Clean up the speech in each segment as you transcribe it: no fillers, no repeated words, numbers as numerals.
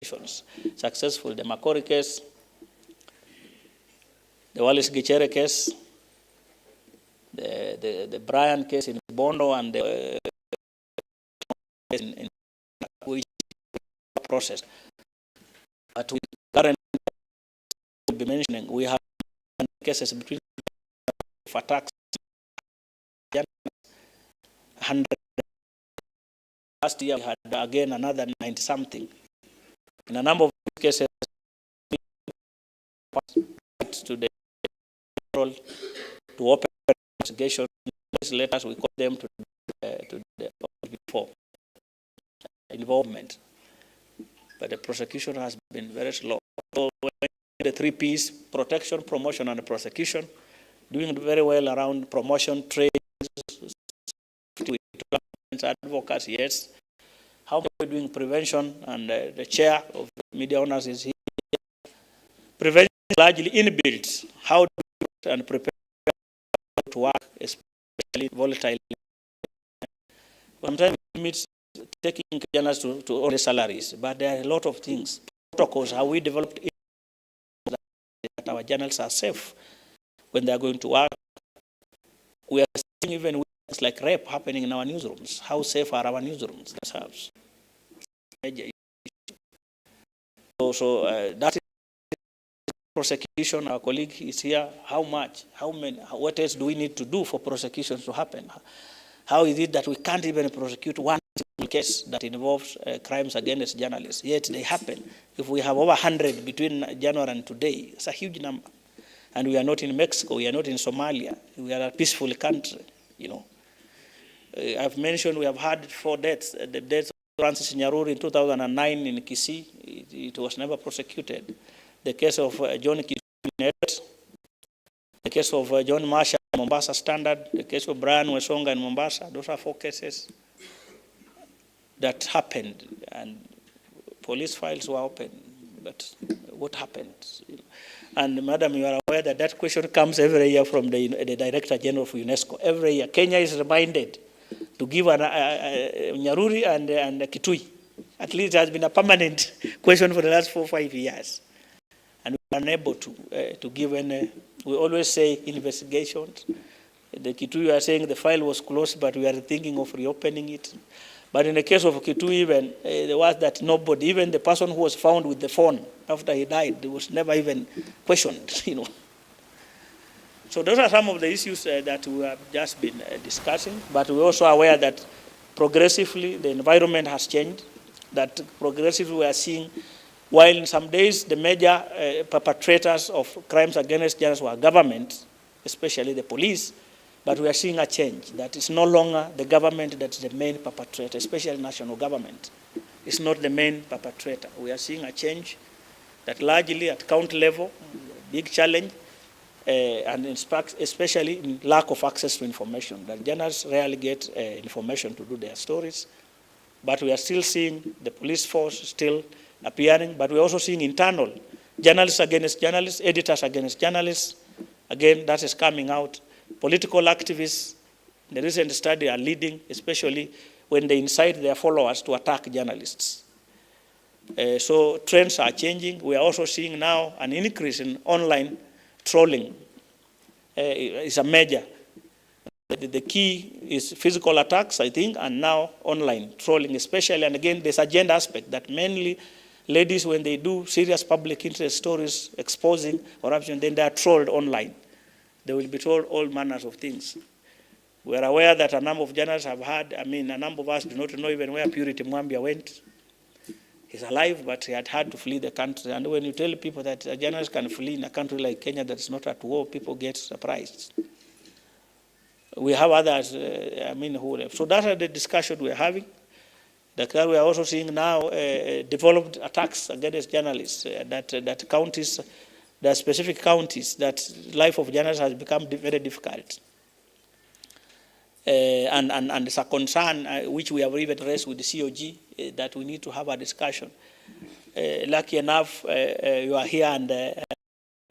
successful. The Makori case, the Wallace Gichere case, the Brian case in Bondo, and the in which process. But we currently be mentioning, we have cases between attacks, 100. Last year we had again another 90 something. In a number of cases, to the to open investigation letters, we call them to the before involvement, but the prosecution has been very slow. So the 3 P's: protection, promotion, and prosecution, doing very well around promotion, trade, advocates, yes. How are we doing prevention? And the chair of media owners is here. Prevention is largely inbuilt. How do we and prepare to work, especially volatile? Sometimes it means taking journalists to all the salaries, but there are a lot of things. Protocols, how we developed it, that our journalists are safe when they are going to work. We are seeing even things like rape happening in our newsrooms. How safe are our newsrooms themselves? So that is prosecution. Our colleague is here. How much? How many? What else do we need to do for prosecutions to happen? How is it that we can't even prosecute one single case that involves crimes against journalists? Yet they happen. If we have over 100 between January and today, it's a huge number. And we are not in Mexico. We are not in Somalia. We are a peaceful country. I've mentioned we have had 4 deaths. The death of Francis Nyaruri in 2009 in Kisii, it was never prosecuted. The case of John Kitui, the case of John Masha in Mombasa Standard, the case of Brian Wesonga in Mombasa. Those are 4 cases that happened, and police files were open. But what happened? And Madam, you are aware that that question comes every year from the Director General of UNESCO. Every year, Kenya is reminded to give Nyaruri and Kitui. At least it has been a permanent question for the last 4 or 5 years. And we are unable to give any. We always say investigations. The Kitui, we are saying the file was closed, but we are thinking of reopening it. But in the case of Kitui, even there was that nobody, even the person who was found with the phone after he died, was never even questioned. So those are some of the issues that we have just been discussing. But we're also aware that progressively the environment has changed. That progressively we are seeing, while in some days the major perpetrators of crimes against journalists were government, especially the police, but we are seeing a change, that it's no longer the government that's the main perpetrator, especially national government. It's not the main perpetrator. We are seeing a change that largely at county level, big challenge, and especially in lack of access to information. That journalists rarely get information to do their stories. But we are still seeing the police force still appearing, but we're also seeing internal journalists against journalists, editors against journalists. Again, that is coming out. Political activists, in the recent study, are leading, especially when they incite their followers to attack journalists. So trends are changing. We are also seeing now an increase in online trolling. It's a major. The key is physical attacks, I think, and now online trolling especially. And again, there's a gender aspect that mainly ladies, when they do serious public interest stories exposing corruption, then they are trolled online. They will be told all manners of things. We are aware that a number of journalists have had, a number of us do not know even where Purity Mwambia went. He's alive, but he had to flee the country. And when you tell people that a journalist can flee in a country like Kenya that is not at war, people get surprised. We have others, who left. So that's the discussion we're having. That we are also seeing now developed attacks against journalists, that counties, there are specific counties that life of journalists has become very difficult. And it's a concern which we have even raised with the COG that we need to have a discussion. Lucky enough, you are here, and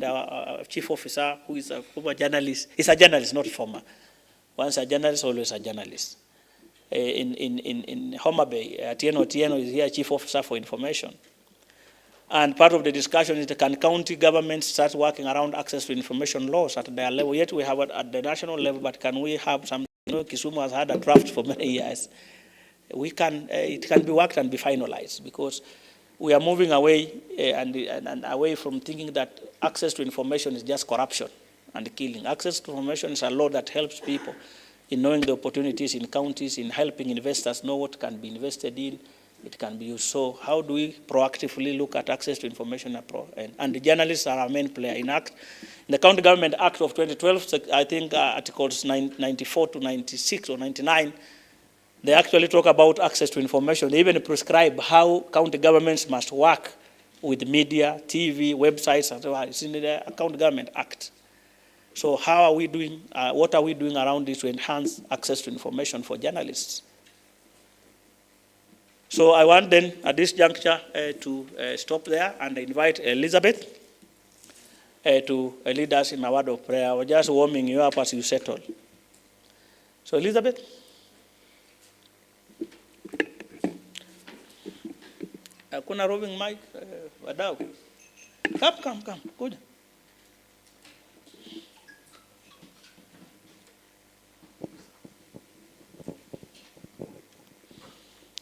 our chief officer, who is a former journalist, is a journalist, not former. Once a journalist, always a journalist. In Homa Bay, Tieno is here, chief officer for information. And part of the discussion is can county governments start working around access to information laws at their level? Yet we have it at the national level, but can we have some, Kisumu has had a draft for many years. It can be worked and be finalized, because we are moving away and away from thinking that access to information is just corruption and killing. Access to information is a law that helps people in knowing the opportunities in counties, in helping investors know what can be invested in, it can be used. So how do we proactively look at access to information? And the journalists are our main player in the County Government Act of 2012, I think Articles 94 to 96 or 99, they actually talk about access to information. They even prescribe how county governments must work with media, TV, websites, and so on. It's in the County Government Act. So how are we doing, what are we doing around this to enhance access to information for journalists? So I want then, at this juncture, to stop there and invite Elizabeth to lead us in a word of prayer. We're just warming you up as you settle. So Elizabeth. Kuna roving mic, wadau. Come, kuja.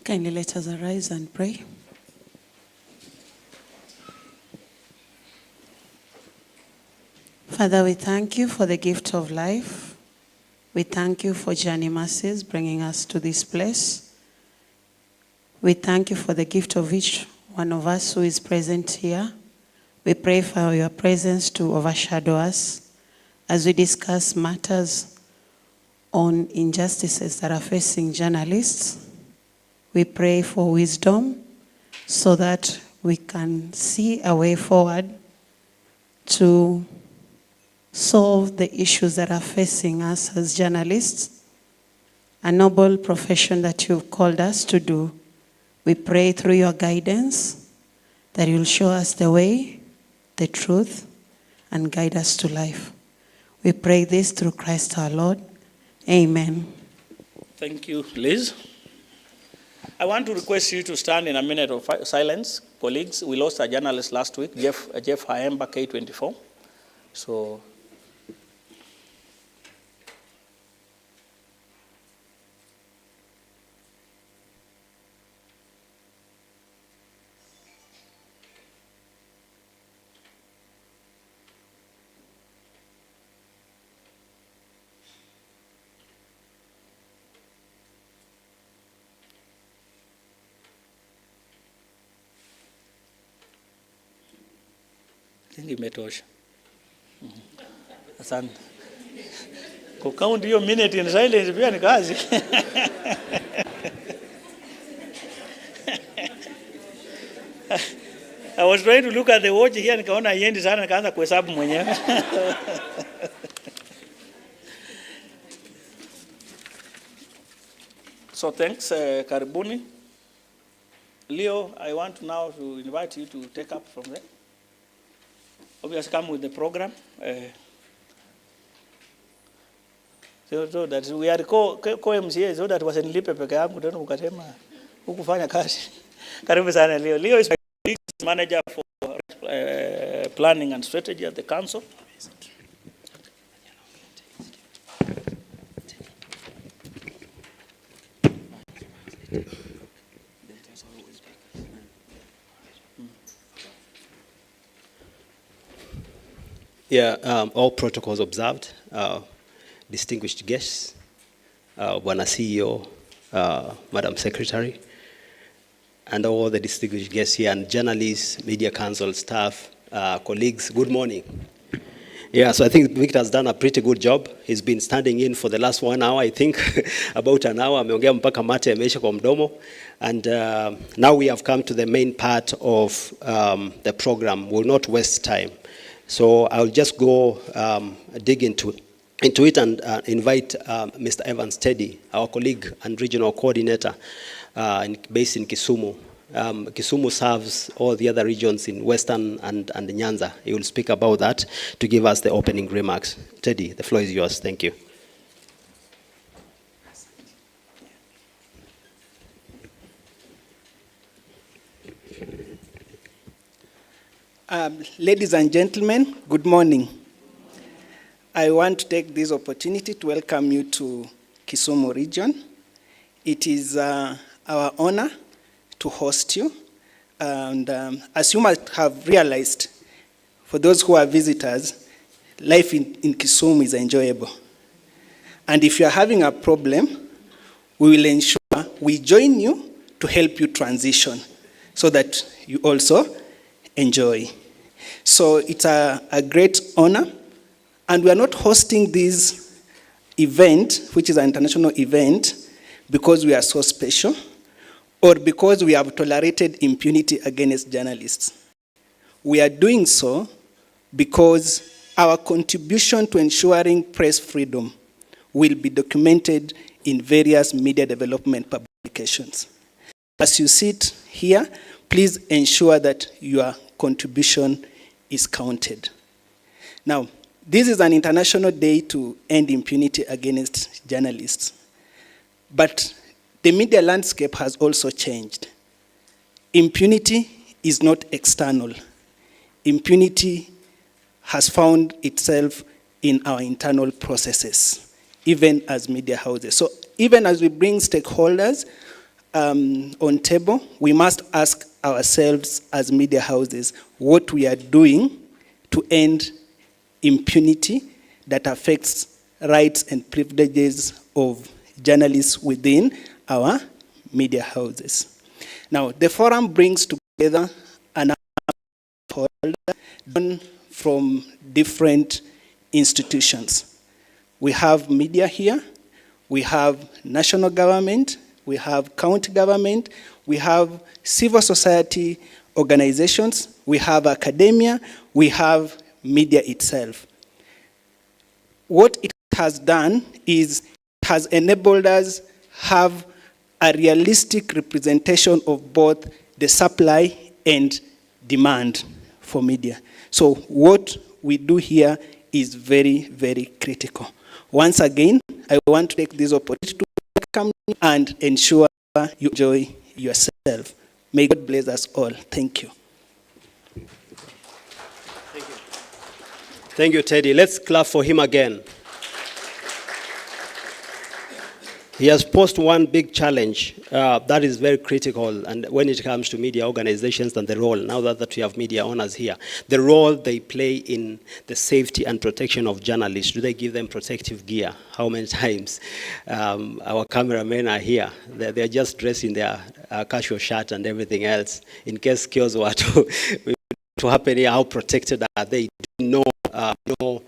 Kindly let us arise and pray. Father, we thank you for the gift of life. We thank you for Journey Mercies bringing us to this place. We thank you for the gift of each one of us who is present here. We pray for your presence to overshadow us as we discuss matters on injustices that are facing journalists. We pray for wisdom so that we can see a way forward to solve the issues that are facing us as journalists, a noble profession that you've called us to do. We pray through your guidance that you'll show us the way, the truth, and guide us to life. We pray this through Christ our Lord. Amen. Thank you, Liz. I want to request you to stand in a minute of silence. Colleagues, we lost a journalist last week, Jeff Haemba, K24. So, imetosha. Asante. Count hiyo minute in silence pia ni kazi. I was trying to look at the watch here, nikaona haiendi sana, nikaanza kuhesabu mwenyewe. So thanks, karibuni. Leo, I want now to invite you to take up from there. Obviously come with the program. So that we are co-MCA, so that wasenilipe peke yangu tena ukasema hukufanya kazi. Karibu sana Leo. Leo is manager for planning and strategy at the council. Yeah, all protocols observed. Distinguished guests, Bwana CEO, Madam Secretary, and all the distinguished guests here, and journalists, media council staff, colleagues, good morning. Yeah, so I think Victor has done a pretty good job. He's been standing in for the last 1 hour, I think, about an hour. Ameongea mpaka mate yameisha kwa mdomo. And now we have come to the main part of the program. We'll not waste time. So I'll just go dig into it and invite Mr. Evans Teddy, our colleague and regional coordinator based in Kisumu. Kisumu serves all the other regions in Western and Nyanza. He will speak about that to give us the opening remarks. Teddy, the floor is yours. Thank you. Ladies and gentlemen, good morning. I want to take this opportunity to welcome you to Kisumu region. It is our honor to host you. And as you might have realized, for those who are visitors, life in Kisumu is enjoyable. And if you are having a problem, we will ensure we join you to help you transition so that you also enjoy. So it's a great honor. And we are not hosting this event, which is an international event, because we are so special or because we have tolerated impunity against journalists. We are doing so because our contribution to ensuring press freedom will be documented in various media development publications. As you sit here, please ensure that your contribution is counted. Now, this is an international day to end impunity against journalists. But the media landscape has also changed. Impunity is not external. Impunity has found itself in our internal processes, even as media houses. So even as we bring stakeholders on table, we must ask ourselves as media houses what we are doing to end impunity that affects rights and privileges of journalists within our media houses. Now, the forum brings together an stakeholders from different institutions. We have media here, we have national government, we have county government, we have civil society organizations, we have academia, we have media itself. What it has done is it has enabled us have a realistic representation of both the supply and demand for media. So what we do here is very, very critical. Once again, I want to take this opportunity to welcome you and ensure you enjoy yourself. May God bless us all. Thank you. Thank you, Teddy. Let's clap for him again. He has posed one big challenge that is very critical, and when it comes to media organizations and the role, now that we have media owners here, the role they play in the safety and protection of journalists. Do they give them protective gear? How many times? Our cameramen are here. They're just dressed in their casual shirt and everything else. In case chaos were to happen here, how protected are they? Do you know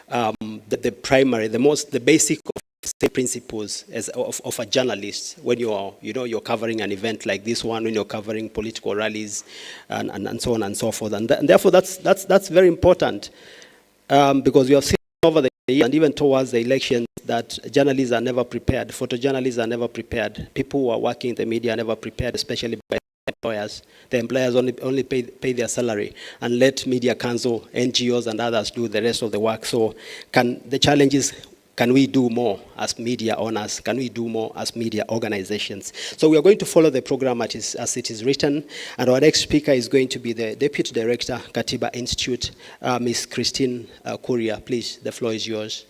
the primary, the basic of principles of a journalist when you're covering an event like this one, when you're covering political rallies and so on and so forth, and therefore that's very important because we have seen over the years and even towards the elections that journalists are never prepared, photojournalists are never prepared, people who are working in the media are never prepared, especially by employers. The employers only pay their salary and let media council, NGOs and others do the rest of the work. So the challenge is, can we do more as media owners? Can we do more as media organizations? So we are going to follow the program as it is written. And our next speaker is going to be the Deputy Director, Katiba Institute, Ms. Christine Kuria. Please, the floor is yours.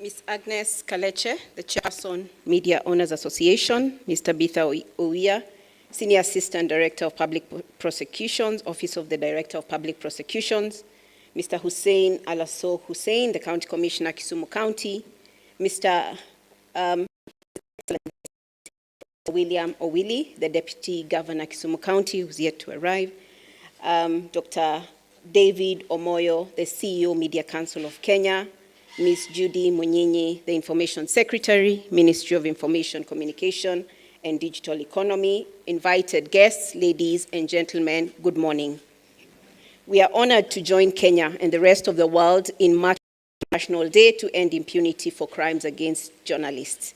Ms. Agnes Kaleche, the Chairperson, Media Owners Association, Mr. Bitha Ouia, Senior Assistant Director of Public Prosecutions, Office of the Director of Public Prosecutions, Mr. Hussein Alaso Hussein, the County Commissioner, Kisumu County, Mr. William Owili, the Deputy Governor, Kisumu County, who's yet to arrive, Dr. David Omoyo, the CEO, Media Council of Kenya, Ms. Judy Munyinyi, the Information Secretary, Ministry of Information, Communication, and Digital Economy. Invited guests, ladies and gentlemen, good morning. We are honored to join Kenya and the rest of the world in marching International Day to End Impunity for Crimes Against Journalists,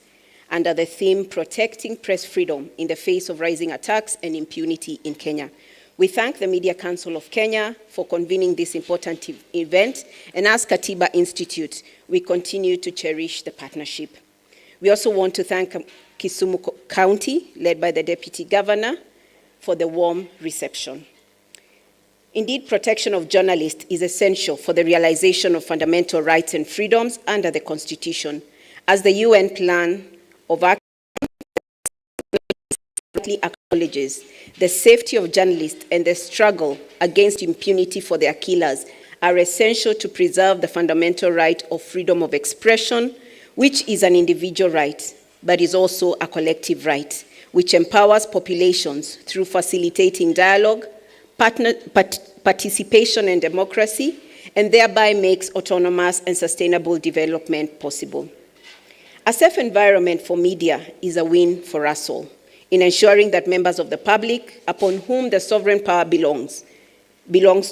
under the theme Protecting Press Freedom in the Face of Rising Attacks and Impunity in Kenya. We thank the Media Council of Kenya for convening this important event, and as Katiba Institute, we continue to cherish the partnership. We also want to thank Kisumu County, led by the Deputy Governor, for the warm reception. Indeed, protection of journalists is essential for the realization of fundamental rights and freedoms under the Constitution, as the UN Plan of Action acknowledges the safety of journalists and the struggle against impunity for their killers are essential to preserve the fundamental right of freedom of expression, which is an individual right, but is also a collective right, which empowers populations through facilitating dialogue, participation and democracy, and thereby makes autonomous and sustainable development possible. A safe environment for media is a win for us all, in ensuring that members of the public, upon whom the sovereign power belongs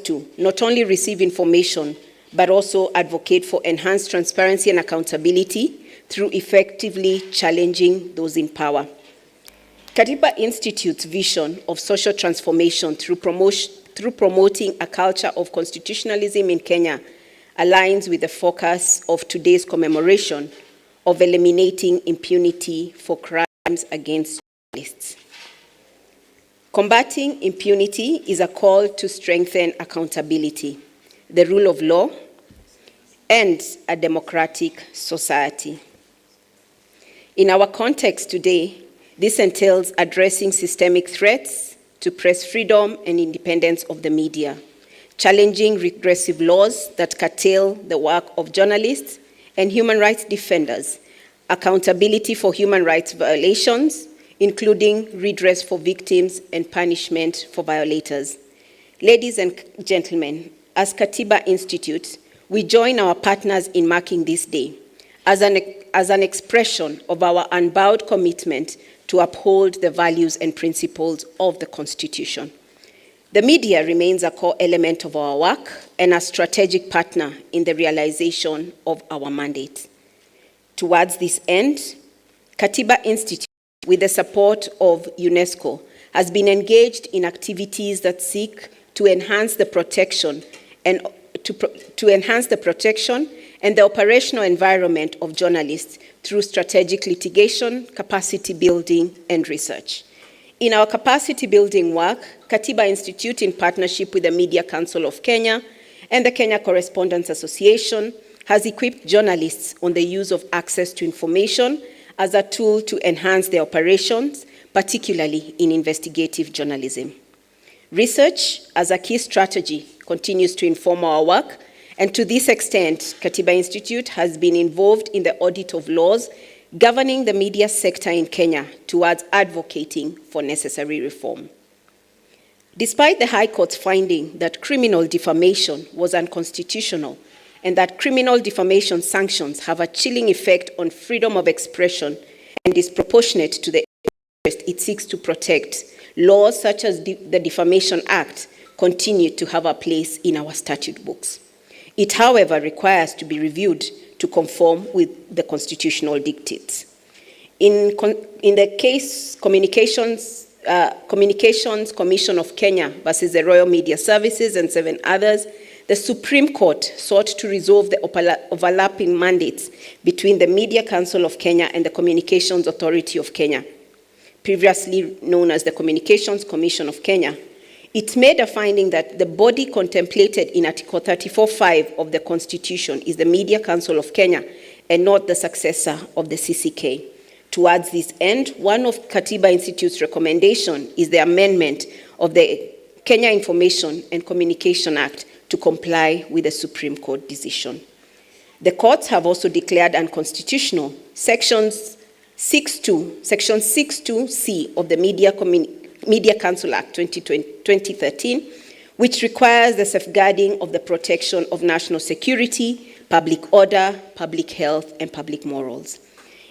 to, not only receive information, but also advocate for enhanced transparency and accountability through effectively challenging those in power. Katiba Institute's vision of social transformation through promoting a culture of constitutionalism in Kenya aligns with the focus of today's commemoration of eliminating impunity for crimes against journalists. Combating impunity is a call to strengthen accountability, the rule of law, and a democratic society. In our context today, this entails addressing systemic threats to press freedom and independence of the media, challenging regressive laws that curtail the work of journalists and human rights defenders, accountability for human rights violations, including redress for victims and punishment for violators. Ladies and gentlemen, as Katiba Institute, we join our partners in marking this day as an expression of our unbowed commitment to uphold the values and principles of the Constitution. The media remains a core element of our work and a strategic partner in the realization of our mandate. Towards this end, Katiba Institute, with the support of UNESCO, has been engaged in activities that seek to enhance the protection and the operational environment of journalists through strategic litigation, capacity building, and research. In our capacity building work, Katiba Institute, in partnership with the Media Council of Kenya and the Kenya Correspondents Association, has equipped journalists on the use of access to information as a tool to enhance their operations, particularly in investigative journalism. Research, as a key strategy, continues to inform our work, and to this extent, Katiba Institute has been involved in the audit of laws governing the media sector in Kenya towards advocating for necessary reform. Despite the High Court's finding that criminal defamation was unconstitutional and that criminal defamation sanctions have a chilling effect on freedom of expression and disproportionate to the interest it seeks to protect, laws such as the Defamation Act continue to have a place in our statute books. It, however, requires to be reviewed to conform with the constitutional dictates. In the case Communications Commission of Kenya versus the Royal Media Services and 7 others, the Supreme Court sought to resolve the overlapping mandates between the Media Council of Kenya and the Communications Authority of Kenya, previously known as the Communications Commission of Kenya. It made a finding that the body contemplated in Article 34(5) of the Constitution is the Media Council of Kenya and not the successor of the CCK. Towards this end, one of Katiba Institute's recommendations is the amendment of the Kenya Information and Communication Act to comply with the Supreme Court decision. The courts have also declared unconstitutional Section 6.2(c) of the Media Council Act 2013, which requires the safeguarding of the protection of national security, public order, public health, and public morals.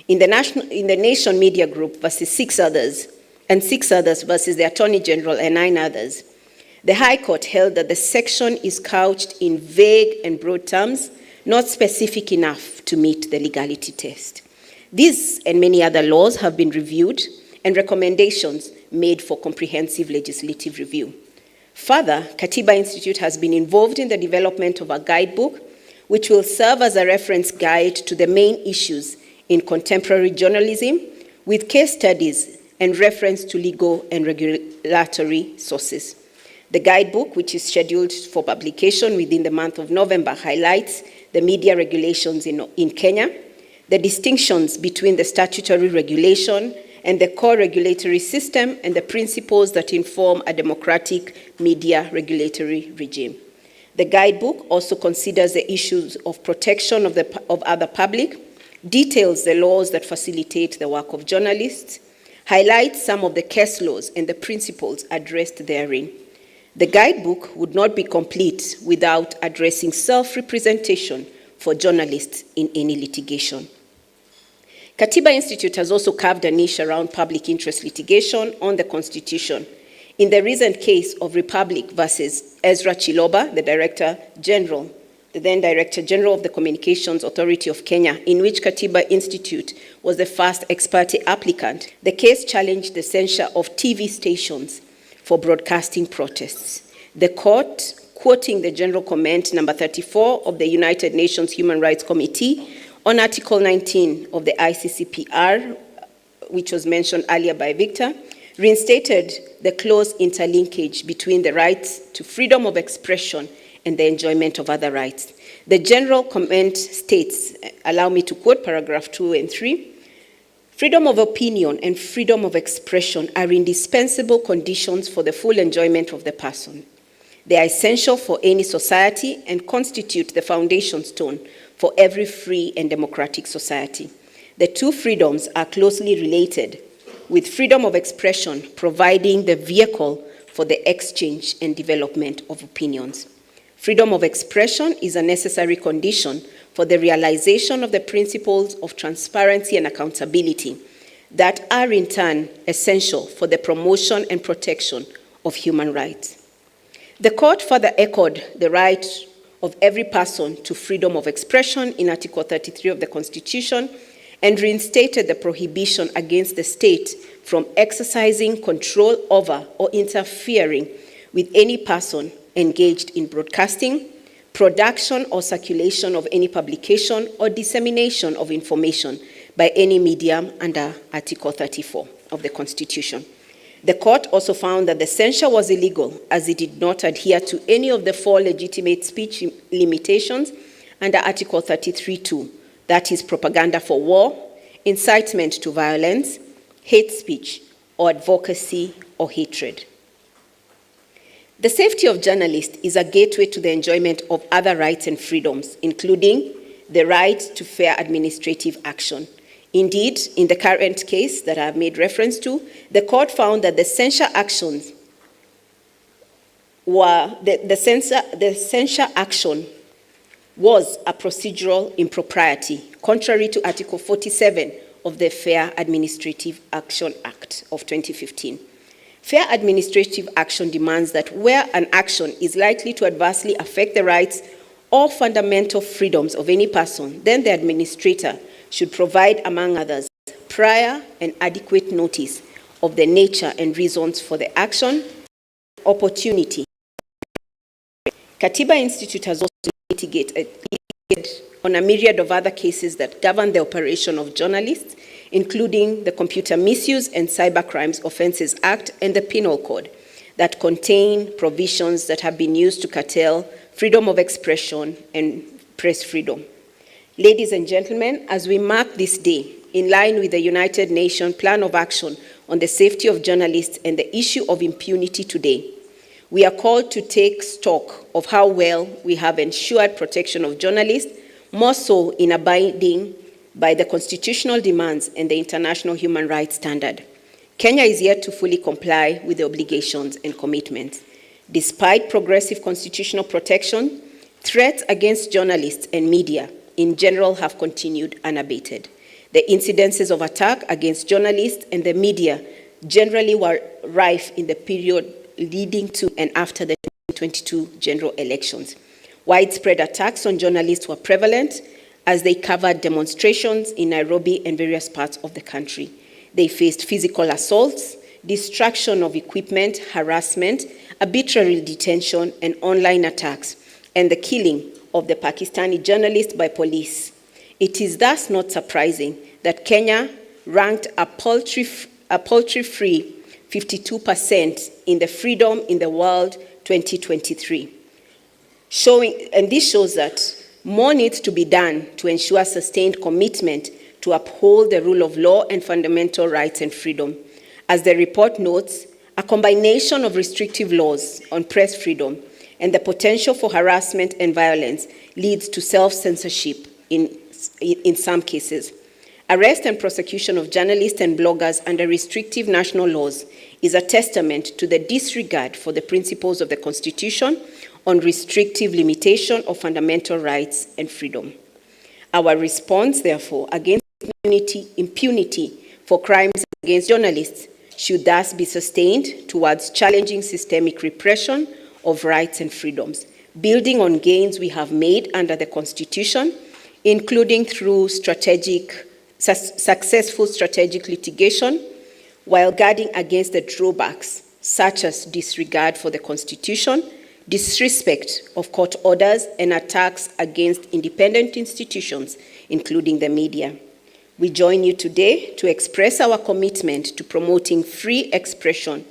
In the Nation Media Group versus 6 others, and 6 others versus the Attorney General and 9 others, the High Court held that the section is couched in vague and broad terms, not specific enough to meet the legality test. These and many other laws have been reviewed and recommendations made for comprehensive legislative review. Further, Katiba Institute has been involved in the development of a guidebook which will serve as a reference guide to the main issues in contemporary journalism, with case studies and reference to legal and regulatory sources. The guidebook, which is scheduled for publication within the month of November, highlights the media regulations in Kenya, the distinctions between the statutory regulation and the core regulatory system, and the principles that inform a democratic media regulatory regime. The guidebook also considers the issues of protection of other public, details the laws that facilitate the work of journalists, highlights some of the case laws and the principles addressed therein. The guidebook would not be complete without addressing self-representation for journalists in any litigation. Katiba Institute has also carved a niche around public interest litigation on the Constitution. In the recent case of Republic versus Ezra Chiloba, the then Director General of the Communications Authority of Kenya, in which Katiba Institute was the first ex parte applicant, the case challenged the censure of TV stations for broadcasting protests. The court, quoting the General Comment number 34 of the United Nations Human Rights Committee on Article 19 of the ICCPR, which was mentioned earlier by Victor, reinstated the close interlinkage between the right to freedom of expression and the enjoyment of other rights. The General Comment states, allow me to quote paragraph 2 and 3, freedom of opinion and freedom of expression are indispensable conditions for the full enjoyment of the person. They are essential for any society and constitute the foundation stone for every free and democratic society. The two freedoms are closely related, with freedom of expression providing the vehicle for the exchange and development of opinions. Freedom of expression is a necessary condition for the realization of the principles of transparency and accountability that are in turn essential for the promotion and protection of human rights. The court further echoed the right of every person to freedom of expression in Article 33 of the Constitution and reinstated the prohibition against the state from exercising control over or interfering with any person engaged in broadcasting, production or circulation of any publication or dissemination of information by any medium under Article 34 of the Constitution. The court also found that the censure was illegal as it did not adhere to any of the 4 legitimate speech limitations under Article 33(2), that is propaganda for war, incitement to violence, hate speech, or advocacy or hatred. The safety of journalists is a gateway to the enjoyment of other rights and freedoms, including the right to fair administrative action. Indeed, in the current case that I have made reference to, the court found that the censure actions were the censure action was a procedural impropriety, contrary to Article 47 of the Fair Administrative Action Act of 2015. Fair administrative action demands that where an action is likely to adversely affect the rights or fundamental freedoms of any person, then the administrator should provide, among others, prior and adequate notice of the nature and reasons for the action, opportunity. Katiba Institute has also litigated on a myriad of other cases that govern the operation of journalists, including the Computer Misuse and Cybercrimes Offences Act and the Penal Code, that contain provisions that have been used to curtail freedom of expression and press freedom. Ladies and gentlemen, as we mark this day, in line with the United Nations Plan of Action on the Safety of Journalists and the issue of impunity today, we are called to take stock of how well we have ensured protection of journalists, more so in abiding by the constitutional demands and the international human rights standard. Kenya is yet to fully comply with the obligations and commitments. Despite progressive constitutional protection, threats against journalists and media in general have continued unabated. The incidences of attack against journalists and the media generally were rife in the period leading to and after the 2022 general elections. Widespread attacks on journalists were prevalent as they covered demonstrations in Nairobi and various parts of the country. They faced physical assaults, destruction of equipment, harassment, arbitrary detention, and online attacks, and the killing of the Pakistani journalist by police. It is thus not surprising that Kenya ranked a paltry free 52% in the Freedom in the World 2023. This shows that more needs to be done to ensure sustained commitment to uphold the rule of law and fundamental rights and freedom. As the report notes, a combination of restrictive laws on press freedom and the potential for harassment and violence leads to self-censorship in some cases. Arrest and prosecution of journalists and bloggers under restrictive national laws is a testament to the disregard for the principles of the Constitution on restrictive limitation of fundamental rights and freedom. Our response, therefore, against impunity for crimes against journalists should thus be sustained towards challenging systemic repression of rights and freedoms, building on gains we have made under the Constitution, including through successful strategic litigation, while guarding against the drawbacks such as disregard for the Constitution, disrespect of court orders, and attacks against independent institutions, including the media. We join you today to express our commitment to promoting free expression,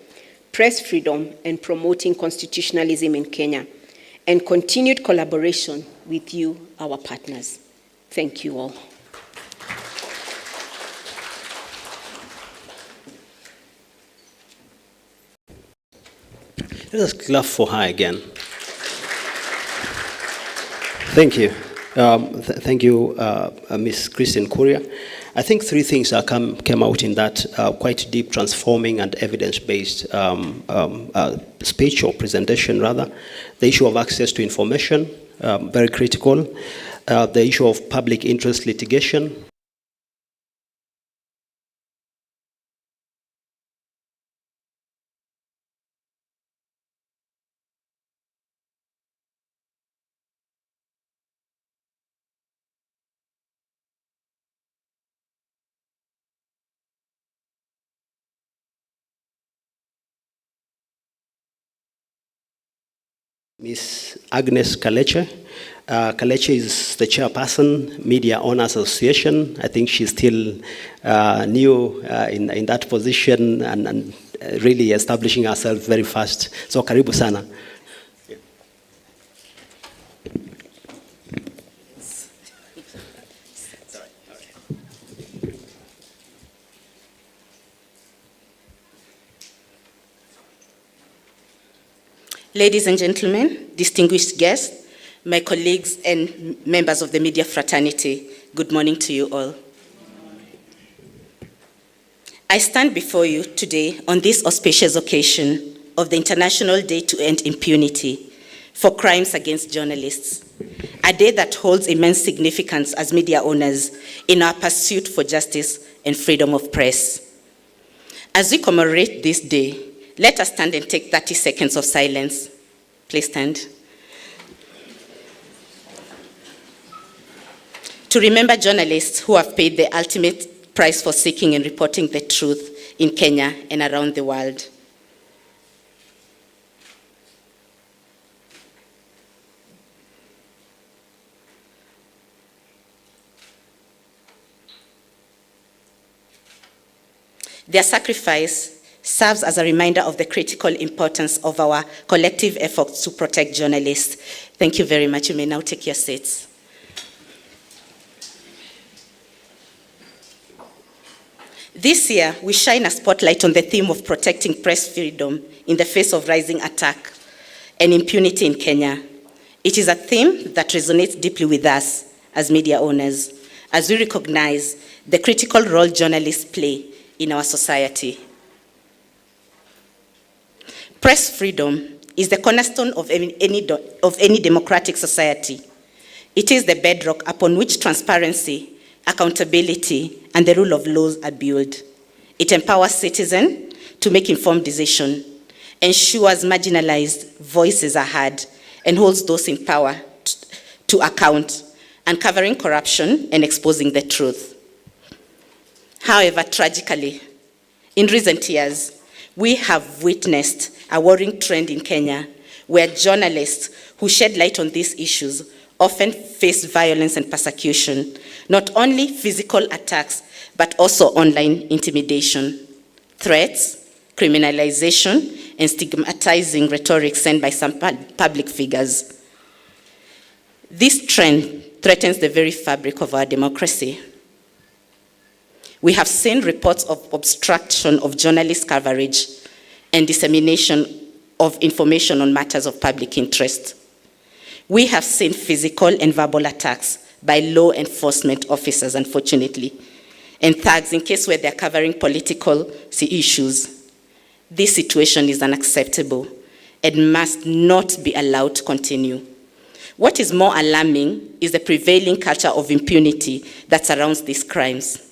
press freedom, and promoting constitutionalism in Kenya, and continued collaboration with you, our partners. Thank you all. Let us clap for her again. Thank you. Thank you, Ms. Christine Kuria. I think three things came out in that quite deep, transforming, and evidence-based speech or presentation, rather. The issue of access to information, very critical. The issue of public interest litigation. Ms. Agnes Kaleche. Kaleche is the chairperson, Media Owners Association. I think she's still new in that position and really establishing herself very fast. So karibu sana. Ladies and gentlemen, distinguished guests, my colleagues and members of the media fraternity, good morning to you all. I stand before you today on this auspicious occasion of the International Day to End Impunity for Crimes Against Journalists, a day that holds immense significance as media owners in our pursuit for justice and freedom of press. As we commemorate this day, let us stand and take 30 seconds of silence. Please stand. To remember journalists who have paid the ultimate price for seeking and reporting the truth in Kenya and around the world. Their sacrifice serves as a reminder of the critical importance of our collective efforts to protect journalists. Thank you very much. You may now take your seats. This year, we shine a spotlight on the theme of protecting press freedom in the face of rising attack and impunity in Kenya. It is a theme that resonates deeply with us as media owners, as we recognize the critical role journalists play in our society. Press freedom is the cornerstone of any democratic society. It is the bedrock upon which transparency, accountability, and the rule of law are built. It empowers citizens to make informed decisions, ensures marginalized voices are heard, and holds those in power to account, uncovering corruption and exposing the truth. However, tragically, in recent years, we have witnessed a worrying trend in Kenya where journalists who shed light on these issues often face violence and persecution, not only physical attacks, but also online intimidation, threats, criminalization, and stigmatizing rhetoric sent by some public figures. This trend threatens the very fabric of our democracy. We have seen reports of obstruction of journalist coverage and dissemination of information on matters of public interest. We have seen physical and verbal attacks by law enforcement officers, unfortunately, and thugs in cases where they're covering political issues. This situation is unacceptable and must not be allowed to continue. What is more alarming is the prevailing culture of impunity that surrounds these crimes.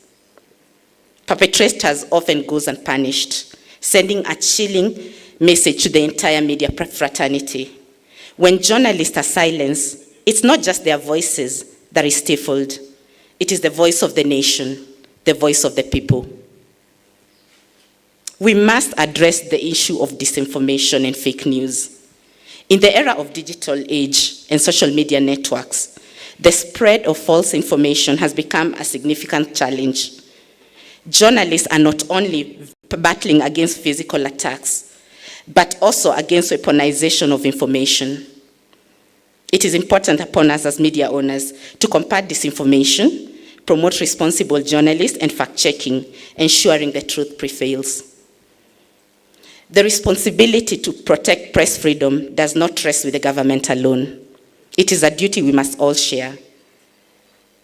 Perpetrators often go unpunished, sending a chilling message to the entire media fraternity. When journalists are silenced, it's not just their voices that is stifled. It is the voice of the nation, the voice of the people. We must address the issue of disinformation and fake news. In the era of digital age and social media networks, the spread of false information has become a significant challenge. Journalists are not only battling against physical attacks, but also against weaponization of information. It is important upon us as media owners to combat disinformation, promote responsible journalism and fact-checking, ensuring the truth prevails. The responsibility to protect press freedom does not rest with the government alone. It is a duty we must all share.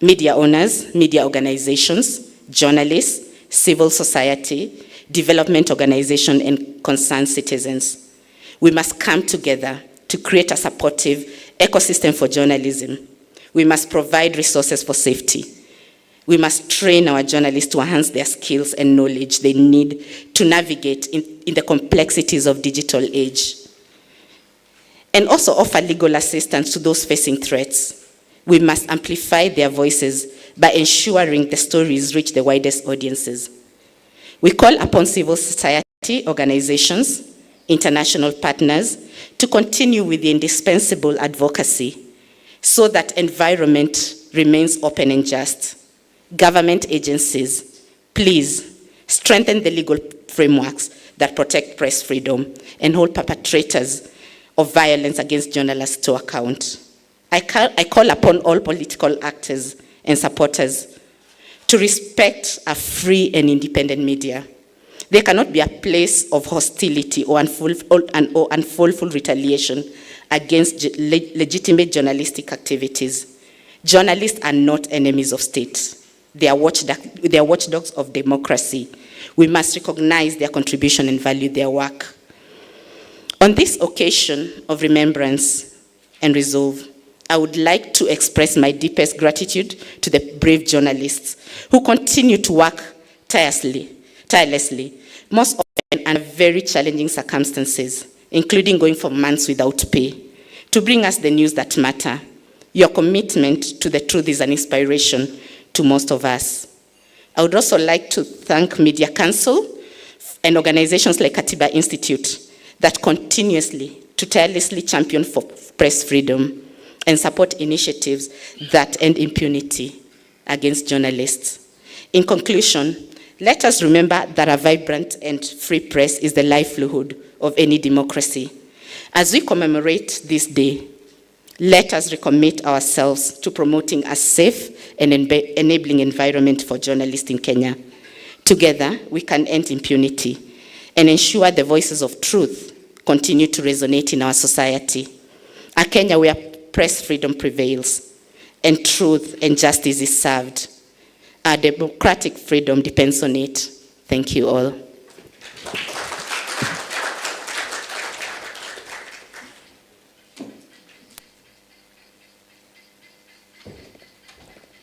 Media owners, media organizations, journalists, civil society, development organizations, and concerned citizens. We must come together to create a supportive ecosystem for journalism. We must provide resources for safety. We must train our journalists to enhance their skills and knowledge they need to navigate in the complexities of digital age. And also offer legal assistance to those facing threats. We must amplify their voices by ensuring the stories reach the widest audiences. We call upon civil society organizations, international partners, to continue with the indispensable advocacy so that environment remains open and just. Government agencies, please strengthen the legal frameworks that protect press freedom and hold perpetrators of violence against journalists to account. I call upon all political actors and supporters to respect a free and independent media. There cannot be a place of hostility or unfulfilled retaliation against legitimate journalistic activities. Journalists are not enemies of state. They are watchdogs of democracy. We must recognize their contribution and value their work. On this occasion of remembrance and resolve, I would like to express my deepest gratitude to the brave journalists who continue to work tirelessly, most often under very challenging circumstances, including going for months without pay, to bring us the news that matter. Your commitment to the truth is an inspiration to most of us. I would also like to thank Media Council and organizations like Katiba Institute that continuously to tirelessly champion for press freedom and support initiatives that end impunity against journalists. In conclusion, let us remember that a vibrant and free press is the livelihood of any democracy. As we commemorate this day, let us recommit ourselves to promoting a safe and enabling environment for journalists in Kenya. Together, we can end impunity and ensure the voices of truth continue to resonate in our society. A Kenya where press freedom prevails and truth and justice is served. Our democratic freedom depends on it. Thank you all.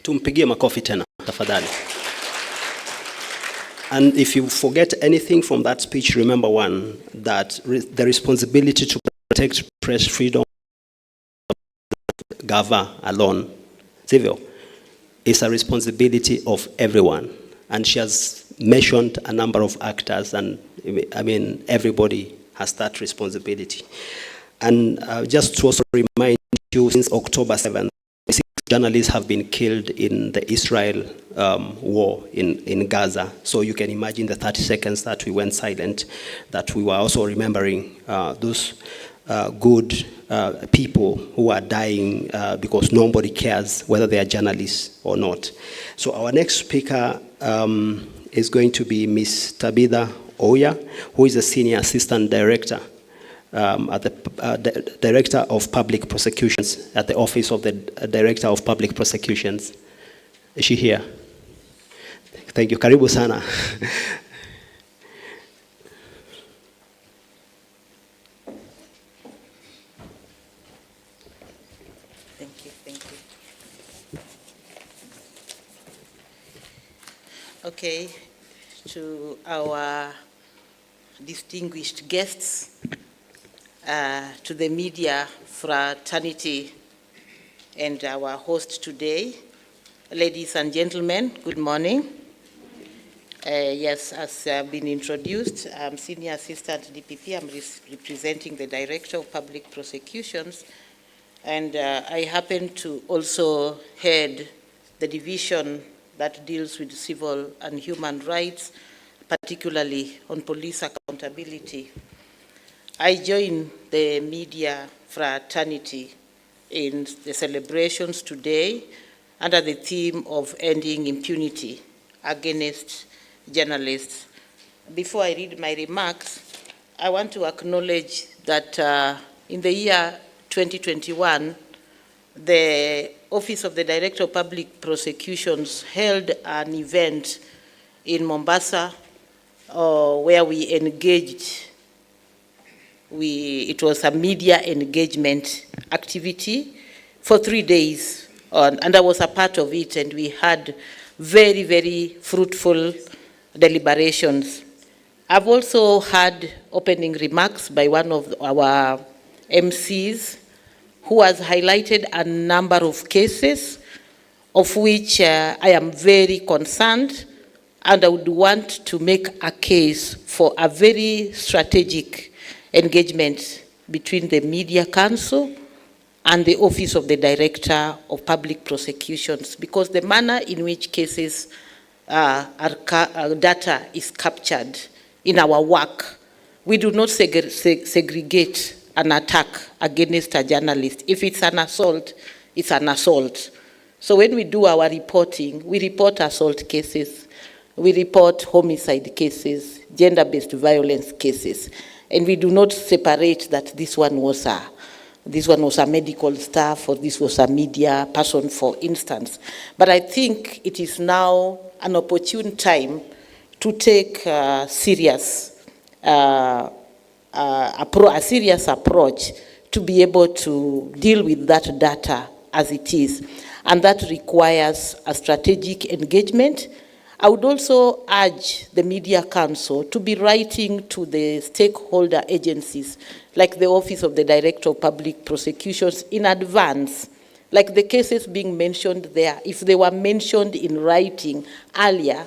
Tumpigie makofi tena, tafadhali. And if you forget anything from that speech, remember one, that the responsibility to protect press freedom Gava alone, civil. It's a responsibility of everyone. And she has mentioned a number of actors, and I mean, everybody has that responsibility. And just to also remind you, since October 7th, 6 journalists have been killed in the Israel war in Gaza. So you can imagine the 30 seconds that we went silent, that we were also remembering those good people who are dying because nobody cares whether they are journalists or not. So our next speaker is going to be Ms. Tabitha Oya, who is a Senior Assistant Director at the Director of Public Prosecutions at the Office of the Director of Public Prosecutions. Is she here? Thank you. Karibu sana. Thank you. Okay, to our distinguished guests, to the media fraternity and our host today, ladies and gentlemen, good morning. Yes, as been introduced, I'm Senior Assistant DPP. I'm representing the Director of Public Prosecutions, and I happen to also head the division that deals with civil and human rights, particularly on police accountability. I join the media fraternity in the celebrations today under the theme of ending impunity against journalists. Before I read my remarks, I want to acknowledge that in the year 2021, the Office of the Director of Public Prosecutions held an event in Mombasa where we engaged. It was a media engagement activity for 3 days, and I was a part of it, and we had very, very fruitful deliberations. I've also had opening remarks by one of our MCs who has highlighted a number of cases of which I am very concerned, and I would want to make a case for a very strategic engagement between the Media Council and the Office of the Director of Public Prosecutions, because the manner in which cases data is captured in our work, we do not segregate an attack against a journalist. If it's an assault, it's an assault. So when we do our reporting, we report assault cases, we report homicide cases, gender-based violence cases, and we do not separate that this one was a medical staff or this was a media person, for instance. But I think it is now an opportune time to take a serious approach to be able to deal with that data as it is. And that requires a strategic engagement. I would also urge the Media Council to be writing to the stakeholder agencies, like the Office of the Director of Public Prosecutions, in advance, like the cases being mentioned there. If they were mentioned in writing earlier,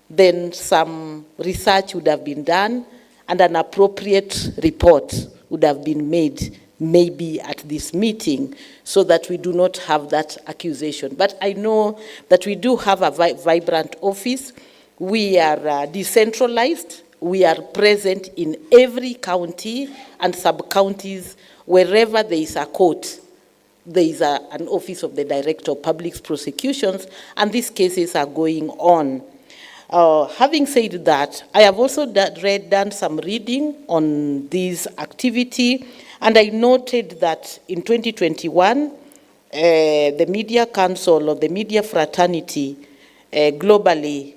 then some research would have been done and an appropriate report would have been made maybe at this meeting, so that we do not have that accusation. But I know that we do have a vibrant office. We are decentralized. We are present in every county and sub-counties. Wherever there is a court, there is an Office of the Director of Public Prosecutions, and these cases are going on. Having said that, I have also done some reading on this activity, and I noted that in 2021, the Media Council or the Media Fraternity globally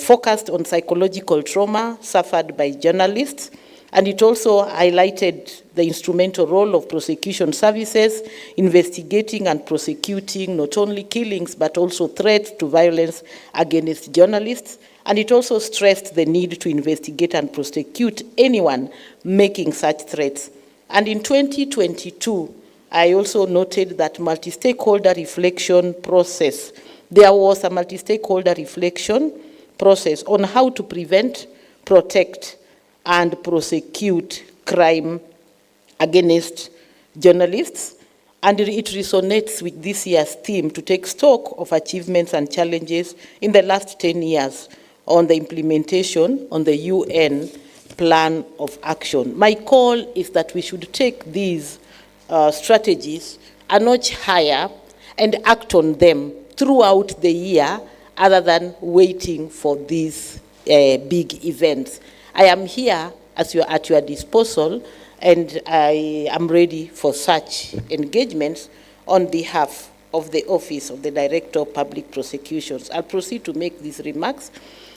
focused on psychological trauma suffered by journalists, and it also highlighted the instrumental role of prosecution services, investigating and prosecuting not only killings but also threats to violence against journalists. And it also stressed the need to investigate and prosecute anyone making such threats. And in 2022, I also noted that multi-stakeholder reflection process. There was a multi-stakeholder reflection process on how to prevent, protect, and prosecute crime against journalists. And it resonates with this year's theme to take stock of achievements and challenges in the last 10 years on the implementation on the UN plan of action. My call is that we should take these strategies a notch higher and act on them throughout the year other than waiting for these big events. I am here at your disposal, and I am ready for such engagements on behalf of the Office of the Director of Public Prosecutions. I'll proceed to make these remarks.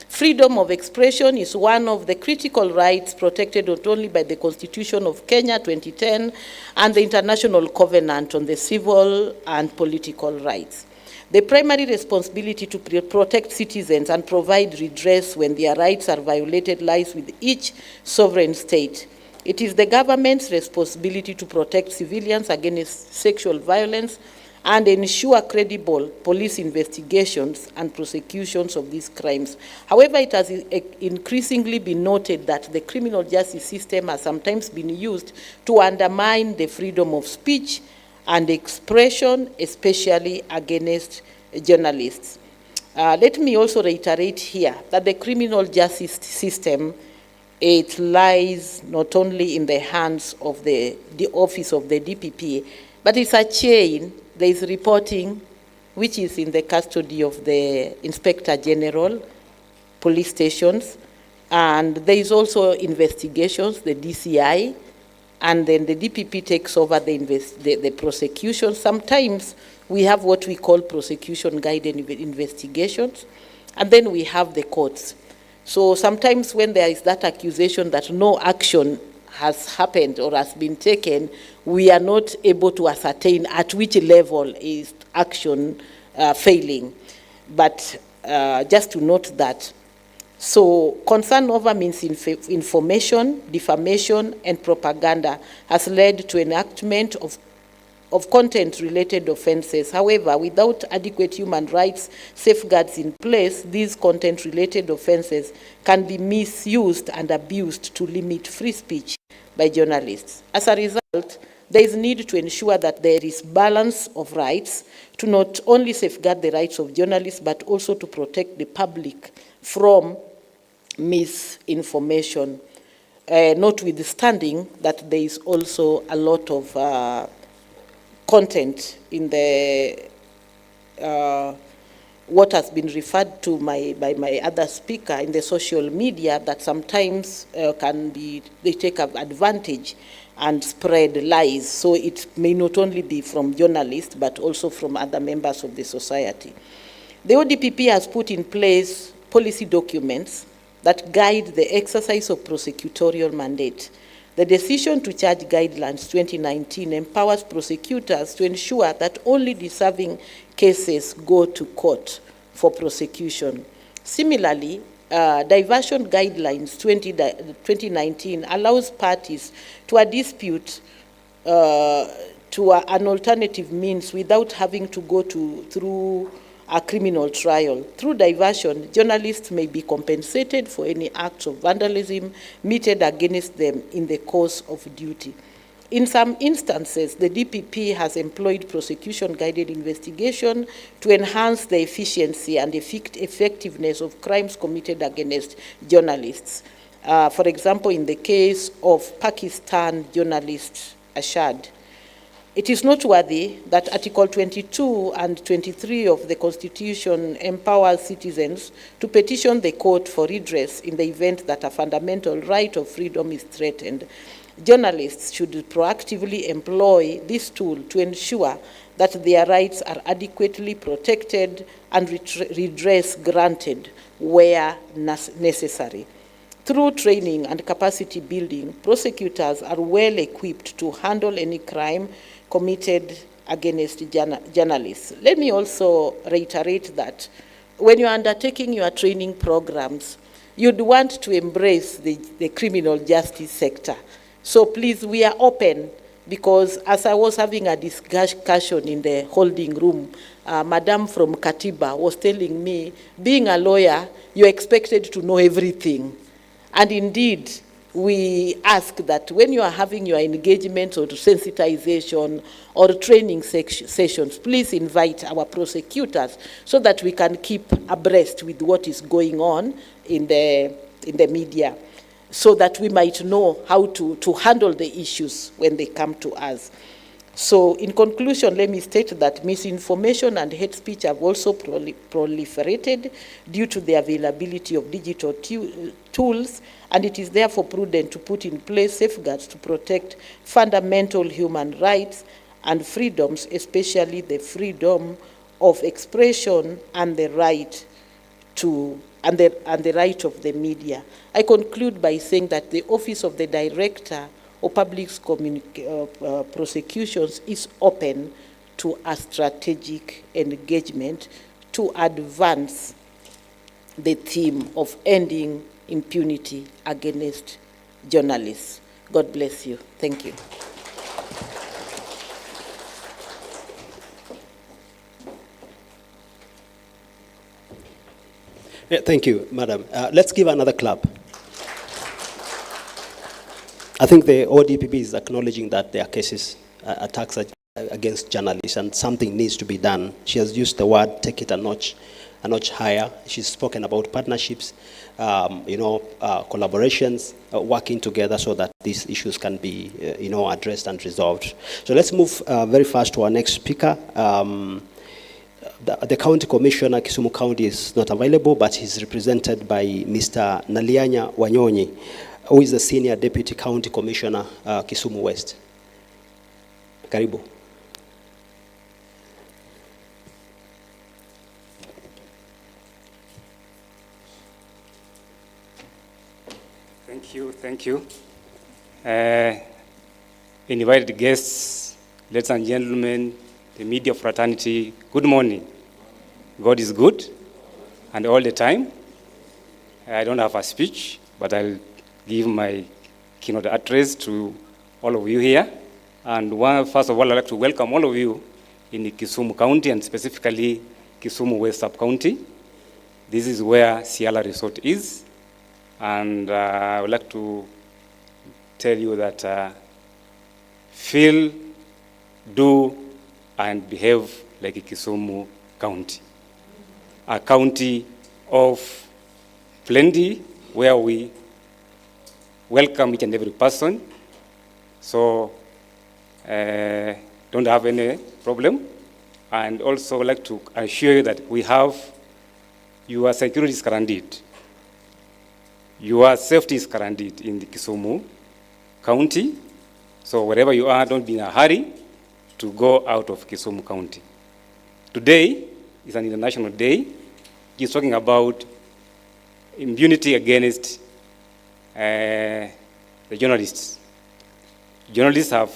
Freedom of expression is one of the critical rights protected not only by the Constitution of Kenya 2010 and the International Covenant on the Civil and Political Rights. The primary responsibility to protect citizens and provide redress when their rights are violated lies with each sovereign state. It is the government's responsibility to protect civilians against sexual violence and ensure credible police investigations and prosecutions of these crimes. However, it has increasingly been noted that the criminal justice system has sometimes been used to undermine the freedom of speech and expression, especially against journalists. Let me also reiterate here that the criminal justice system, it lies not only in the hands of the office of the DPP, but it's a chain. There is reporting, which is in the custody of the Inspector General, police stations, and there is also investigations, the DCI, and then the DPP takes over the prosecution. Sometimes we have what we call prosecution-guided investigations, and then we have the courts. So sometimes when there is that accusation that no action has happened or has been taken, we are not able to ascertain at which level is action failing. But just to note that, so concern over misinformation, defamation, and propaganda has led to enactment of content-related offenses. However, without adequate human rights safeguards in place, these content-related offenses can be misused and abused to limit free speech by journalists. As a result, there is need to ensure that there is balance of rights to not only safeguard the rights of journalists, but also to protect the public from misinformation, notwithstanding that there is also a lot of content in the what has been referred to by my other speaker in the social media that sometimes they take advantage and spread lies. So it may not only be from journalists, but also from other members of the society. The ODPP has put in place policy documents that guide the exercise of prosecutorial mandate. The decision to charge guidelines 2019 empowers prosecutors to ensure that only deserving cases go to court for prosecution. Similarly, diversion guidelines 2019 allows parties to a dispute to an alternative means without having to go through a criminal trial. Through diversion, journalists may be compensated for any acts of vandalism meted against them in the course of duty. In some instances, the DPP has employed prosecution-guided investigation to enhance the efficiency and effectiveness of crimes committed against journalists. For example, in the case of Pakistan journalist Ashad, it is noteworthy that Article 22 and 23 of the Constitution empowers citizens to petition the court for redress in the event that a fundamental right of freedom is threatened. Journalists should proactively employ this tool to ensure that their rights are adequately protected and redress granted where necessary. Through training and capacity building, prosecutors are well equipped to handle any crime committed against journalists. Let me also reiterate that when you're undertaking your training programs, you'd want to embrace the criminal justice sector. So please, we are open because as I was having a discussion in the holding room, Madam from Katiba was telling me, being a lawyer, you're expected to know everything. And indeed, we ask that when you are having your engagements or sensitization or training sessions, please invite our prosecutors so that we can keep abreast with what is going on in the media, so that we might know how to handle the issues when they come to us. So in conclusion, let me state that misinformation and hate speech have also proliferated due to the availability of digital tools, and it is therefore prudent to put in place safeguards to protect fundamental human rights and freedoms, especially the freedom of expression and the right to and the right of the media. I conclude by saying that the Office of the Director of Public Prosecutions is open to a strategic engagement to advance the theme of ending impunity against journalists. God bless you. Thank you. Yeah, thank you, Madam. Let's give another clap. I think the ODPP is acknowledging that there are cases, attacks against journalists, and something needs to be done. She has used the word "take it a notch higher." She's spoken about partnerships, collaborations, working together so that these issues can be, addressed and resolved. So let's move very fast to our next speaker. The County Commissioner, Kisumu County, is not available, but he's represented by Mr. Nalianya Wanyonyi, who is the Senior Deputy County Commissioner, Kisumu West. Karibu. Thank you. Invited guests, ladies and gentlemen, the media fraternity, good morning. God is good, and all the time. I don't have a speech, but I'll give my keynote address to all of you here. And first of all, I'd like to welcome all of you in Kisumu County, and specifically Kisumu West Sub-County. This is where Ciala Resort is. And I would like to tell you that feel, do, and behave like a Kisumu County. A county of plenty, where we welcome each and every person. So don't have any problem. And also I'd like to assure you that we have your security is guaranteed. Your safety is guaranteed in the Kisumu County. So wherever you are, don't be in a hurry to go out of Kisumu County. Today is an international day. He's talking about impunity against the journalists. Journalists have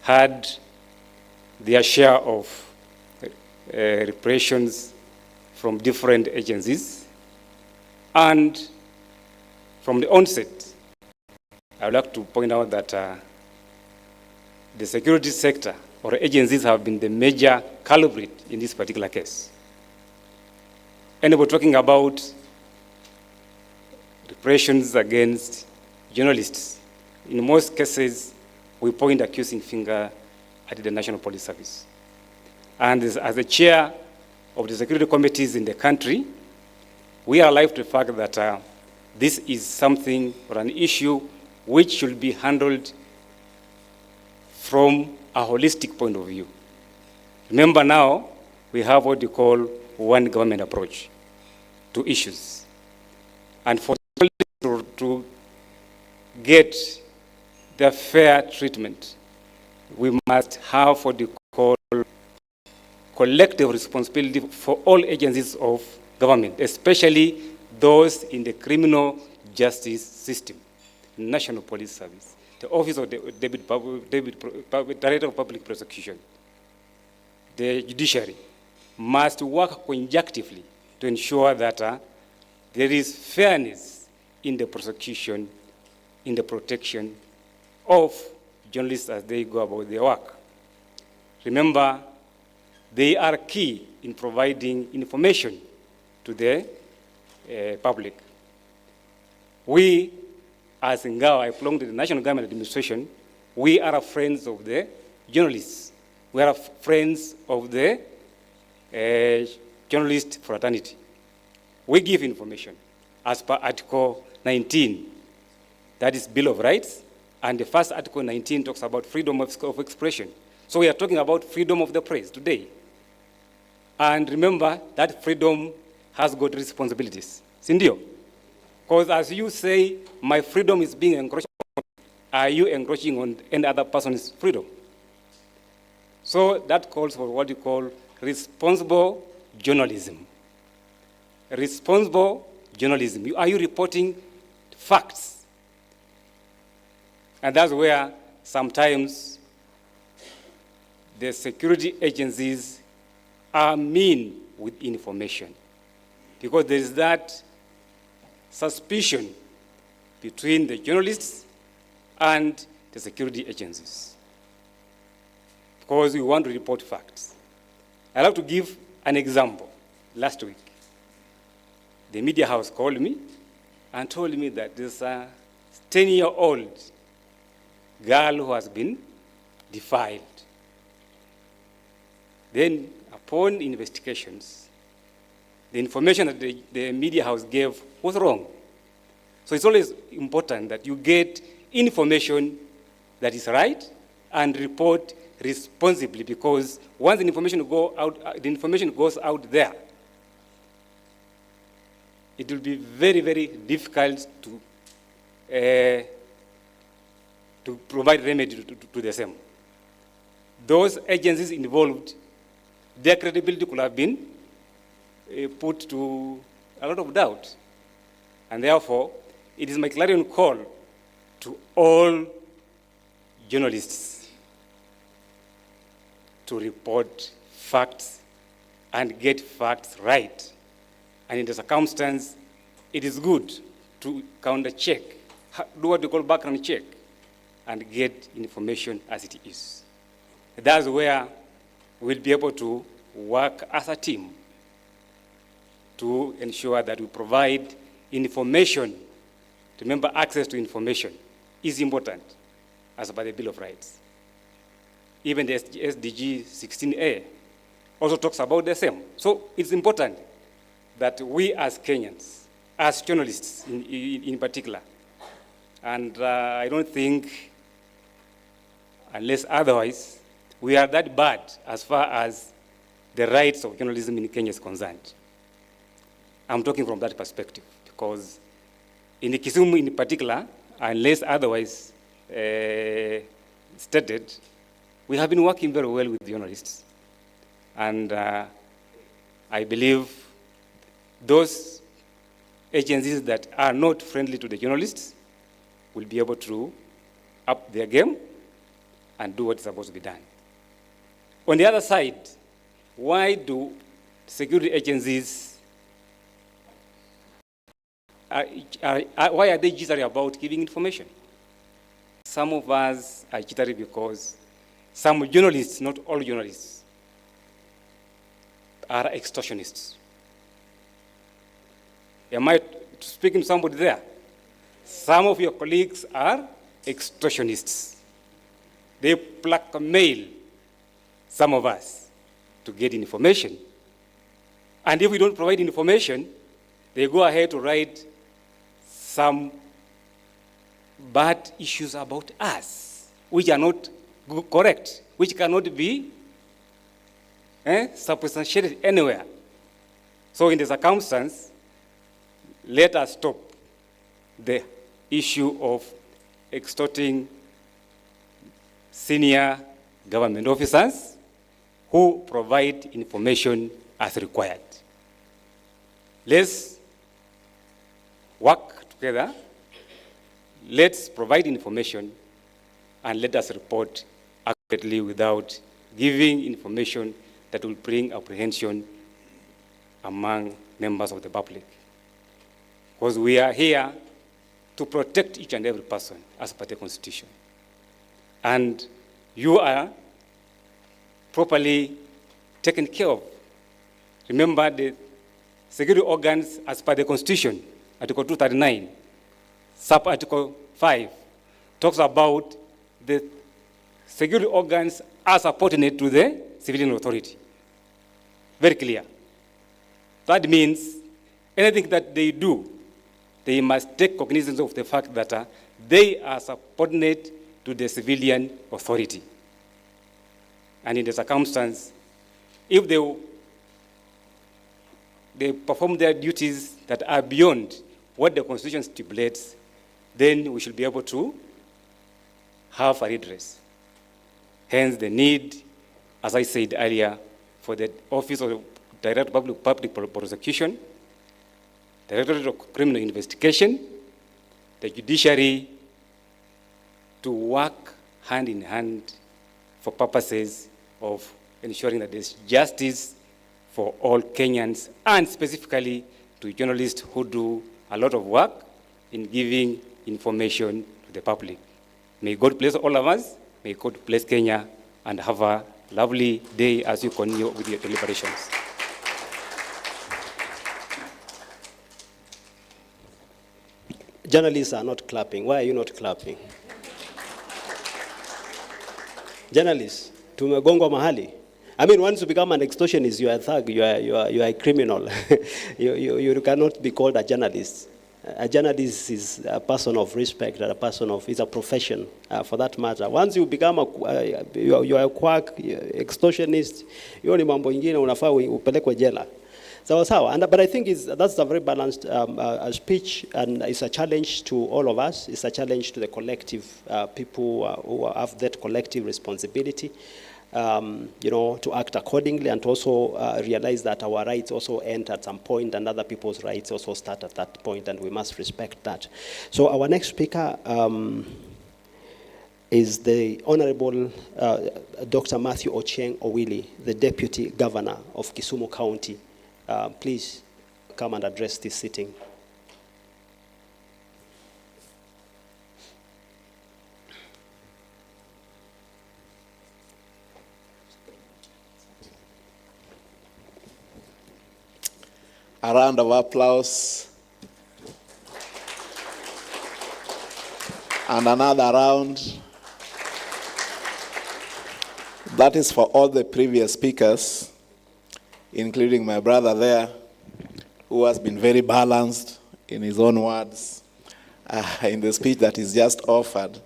had their share of repressions from different agencies. And from the onset, I would like to point out that the security sector or agencies have been the major culprit in this particular case. And we're talking about repressions against journalists. In most cases, we point accusing finger at the National Police Service. And as the chair of the security committees in the country, we are alive to the fact that this is something or an issue which should be handled from a holistic point of view. Remember now, we have what you call one government approach to issues. And for to get the fair treatment, we must have what you call collective responsibility for all agencies of government, especially those in the criminal justice system, National Police Service, the Office of the Director of Public Prosecution, the judiciary must work conjunctively to ensure that there is fairness in the prosecution, in the protection of journalists as they go about their work. Remember, they are key in providing information to the public. We, as Ngao, I belong to the National Government Administration, we are friends of the journalists. We are friends of the journalist fraternity. We give information as per Article 19, that is Bill of Rights, and the first Article 19 talks about freedom of expression. So we are talking about freedom of the press today. And remember, that freedom has got responsibilities. Sindio? Because as you say, my freedom is being encroached on, are you encroaching on any other person's freedom? So that calls for what you call responsible journalism. Responsible journalism. Are you reporting facts? And that's where sometimes the security agencies are mean with information, because there is that suspicion between the journalists and the security agencies, because we want to report facts. I'd like to give an example. Last week, the media house called me and told me that there's a 10-year-old girl who has been defiled. Then, upon investigations, the information that the media house gave was wrong. So it's always important that you get information that is right and report responsibly, because once the information goes out there, it will be very, very difficult to provide remedy to the same. Those agencies involved, their credibility could have been put to a lot of doubt. And therefore, it is my clarion call to all journalists to report facts and get facts right. And in the circumstance, it is good to counter-check, do what we call background check, and get information as it is. That's where we'll be able to work as a team to ensure that we provide information. Remember, access to information is important as per the Bill of Rights. Even the SDG 16A also talks about the same. So it's important that we as Kenyans, as journalists in particular, and I don't think, unless otherwise, we are that bad as far as the rights of journalism in Kenya is concerned. I'm talking from that perspective, because in Kisumu in particular, unless otherwise stated, we have been working very well with journalists. And I believe those agencies that are not friendly to the journalists will be able to up their game and do what is supposed to be done. On the other side, why do security agencies, why are they jittery about giving information? Some of us are jittery because some journalists, not all journalists, are extortionists. Am I speaking to somebody there? Some of your colleagues are extortionists. They blackmail some of us to get information. And if we don't provide information, they go ahead to write some bad issues about us, which are not correct, which cannot be substantiated anywhere. So in the circumstance, let us stop the issue of extorting senior government officers who provide information as required. Let's work together. Let's provide information and let us report accurately without giving information that will bring apprehension among members of the public. Because we are here to protect each and every person as per the Constitution. and you are properly taken care of. Remember the security organs as per the Constitution, Article 239, sub-Article 5, talks about the security organs are subordinate to the civilian authority. Very clear. That means anything that they do, they must take cognizance of the fact that they are subordinate to the civilian authority. And in the circumstance, if they perform their duties that are beyond what the Constitution stipulates, then we should be able to have a redress. Hence the need, as I said earlier, for the Office of Director of Public Prosecution, Directorate of Criminal Investigation, the judiciary to work hand in hand for purposes of ensuring that there's justice for all Kenyans, and specifically to journalists who do a lot of work in giving information to the public. May God bless all of us, may God bless Kenya, and have a lovely day as you continue with your deliberations. Journalists are not clapping. Why are you not clapping? Journalists, tumegongwa mahali. I mean, once you become an extortionist, you are a thug, you are a criminal. you cannot be called a journalist. A journalist is a person of respect, and is a profession, for that matter. Once you become you are a quack, extortionist, hiyo ni mambo ingine unafaa upelekwe jela. But I think that's a very balanced speech, and it's a challenge to all of us. It's a challenge to the collective people who have that collective responsibility, to act accordingly, and to also realize that our rights also end at some point, and other people's rights also start at that point, and we must respect that. So our next speaker is the Honorable Dr. Matthew Ochieng Owili, the Deputy Governor of Kisumu County. Please come and address this sitting. A round of applause. And another round. That is for all the previous speakers, including my brother there, who has been very balanced in his own words in the speech that is just offered.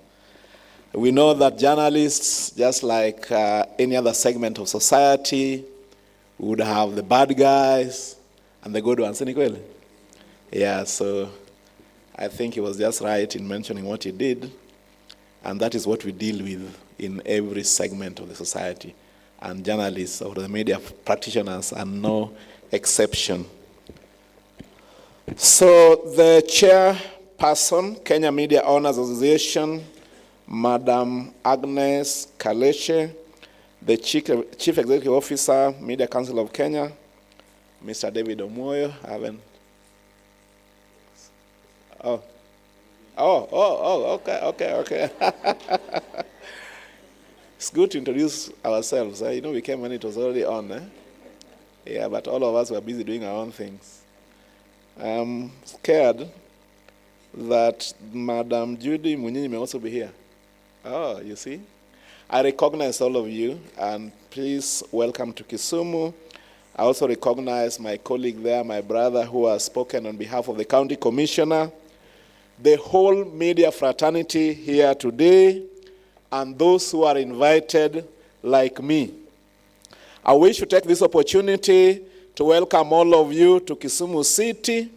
We know that journalists, just like any other segment of society, would have the bad guys and the good ones. Yeah, so I think he was just right in mentioning what he did, and that is what we deal with in every segment of the society. And journalists or the media practitioners are no exception. So the chairperson, Kenya Media Owners Association, Madam Agnes Kaleshe, the Chief Executive Officer, Media Council of Kenya, Mr. David Omoyo, okay. It's good to introduce ourselves. We came when it was already on. Yeah, but all of us were busy doing our own things. I'm scared that Madam Judy Munyini may also be here. Oh, you see? I recognize all of you, and please welcome to Kisumu. I also recognize my colleague there, my brother, who has spoken on behalf of the county commissioner, the whole media fraternity here today, and those who are invited like me. I wish to take this opportunity to welcome all of you to Kisumu City,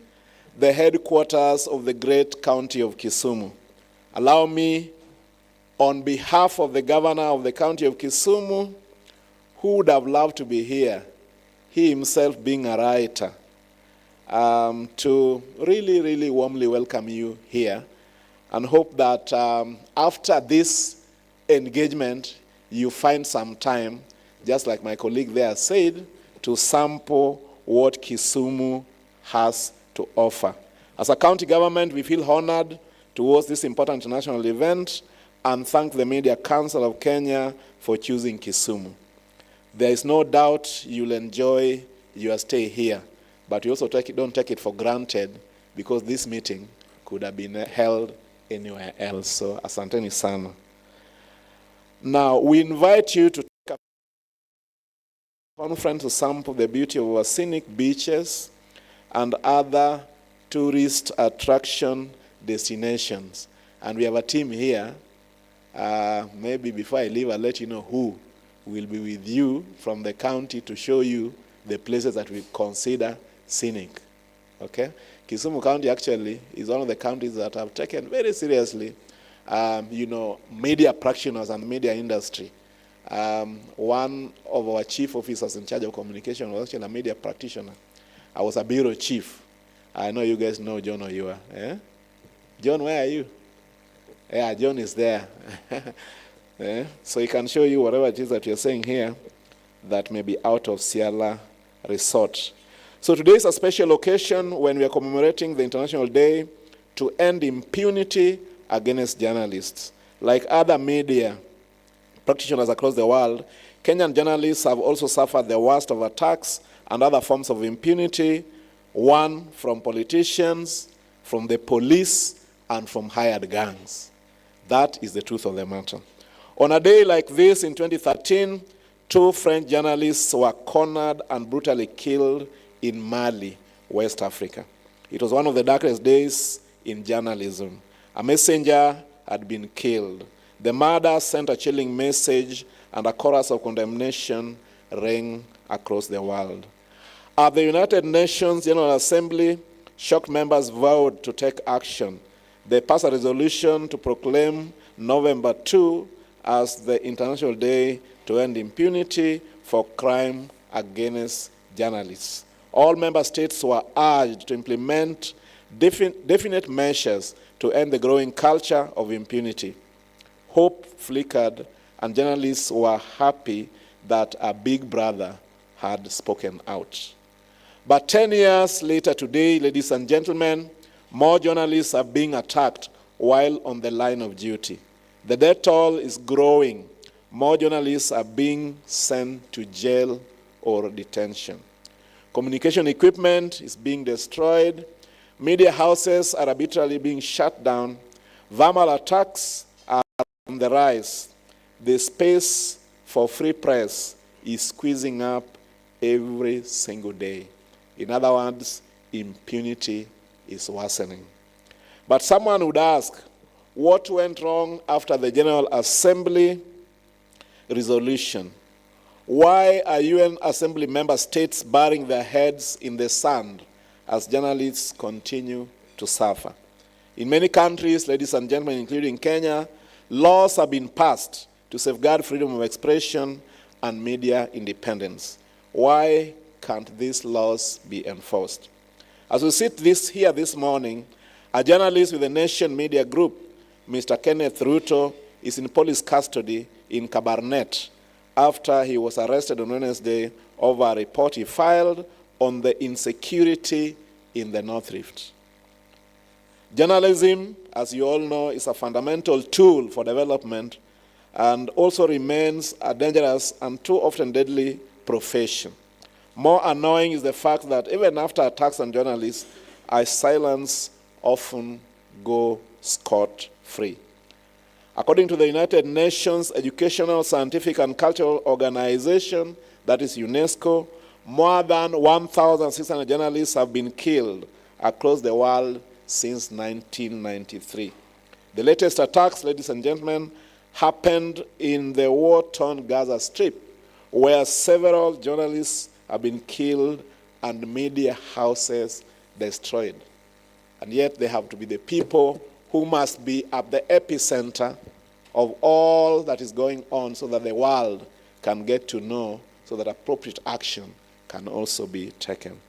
the headquarters of the great county of Kisumu. Allow me, on behalf of the governor of the county of Kisumu, who would have loved to be here, he himself being a writer, to really, really warmly welcome you here, and hope that after this engagement, you find some time, just like my colleague there said, to sample what Kisumu has to offer. As a county government, we feel honored to host this important international event, and thank the Media Council of Kenya for choosing Kisumu. There is no doubt you'll enjoy your stay here, but you also don't take it for granted because this meeting could have been held anywhere else. So, asanteni sana. Now, we invite you to take a conference to sample the beauty of our scenic beaches and other tourist attraction destinations. And we have a team here. Maybe before I leave, I'll let you know who will be with you from the county to show you the places that we consider scenic. Okay? Kisumu County actually is one of the counties that have taken very seriously, media practitioners and media industry. One of our chief officers in charge of communication was actually a media practitioner. I was a bureau chief. I know you guys know John Oyua. Eh? John, where are you? Yeah, John is there. So he can show you whatever it is that you're saying here that may be out of Ciala Resort. So today is a special occasion when we are commemorating the International Day to end impunity against journalists. Like other media practitioners across the world, Kenyan journalists have also suffered the worst of attacks and other forms of impunity, one from politicians, from the police, and from hired gangs. That is the truth of the matter. On a day like this in 2013, 2 French journalists were cornered and brutally killed in Mali, West Africa. It was one of the darkest days in journalism. A messenger had been killed. The murder sent a chilling message, and a chorus of condemnation rang across the world. At the United Nations General Assembly, shocked members vowed to take action. They passed a resolution to proclaim November 2 as the International Day to end impunity for crime against journalists. All member states were urged to implement definite measures to end the growing culture of impunity. Hope flickered, and journalists were happy that a big brother had spoken out. But 10 years later today, ladies and gentlemen, more journalists are being attacked while on the line of duty. The death toll is growing. More journalists are being sent to jail or detention. Communication equipment is being destroyed. Media houses are arbitrarily being shut down. Verbal attacks are on the rise. The space for free press is squeezing up every single day. In other words, impunity is worsening. But someone would ask, what went wrong after the General Assembly resolution? Why are UN Assembly member states burying their heads in the sand as journalists continue to suffer? In many countries, ladies and gentlemen, including Kenya, laws have been passed to safeguard freedom of expression and media independence. Why can't these laws be enforced? As we sit here this morning, a journalist with the Nation Media Group, Mr. Kenneth Ruto, is in police custody in Kabarnet after he was arrested on Wednesday over a report he filed on the insecurity in the North Rift. Journalism, as you all know, is a fundamental tool for development and also remains a dangerous and too often deadly profession. More annoying is the fact that even after attacks on journalists, our silence often go scot-free. According to the United Nations Educational, Scientific and Cultural Organization, that is UNESCO, more than 1,600 journalists have been killed across the world since 1993. The latest attacks, ladies and gentlemen, happened in the war-torn Gaza Strip, where several journalists have been killed and media houses destroyed. And yet they have to be the people who must be at the epicenter of all that is going on so that the world can get to know, so that appropriate action can also be taken.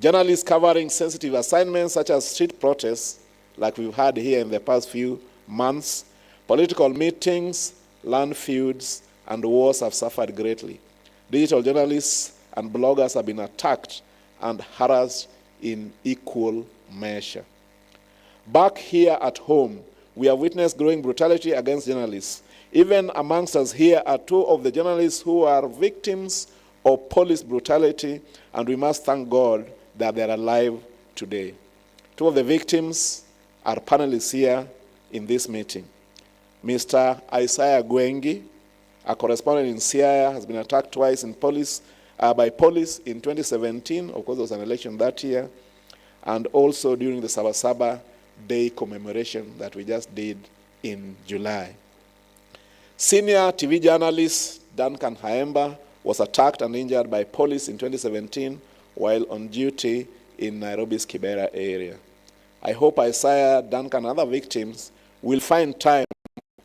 Journalists covering sensitive assignments such as street protests, like we've had here in the past few months, political meetings, land feuds, and wars have suffered greatly. Digital journalists and bloggers have been attacked and harassed in equal measure. Back here at home, we have witnessed growing brutality against journalists. Even amongst us here are two of the journalists who are victims of police brutality, and we must thank God that they are alive today. Two of the victims are panelists here in this meeting. Mr. Isaiah Gwengi, a correspondent in Siaya, has been attacked twice by police in 2017. Of course, there was an election that year, and also during the Sabasaba Day commemoration that we just did in July. Senior TV journalist Duncan Haemba was attacked and injured by police in 2017 while on duty in Nairobi's Kibera area. I hope Isaiah, Duncan, and other victims will find time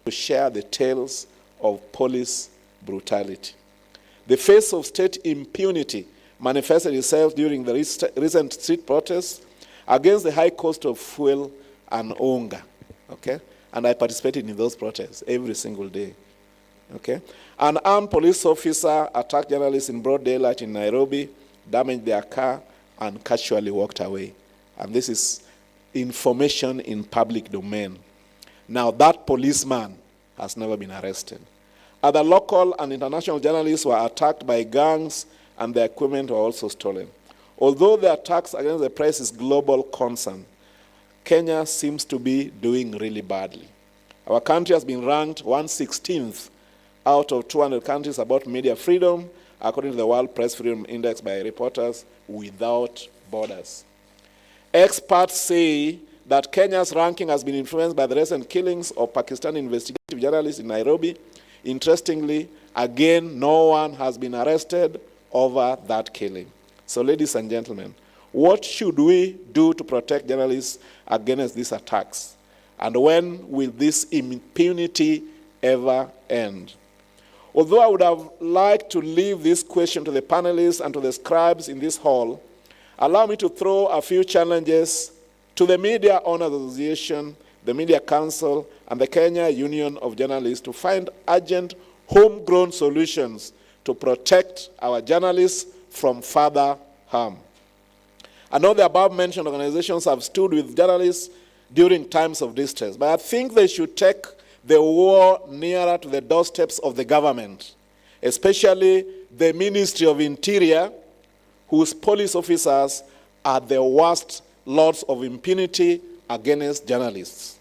to share the tales of police brutality. The face of state impunity manifested itself during the recent street protests against the high cost of fuel and unga, okay? And I participated in those protests every single day, okay? An armed police officer attacked journalists in broad daylight in Nairobi, damaged their car, and casually walked away. And this is information in public domain. Now, that policeman has never been arrested. Other local and international journalists were attacked by gangs, and their equipment were also stolen. Although the attacks against the press is global concern, Kenya seems to be doing really badly. Our country has been ranked 116th out of 200 countries about media freedom, according to the World Press Freedom Index by Reporters Without Borders. Experts say that Kenya's ranking has been influenced by the recent killings of Pakistani investigative journalists in Nairobi. Interestingly, again, no one has been arrested over that killing. So, ladies and gentlemen, what should we do to protect journalists against these attacks? And when will this impunity ever end? Although I would have liked to leave this question to the panelists and to the scribes in this hall, allow me to throw a few challenges to the Media Owners Association, the Media Council, and the Kenya Union of Journalists to find urgent, homegrown solutions to protect our journalists from further harm. I know the above-mentioned organizations have stood with journalists during times of distress, but I think they should take the war nearer to the doorsteps of the government, especially the Ministry of Interior, whose police officers are the worst lords of impunity against journalists.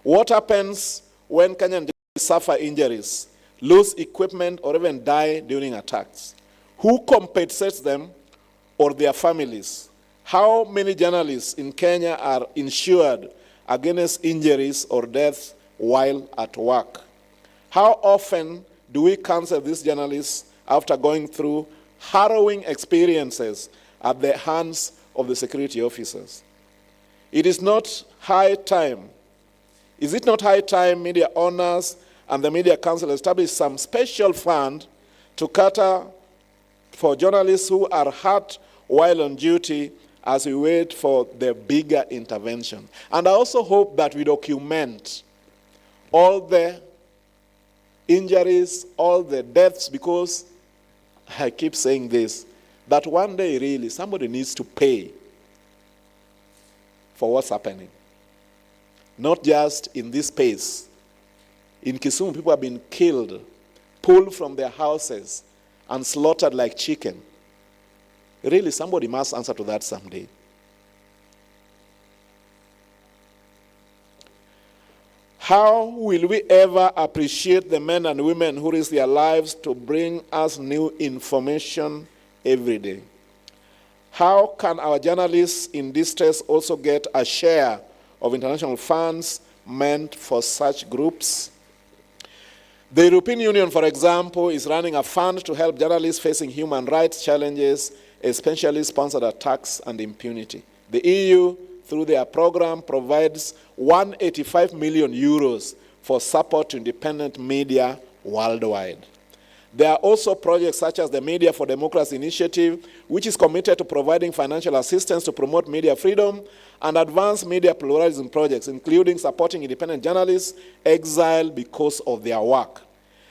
What happens when Kenyan journalists suffer injuries, lose equipment, or even die during attacks? Who compensates them or their families? How many journalists in Kenya are insured against injuries or deaths while at work? How often do we counsel these journalists after going through harrowing experiences at the hands of the security officers? It is not high time. Is it not high time media owners and the Media Council establish some special fund to cater for journalists who are hurt while on duty as we wait for the bigger intervention? And I also hope that we document all the injuries, all the deaths, because I keep saying this, that one day really somebody needs to pay for what's happening. Not just in this space. In Kisumu, people have been killed, pulled from their houses, and slaughtered like chicken. Really, somebody must answer to that someday. How will we ever appreciate the men and women who risk their lives to bring us new information every day? How can our journalists in distress also get a share of international funds meant for such groups? The European Union, for example, is running a fund to help journalists facing human rights challenges, especially sponsored attacks and impunity. The EU, through their program, provides 185 million euros for support to independent media worldwide. There are also projects such as the Media for Democracy Initiative, which is committed to providing financial assistance to promote media freedom and advance media pluralism projects, including supporting independent journalists exiled because of their work.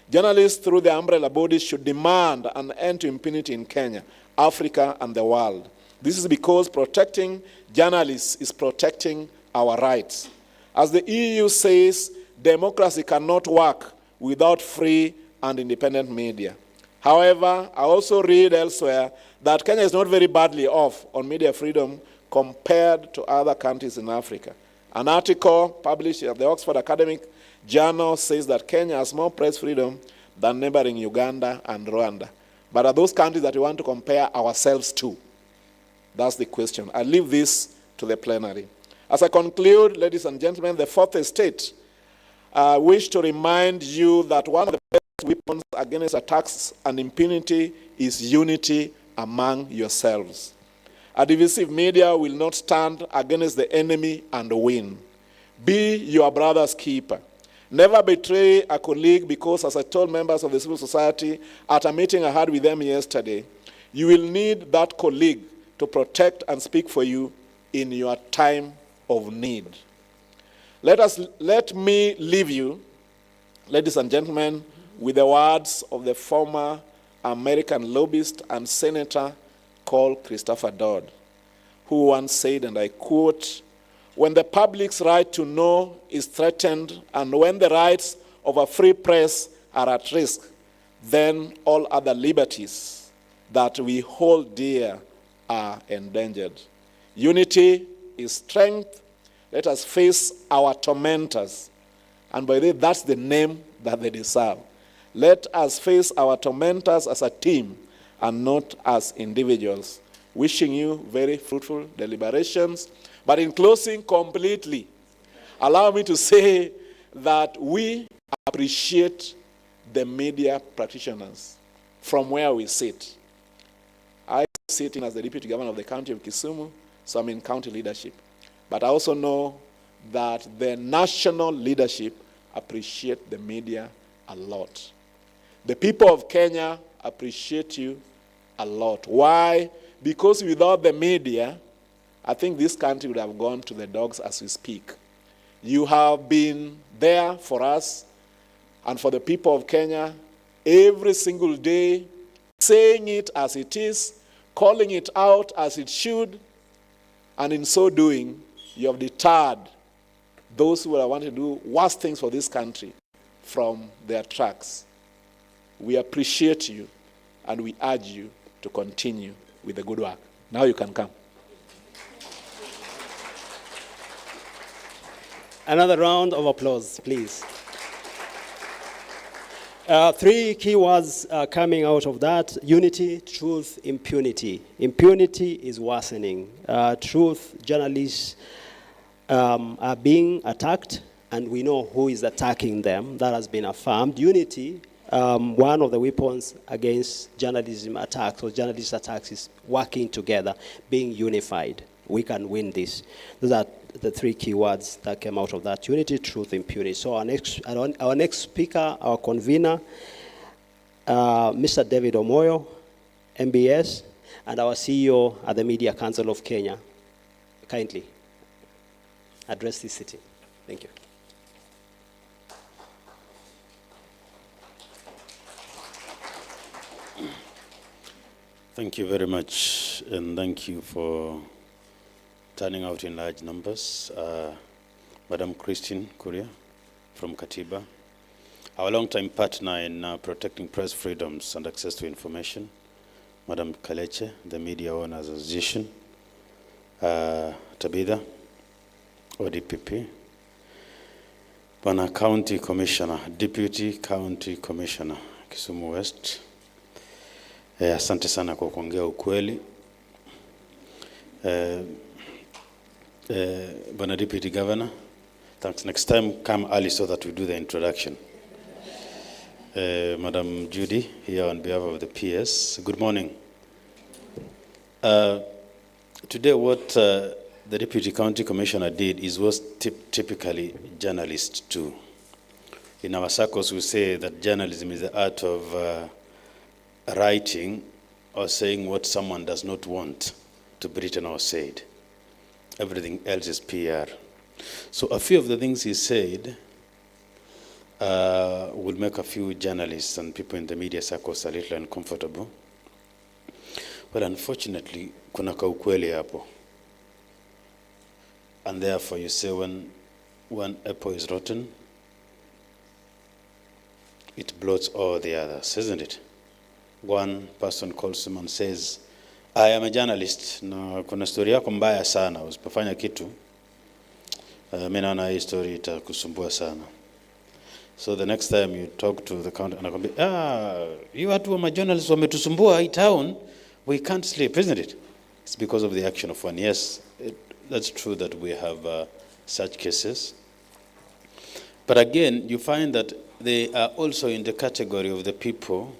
Journalists, through their umbrella bodies, should demand an end to impunity in Kenya, Africa, and the world. This is because protecting journalists is protecting our rights. As the EU says, democracy cannot work without free and independent media. However, I also read elsewhere that Kenya is not very badly off on media freedom compared to other countries in Africa. An article published at the Oxford Academic Journal says that Kenya has more press freedom than neighboring Uganda and Rwanda. But are those countries that we want to compare ourselves to? That's the question. I leave this to the plenary. As I conclude, ladies and gentlemen, the fourth estate wish to remind you that one of the best weapons against attacks and impunity is unity among yourselves. A divisive media will not stand against the enemy and win. Be your brother's keeper. Never betray a colleague because, as I told members of the civil society at a meeting I had with them yesterday, you will need that colleague to protect and speak for you in your time of need. Let me leave you, ladies and gentlemen, with the words of the former American lobbyist and senator called Christopher Dodd, who once said, and I quote, "When the public's right to know is threatened and when the rights of a free press are at risk, then all other liberties that we hold dear are endangered. Unity is strength. Let us face our tormentors." And by the way, that's the name that they deserve. Let us face our tormentors as a team and not as individuals. Wishing you very fruitful deliberations. But in closing completely, allow me to say that we appreciate the media practitioners from where we sit. I sit in as the Deputy Governor of the County of Kisumu, so I'm in county leadership. But I also know that the national leadership appreciate the media a lot. The people of Kenya appreciate you a lot. Why? Because without the media, I think this country would have gone to the dogs as we speak. You have been there for us and for the people of Kenya every single day, saying it as it is, calling it out as it should, and in so doing, you have deterred those who want to do worse things for this country from their tracks. We appreciate you, and we urge you to continue with the good work. Now you can come. Another round of applause, please. Three key words coming out of that: unity, truth, impunity. Impunity is worsening. Truth, journalists are being attacked, and we know who is attacking them. That has been affirmed. Unity, one of the weapons against journalism attacks or journalist attacks is working together, being unified. We can win this. Those are the three key words that came out of that: unity, truth, impunity. So our next speaker, our convener, Mr. David Omoyo, MBS, and our CEO at the Media Council of Kenya, kindly address this sitting. Thank you. Thank you very much, and thank you for turning out in large numbers. Madam Christine Kuria from Katiba, our longtime partner in protecting press freedoms and access to information, Madam Kaleche, the Media Owners Association, Tabitha, ODPP, Bana County Commissioner, Deputy County Commissioner, Kisumu West. Asante sana kwa kuongea ukweli. Bana Deputy Governor, thanks. Next time, come early so that we do the introduction. Madam Judy, here on behalf of the PS. Good morning. Today, what the Deputy County Commissioner did is what typically journalists do. In our circles, we say that journalism is the art of writing or saying what someone does not want to be written or said. Everything else is PR. So a few of the things he said will make a few journalists and people in the media circles a little uncomfortable. But unfortunately, kuna kaukweli hapo. And therefore you say when one apple is rotten, it bloats all the others, isn't it? One person calls him and says, I am a journalist, na kuna story yako mbaya sana, usipofanya kitu, mimi naona hii story itakusumbua sana. So the next time you talk to the county, anakwambia, you watu wa journalists wametusumbua hii town, we can't sleep, isn't it? It's because of the action of one. Yes, that's true that we have such cases. But again, you find that they are also in the category of the people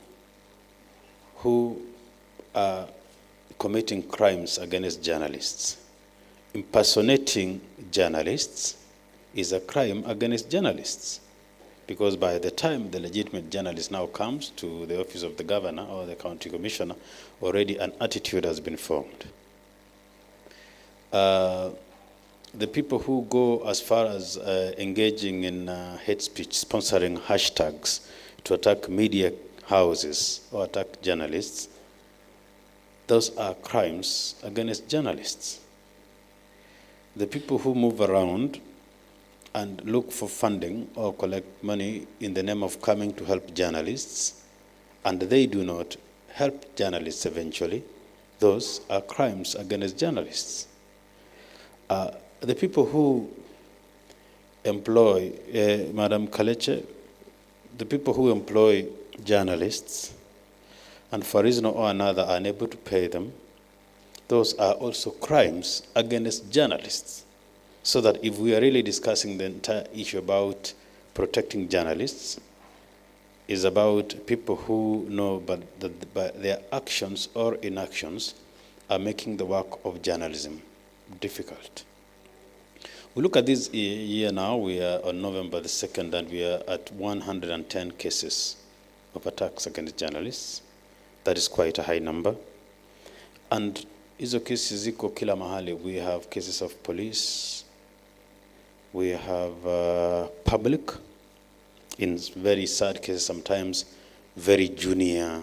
who are committing crimes against journalists. Impersonating journalists is a crime against journalists, because by the time the legitimate journalist now comes to the office of the governor or the county commissioner, already an attitude has been formed. The people who go as far as engaging in hate speech, sponsoring hashtags to attack media houses or attack journalists, those are crimes against journalists. The people who move around and look for funding or collect money in the name of coming to help journalists, and they do not help journalists eventually, those are crimes against journalists. The people who employ, Madam Kaleche, the people who employ journalists and for reason or another are unable to pay them, those are also crimes against journalists. So that if we are really discussing the entire issue about protecting journalists, is about people who know that by their actions or inactions are making the work of journalism difficult. We look at this year now, we are on November the 2nd, and we are at 110 cases of attacks against journalists. That is quite a high number. And hizo cases ziko kila mahali. We have cases of police, we have public, in very sad cases sometimes, very junior,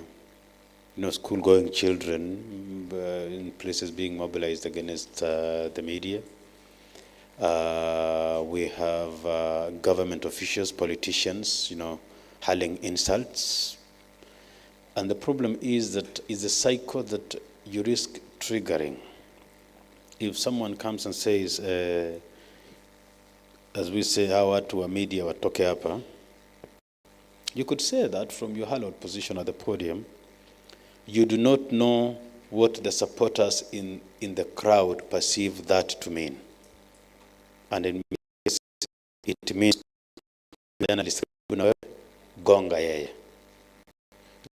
school-going children in places being mobilized against the media. We have government officials, politicians, hurling insults. And the problem is that it's a cycle that you risk triggering. If someone comes and says, as we say, hawa watu wa media watoke hapa, you could say that from your hallowed position at the podium. You do not know what the supporters in the crowd perceive that to mean. And in cases, it means journalists gonga yeye.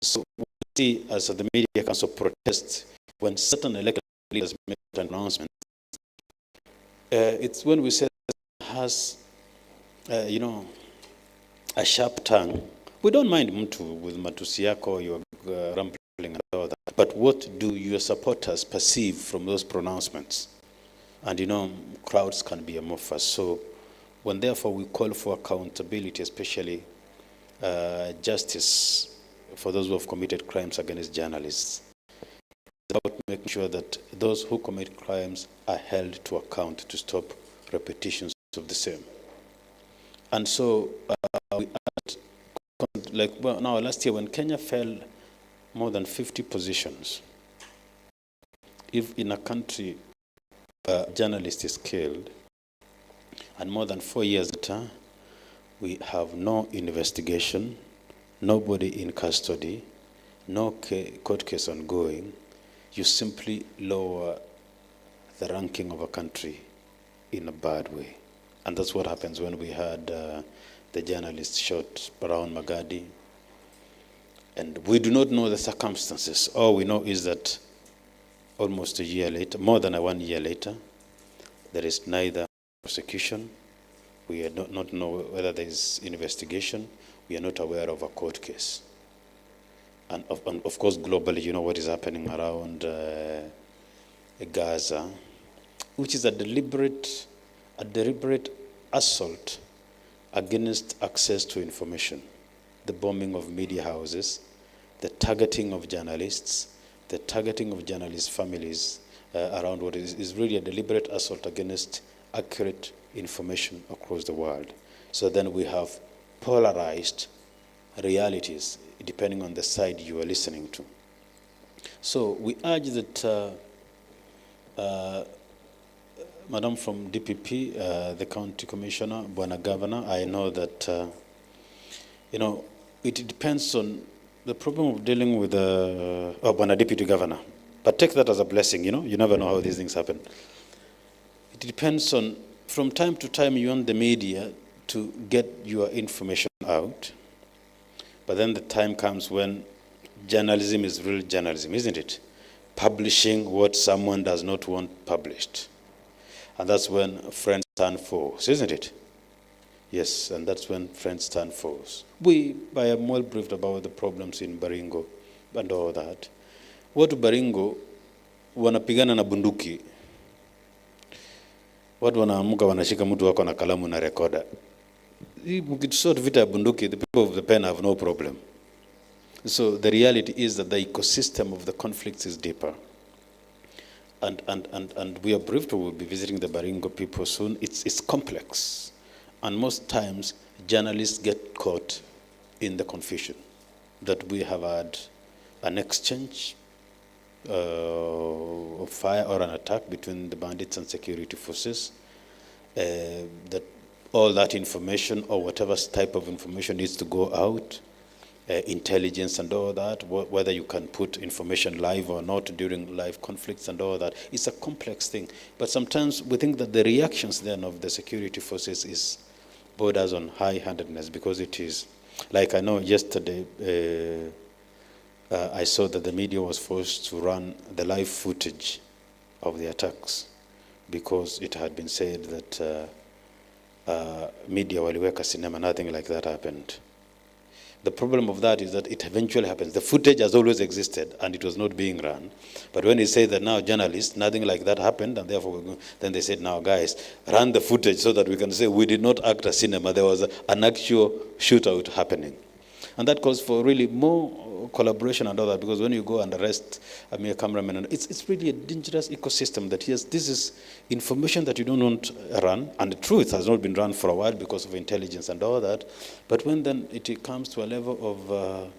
So we see as the media council protests when certain elected leaders make an announcement. It's when we say has, a sharp tongue. We don't mind mtu with matusi yako, your rambling and all that. But what do your supporters perceive from those pronouncements? And crowds can be amorphous. So when therefore we call for accountability, especially justice for those who have committed crimes against journalists, it's about making sure that those who commit crimes are held to account to stop repetitions of the same. And so we had, last year when Kenya fell more than 50 positions, if in a country a journalist is killed, and more than 4 years later, we have no investigation, nobody in custody, no court case ongoing, you simply lower the ranking of a country in a bad way. And that's what happens when we had the journalist shot around Magadi. And we do not know the circumstances. All we know is that almost a year later, more than 1 year later, there is neither prosecution. We do not know whether there is investigation. We are not aware of a court case. And of course, globally, you know what is happening around Gaza, which is a deliberate assault against access to information, the bombing of media houses, the targeting of journalists, the targeting of journalists' families around what is really a deliberate assault against accurate information across the world. So then we have polarized realities depending on the side you are listening to. So we urge that, Madam from DPP, the County Commissioner, Bwana Governor, I know that, it depends on the problem of dealing with Bwana Deputy Governor. But take that as a blessing, you never know how these things happen. It depends on, from time to time you want the media to get your information out, but then the time comes when journalism is real journalism, isn't it? Publishing what someone does not want published. And that's when friends turn foes, isn't it? Yes, and that's when friends turn foes. I am well briefed about the problems in Baringo and all that. Watu Baringo wanapigana na bunduki. Watu wanaamuka wanashika mtu wako na kalamu na rekoda. Mkisort vita ya bunduki, the people of the pen have no problem. So the reality is that the ecosystem of the conflicts is deeper. And we are briefed, we will be visiting the Baringo people soon. It's complex. And most times, journalists get caught in the confusion that we have had an exchange of fire or an attack between the bandits and security forces, that all that information or whatever type of information needs to go out, intelligence and all that, whether you can put information live or not during live conflicts and all that. It's a complex thing. But sometimes we think that the reactions then of the security forces is borders on high-handedness, because it is, like I know yesterday, I saw that the media was forced to run the live footage of the attacks because it had been said that media waliweka cinema, nothing like that happened. The problem of that is that it eventually happens. The footage has always existed and it was not being run. But when they say that now journalists, nothing like that happened, and therefore then they said, now guys, run the footage so that we can say we did not act as cinema. There was an actual shootout happening. And that calls for really more collaboration and all that, because when you go and arrest a mere cameraman, and it's really a dangerous ecosystem that, yes, this is information that you don't want to run, and the truth has not been run for a while because of intelligence and all that. But when then it comes to a level of,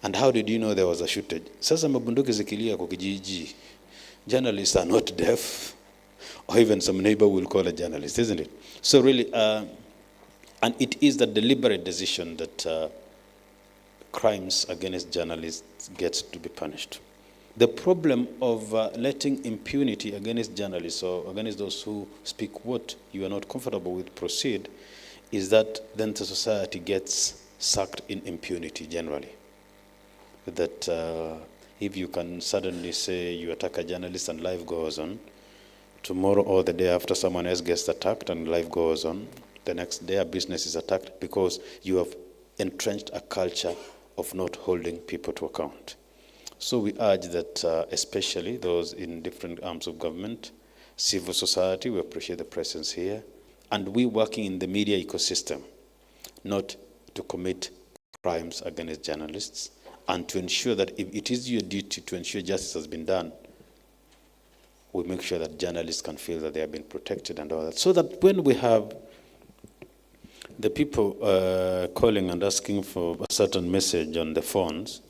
and how did you know there was a shootage? Sasa mabunduki zikilia kwa kijiji, journalists are not deaf, or even some neighbor will call a journalist, isn't it? So really, and it is the deliberate decision that crimes against journalists gets to be punished. The problem of letting impunity against journalists or against those who speak what you are not comfortable with proceed is that then the society gets sucked in impunity generally. That if you can suddenly say you attack a journalist and life goes on, tomorrow or the day after someone else gets attacked and life goes on, the next day a business is attacked because you have entrenched a culture of not holding people to account. So we urge that especially those in different arms of government, civil society, we appreciate the presence here, and we working in the media ecosystem, not to commit crimes against journalists, and to ensure that if it is your duty to ensure justice has been done, we make sure that journalists can feel that they have been protected and all that. So that when we have the people calling and asking for a certain message on the phones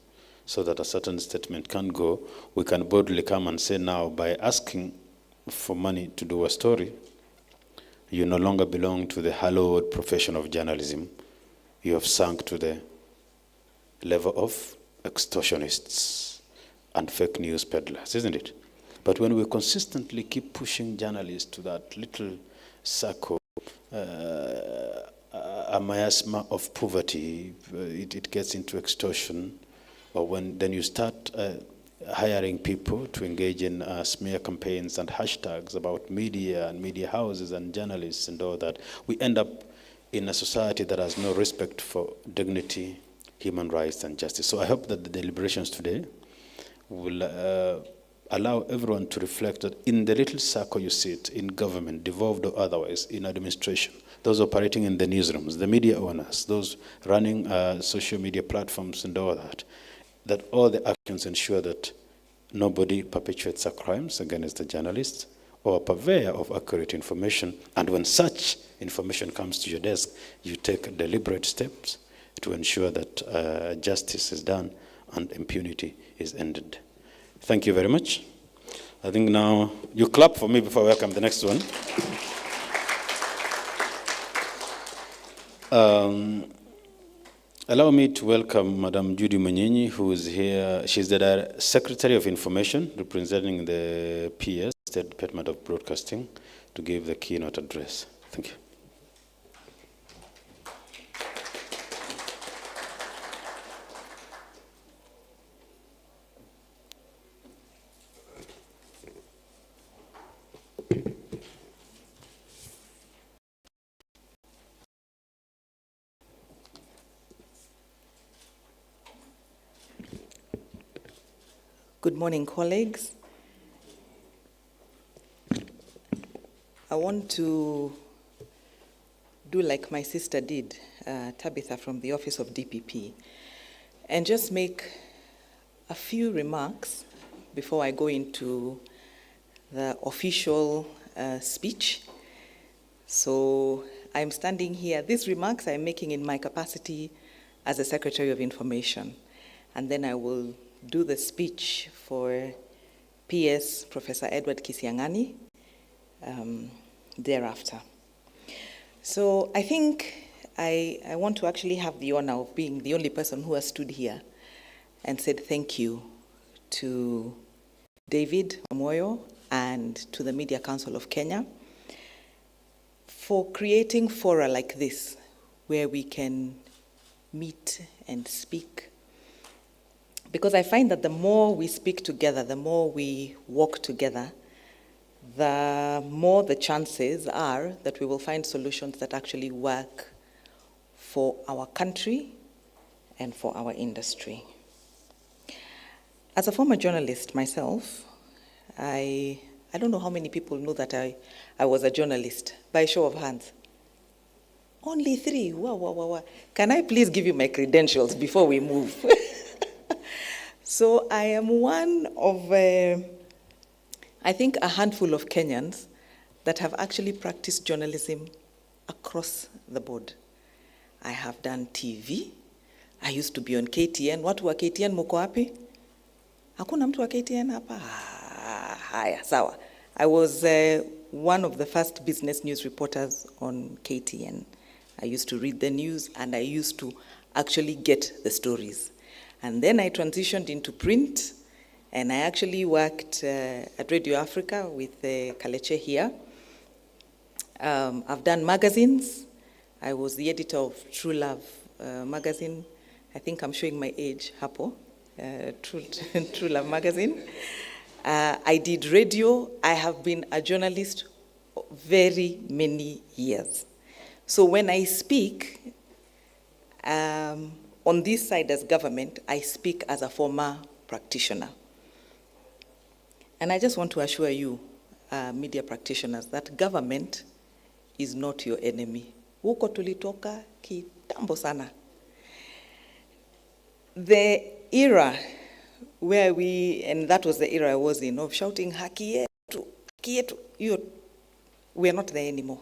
so that a certain statement can go, we can boldly come and say now, by asking for money to do a story, you no longer belong to the hallowed profession of journalism. You have sunk to the level of extortionists and fake news peddlers, isn't it? But when we consistently keep pushing journalists to that little circle, a miasma of poverty, it gets into extortion, or when then you start hiring people to engage in smear campaigns and hashtags about media and media houses and journalists and all that, we end up in a society that has no respect for dignity, human rights, and justice. So I hope that the deliberations today will allow everyone to reflect that in the little circle you sit, in government, devolved or otherwise, in administration, those operating in the newsrooms, the media owners, those running social media platforms and all that, that all the actions ensure that nobody perpetuates crimes against the journalists or a purveyor of accurate information, and when such information comes to your desk, you take deliberate steps to ensure that justice is done and impunity is ended. Thank you very much. I think now you clap for me before I welcome the next one. Allow me to welcome Madam Judy Munyenyi, who is here. She's the Secretary of Information, representing the PS, State Department of Broadcasting, to give the keynote address. Thank you. Good morning, colleagues. I want to do like my sister did, Tabitha from the office of DPP, and just make a few remarks before I go into the official speech. So I'm standing here. These remarks I'm making in my capacity as a Secretary of Information, and then I will do the speech for PS Professor Edward Kisiang'ani thereafter. So I think I want to actually have the honor of being the only person who has stood here and said thank you to David Omoyo and to the Media Council of Kenya for creating fora like this where we can meet and speak. Because I find that the more we speak together, the more we walk together, the more the chances are that we will find solutions that actually work for our country and for our industry. As a former journalist myself, I don't know how many people know that I was a journalist, by show of hands. Only 3. Wow. Can I please give you my credentials before we move? So I am one of, I think, a handful of Kenyans that have actually practiced journalism across the board. I have done TV. I used to be on KTN. Watu wa KTN muko wapi? Hakuna mtu wa KTN hapa? Haya, sawa. I was one of the first business news reporters on KTN. I used to read the news and I used to actually get the stories. And then I transitioned into print, and I actually worked at Radio Africa with Kaleche here. I've done magazines. I was the editor of True Love magazine. I think I'm showing my age, hapo. True Love magazine. I did radio. I have been a journalist very many years. So when I speak, on this side as government, I speak as a former practitioner. And I just want to assure you, media practitioners, that government is not your enemy. Huko tulitoka kitambo sana. The era where and that was the era I was in, of shouting, haki yetu, we are not there anymore.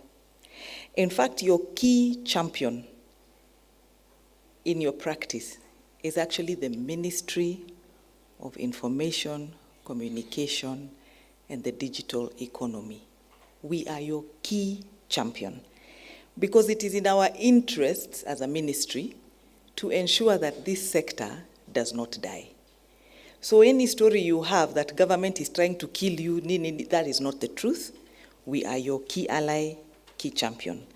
In fact, your key champion in your practice is actually the Ministry of Information, Communication, and the Digital Economy. We are your key champion because it is in our interests as a ministry to ensure that this sector does not die. So any story you have that government is trying to kill you, that is not the truth. We are your key ally, key champion.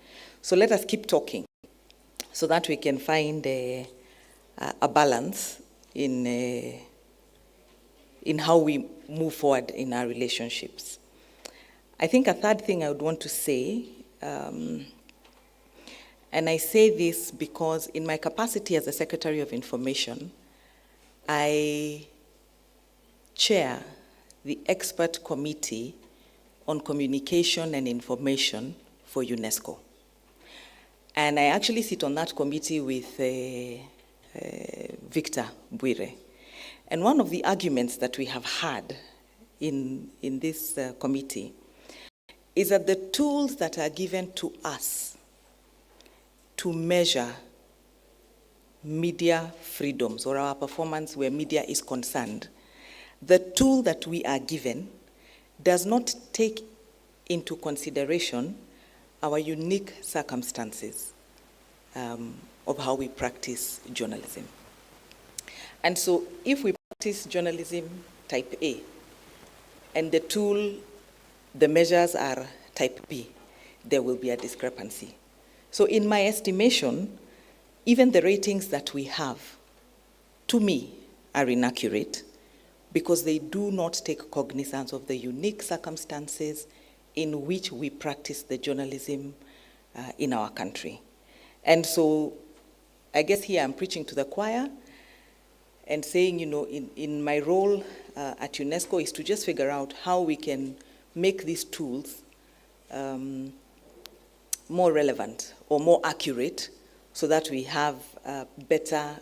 So let us keep talking, so that we can find a balance in how we move forward in our relationships. I think a third thing I would want to say, and I say this because in my capacity as a Secretary of Information, I chair the Expert Committee on Communication and Information for UNESCO. And I actually sit on that committee with Victor Bwire. And one of the arguments that we have had in this committee is that the tools that are given to us to measure media freedoms or our performance where media is concerned, the tool that we are given does not take into consideration our unique circumstances of how we practice journalism. And so if we practice journalism type A, and the tool, the measures are type B, there will be a discrepancy. So in my estimation, even the ratings that we have, to me, are inaccurate because they do not take cognizance of the unique circumstances in which we practice the journalism in our country. And so I guess here I'm preaching to the choir and saying, you know, in my role at UNESCO is to just figure out how we can make these tools more relevant or more accurate so that we have better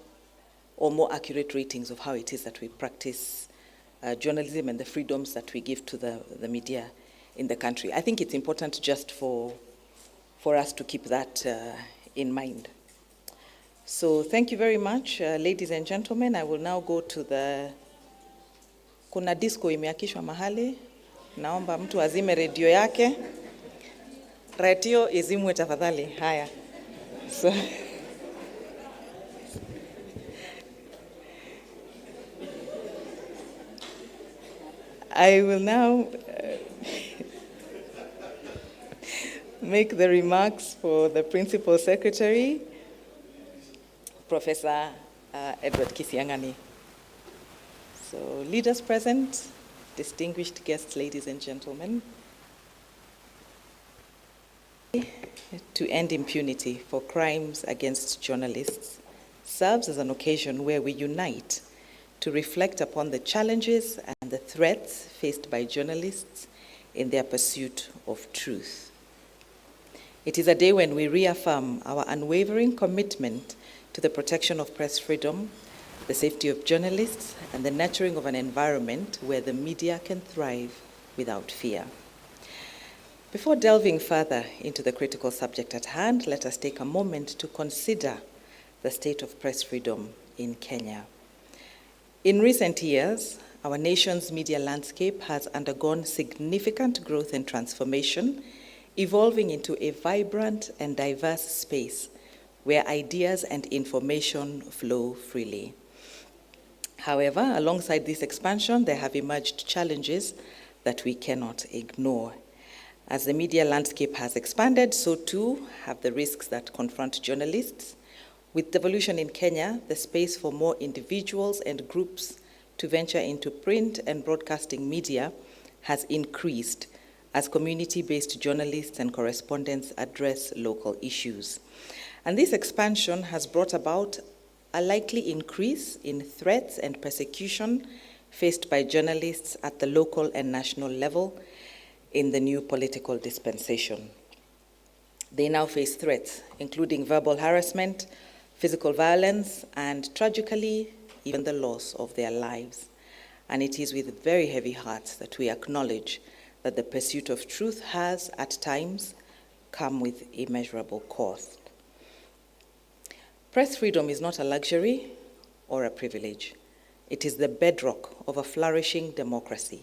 or more accurate ratings of how it is that we practice journalism and the freedoms that we give to the media in the country. I think it's important just for us to keep that in mind. So thank you very much, ladies and gentlemen. I will now go to the... Kuna disco imeakishwa mahali. Naomba mtu azime redio yake. Radio izimwe tafadhali. Haya. So, I will now make the remarks for the Principal Secretary, Professor Edward Kisiangani. So, leaders present, distinguished guests, ladies and gentlemen. To end impunity for crimes against journalists serves as an occasion where we unite to reflect upon the challenges and the threats faced by journalists in their pursuit of truth. It is a day when we reaffirm our unwavering commitment to the protection of press freedom, the safety of journalists, and the nurturing of an environment where the media can thrive without fear. Before delving further into the critical subject at hand, let us take a moment to consider the state of press freedom in Kenya. In recent years, our nation's media landscape has undergone significant growth and transformation, evolving into a vibrant and diverse space where ideas and information flow freely. However, alongside this expansion, there have emerged challenges that we cannot ignore. As the media landscape has expanded, so too have the risks that confront journalists. With devolution in Kenya, the space for more individuals and groups to venture into print and broadcasting media has increased as community-based journalists and correspondents address local issues. And this expansion has brought about a likely increase in threats and persecution faced by journalists at the local and national level in the new political dispensation. They now face threats, including verbal harassment, physical violence, and tragically, even the loss of their lives. And it is with very heavy hearts that we acknowledge that the pursuit of truth has, at times, come with immeasurable cost. Press freedom is not a luxury or a privilege. It is the bedrock of a flourishing democracy.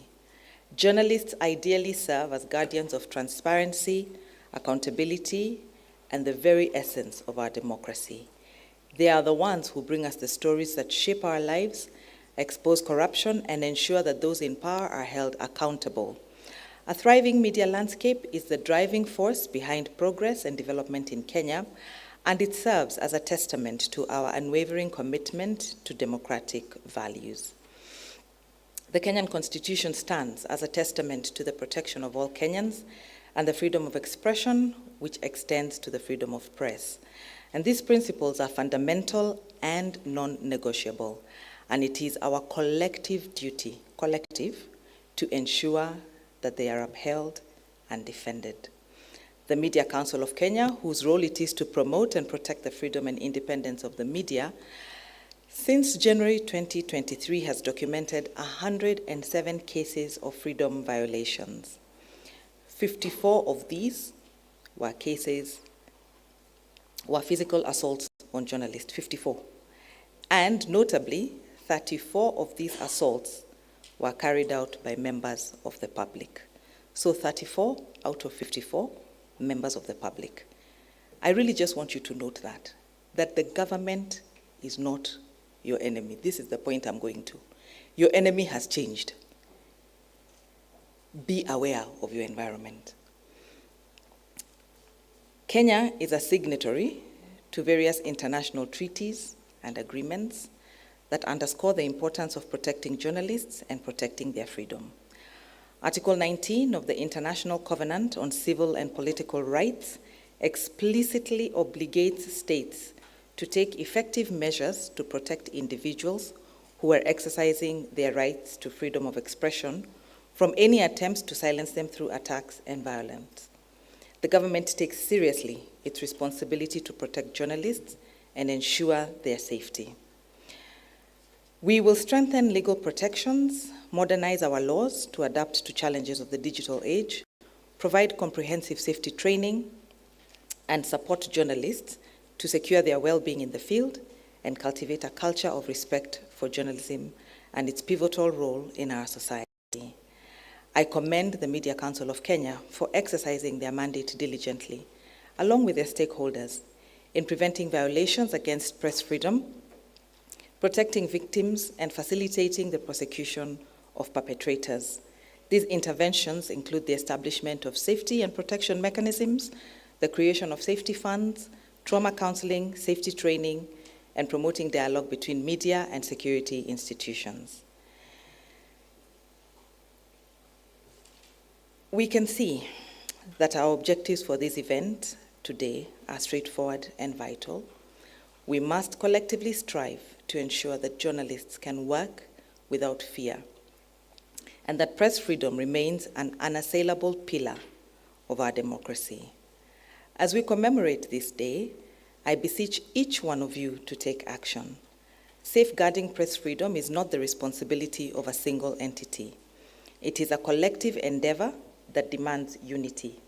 Journalists ideally serve as guardians of transparency, accountability, and the very essence of our democracy. They are the ones who bring us the stories that shape our lives, expose corruption, and ensure that those in power are held accountable. A thriving media landscape is the driving force behind progress and development in Kenya, and it serves as a testament to our unwavering commitment to democratic values. The Kenyan Constitution stands as a testament to the protection of all Kenyans and the freedom of expression, which extends to the freedom of press. And these principles are fundamental and non-negotiable, and it is our collective duty, to ensure that they are upheld and defended. The Media Council of Kenya, whose role it is to promote and protect the freedom and independence of the media, since January 2023 has documented 107 cases of freedom violations. 54 of these were physical assaults on journalists, 54. And notably, 34 of these assaults were carried out by members of the public. So 34 out of 54 members of the public. I really just want you to note that the government is not your enemy. This is the point I'm going to. Your enemy has changed. Be aware of your environment. Kenya is a signatory to various international treaties and agreements that underscore the importance of protecting journalists and protecting their freedom. Article 19 of the International Covenant on Civil and Political Rights explicitly obligates states to take effective measures to protect individuals who are exercising their rights to freedom of expression from any attempts to silence them through attacks and violence. The government takes seriously its responsibility to protect journalists and ensure their safety. We will strengthen legal protections, modernize our laws to adapt to challenges of the digital age, provide comprehensive safety training, and support journalists to secure their well-being in the field and cultivate a culture of respect for journalism and its pivotal role in our society. I commend the Media Council of Kenya for exercising their mandate diligently, along with their stakeholders, in preventing violations against press freedom, protecting victims, and facilitating the prosecution of perpetrators. These interventions include the establishment of safety and protection mechanisms, the creation of safety funds, trauma counseling, safety training, and promoting dialogue between media and security institutions. We can see that our objectives for this event today are straightforward and vital. We must collectively strive to ensure that journalists can work without fear and that press freedom remains an unassailable pillar of our democracy. As we commemorate this day, I beseech each one of you to take action. Safeguarding press freedom is not the responsibility of a single entity. It is a collective endeavor that demands unity.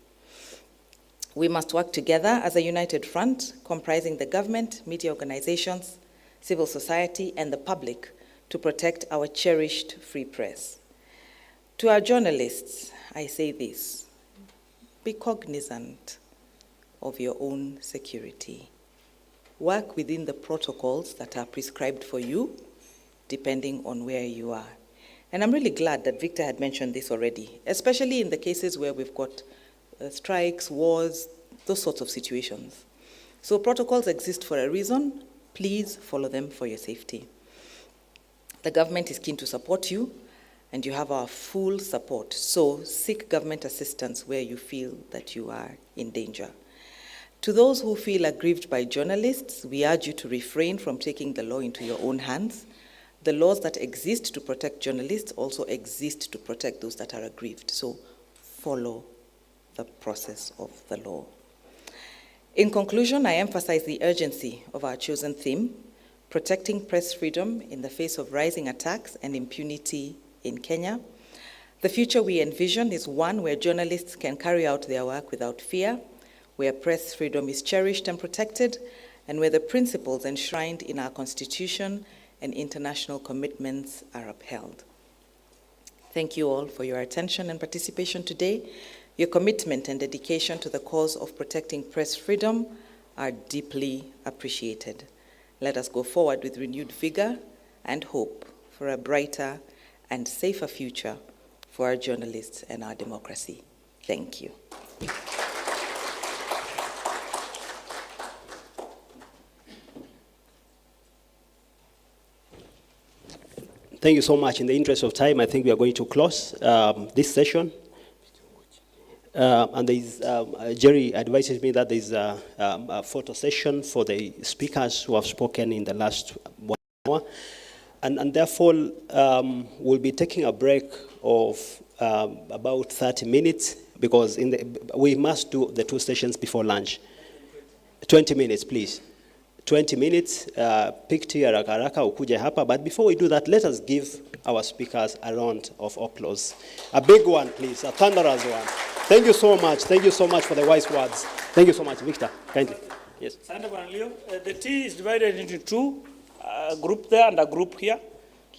We must work together as a united front comprising the government, media organizations, civil society, and the public to protect our cherished free press. To our journalists, I say this: be cognizant of your own security. Work within the protocols that are prescribed for you, depending on where you are. And I'm really glad that Victor had mentioned this already, especially in the cases where we've got strikes, wars, those sorts of situations. So protocols exist for a reason. Please follow them for your safety. The government is keen to support you, and you have our full support. So seek government assistance where you feel that you are in danger. To those who feel aggrieved by journalists, we urge you to refrain from taking the law into your own hands. The laws that exist to protect journalists also exist to protect those that are aggrieved. So follow the process of the law. In conclusion, I emphasize the urgency of our chosen theme, protecting press freedom in the face of rising attacks and impunity in Kenya. The future we envision is one where journalists can carry out their work without fear, where press freedom is cherished and protected, and where the principles enshrined in our Constitution and international commitments are upheld. Thank you all for your attention and participation today. Your commitment and dedication to the cause of protecting press freedom are deeply appreciated. Let us go forward with renewed vigor and hope for a brighter and safer future for our journalists and our democracy. Thank you. Thank you so much. In the interest of time, I think we are going to close this session. And Jerry advises me that there's a photo session for the speakers who have spoken in the last 1 hour. And therefore, we'll be taking a break of about 30 minutes because we must do the 2 sessions before lunch. 20 minutes, please. 20 minutes, pick to your haraka ukuje hapa. But before we do that, let us give our speakers a round of applause. A big one, please, a thunderous one. Thank you so much. Thank you so much for the wise words. Thank you so much, Victor. Kindly. Yes. The tea is divided into two, a group there and a group here.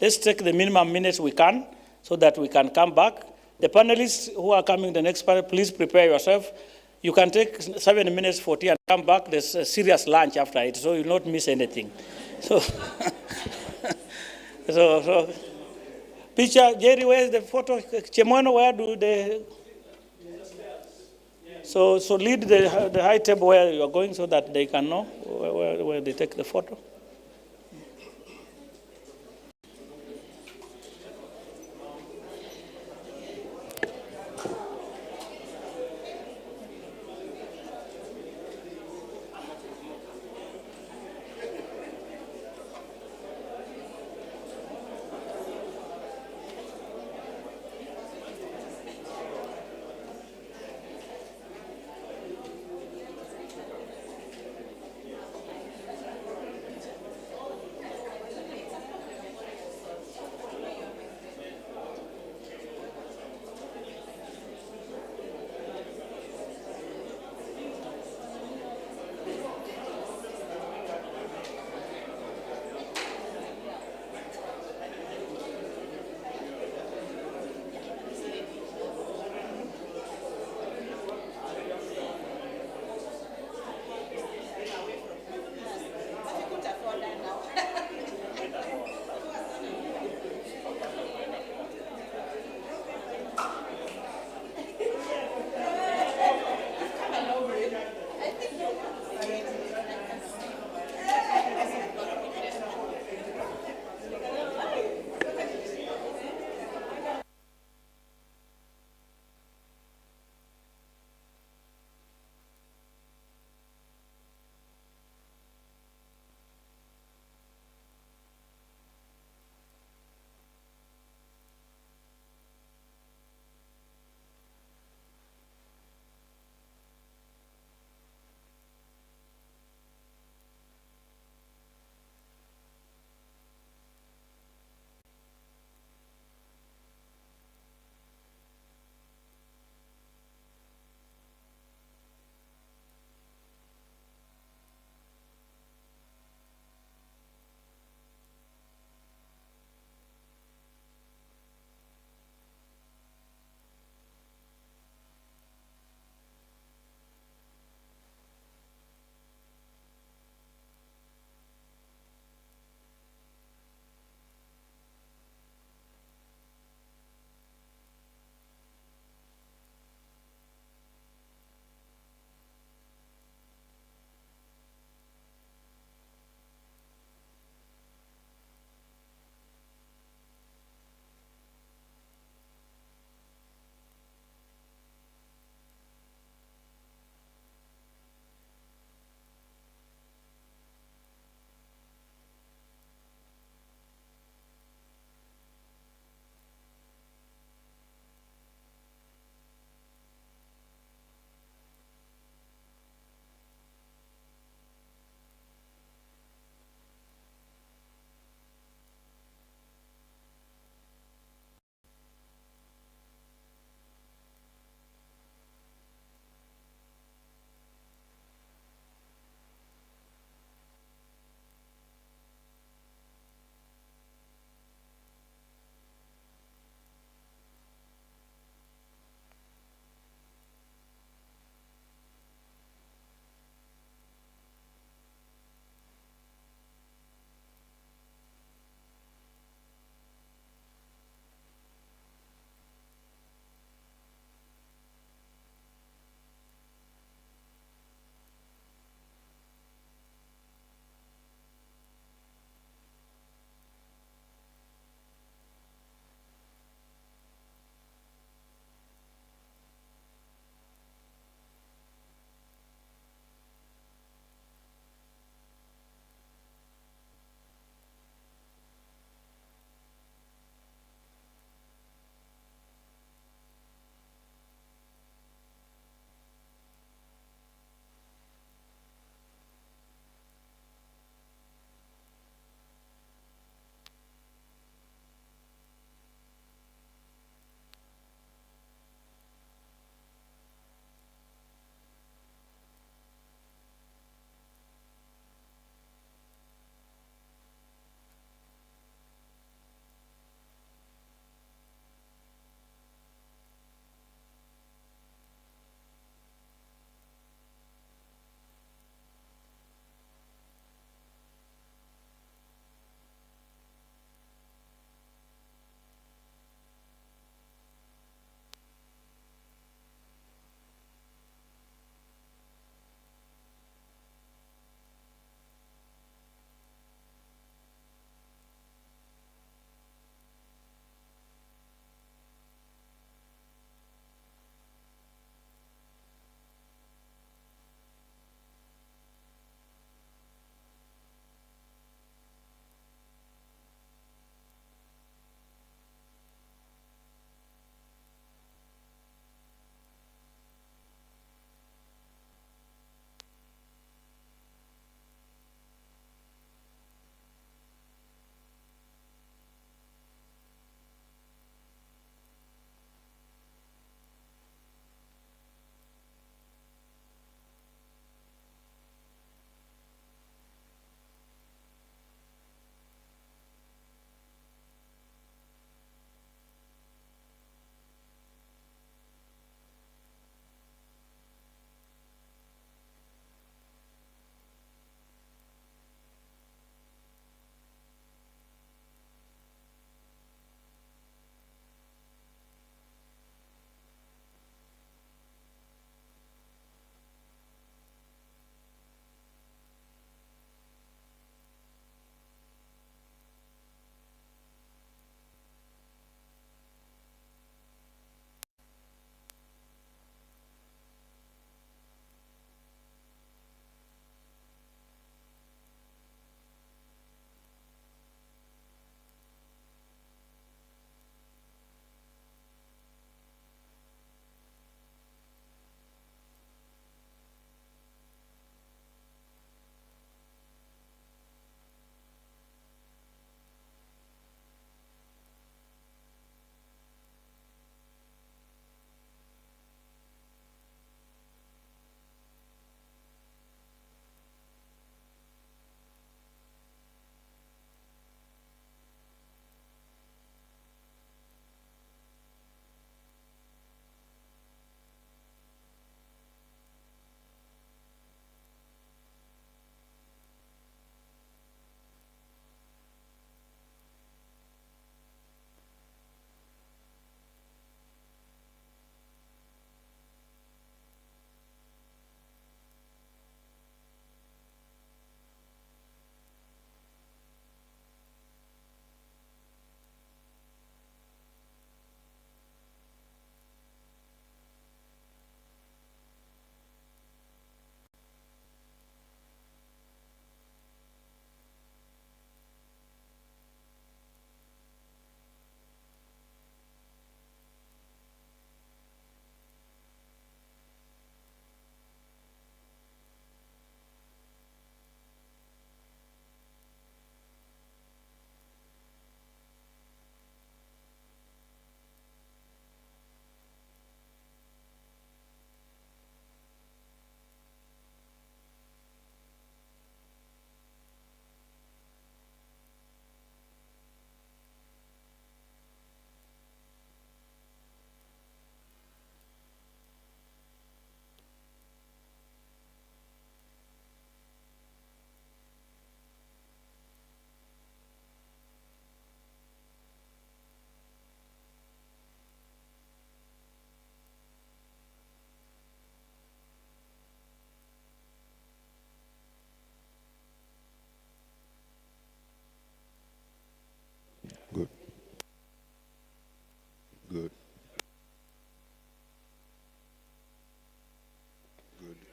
Let's take the minimum minutes we can so that we can come back. The panelists who are coming the next panel, please prepare yourself. You can take 7 minutes for tea and come back. There's a serious lunch after it, so you'll not miss anything. So, so picture, Jerry, where's the photo? Chemono, where do they? So lead the high table where you are going so that they can know where they take the photo.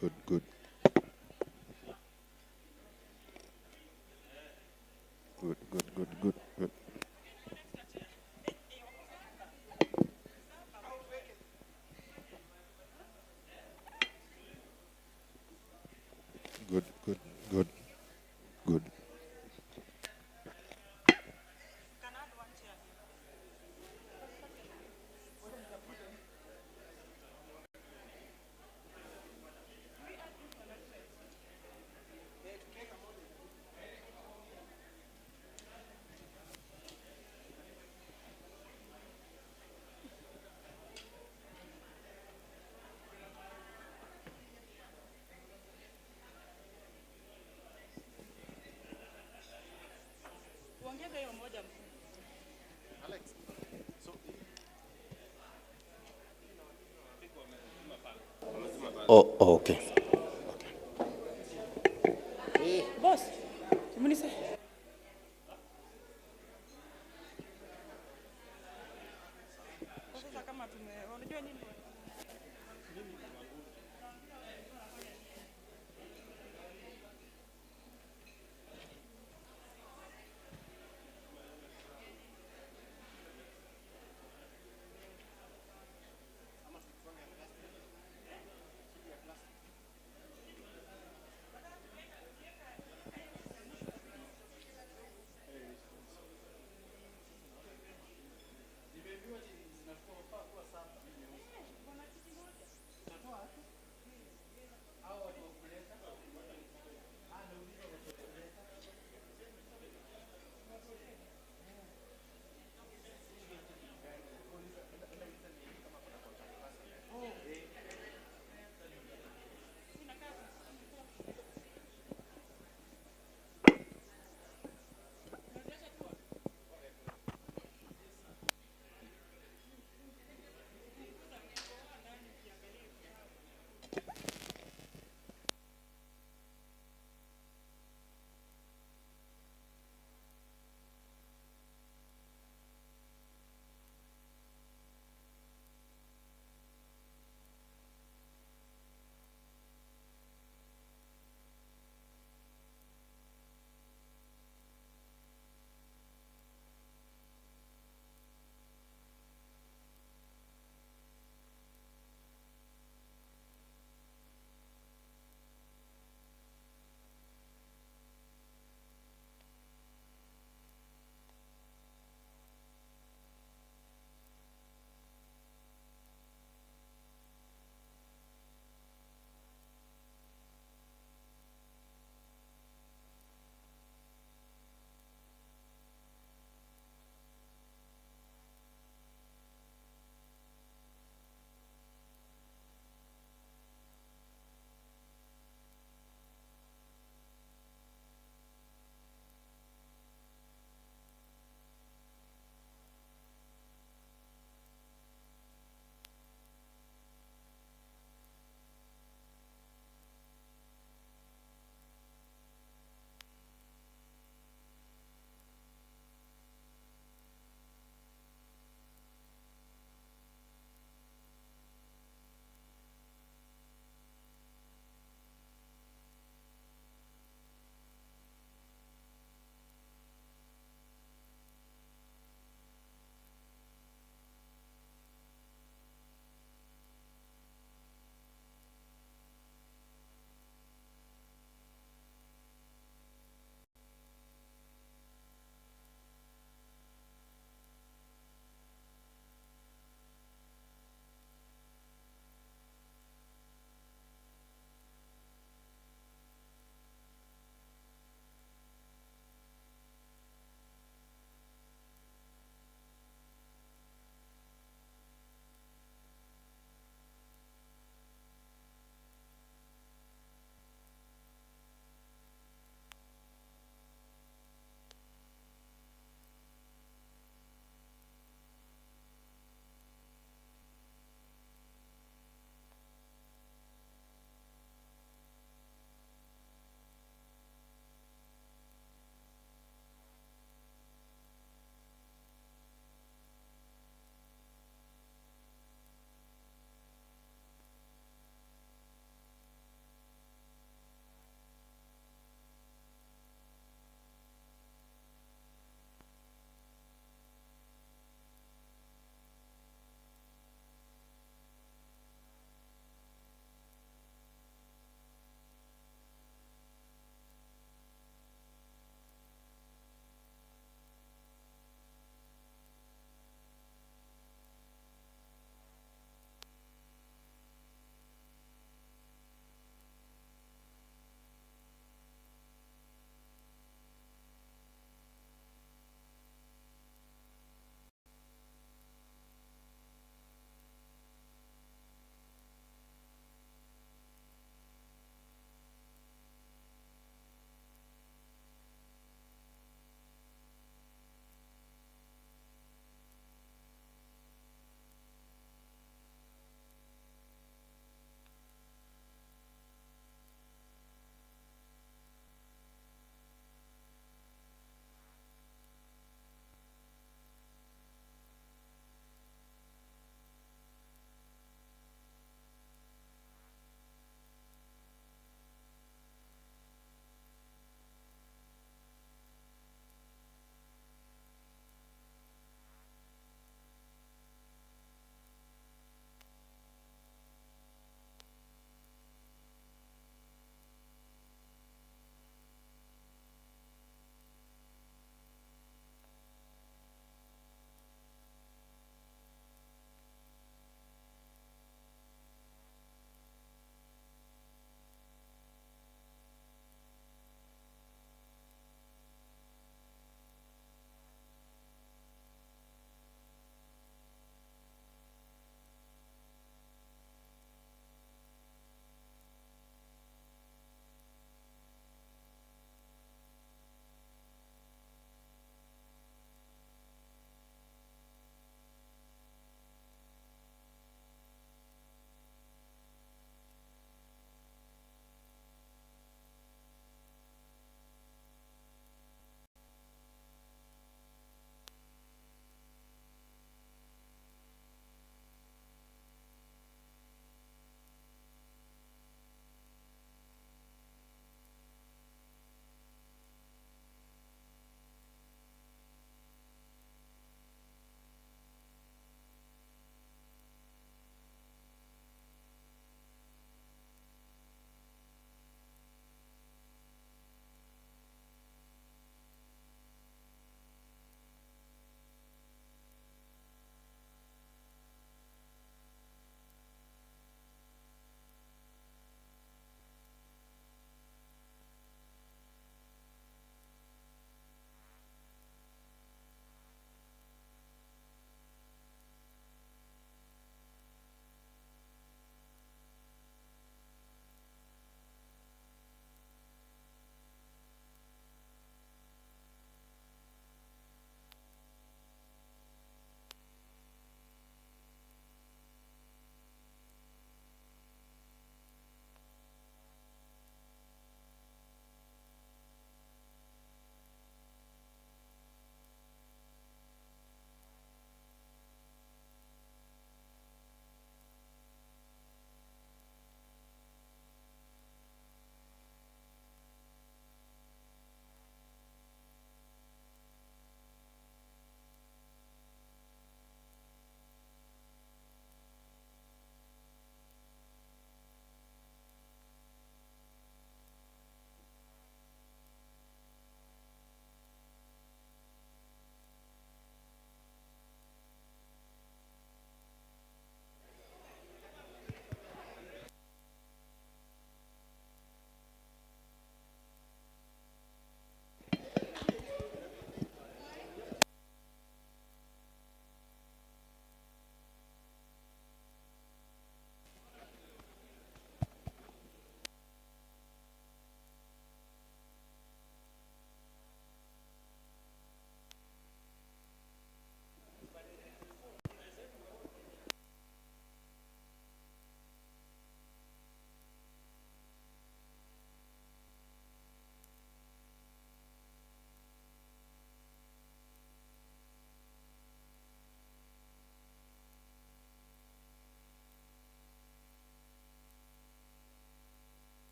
Good, good. Good, good, good, good, good. Good, good, good, good. Oh, okay. Boss,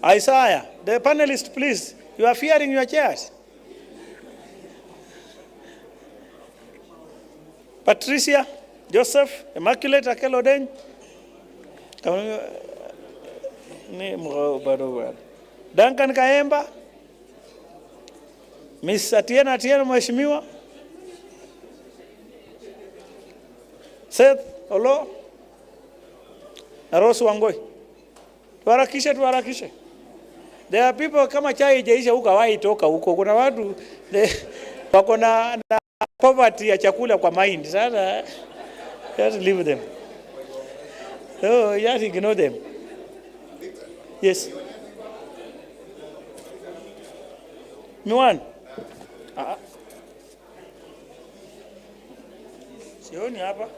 Isaiah, the panelists, please. You are fearing your chairs. Patricia, Joseph, Immaculate Akelodeny. Duncan Kaemba, Miss Atiena Mheshimiwa, Seth Olo, na Rose Wangoi. Tuharakishe. There are people kama chai jaisha huko hawahi toka huko. Kuna watu wako na poverty ya chakula kwa mind. Sasa just leave them. So just ignore them. Yes. Miwani. Sioni hapa.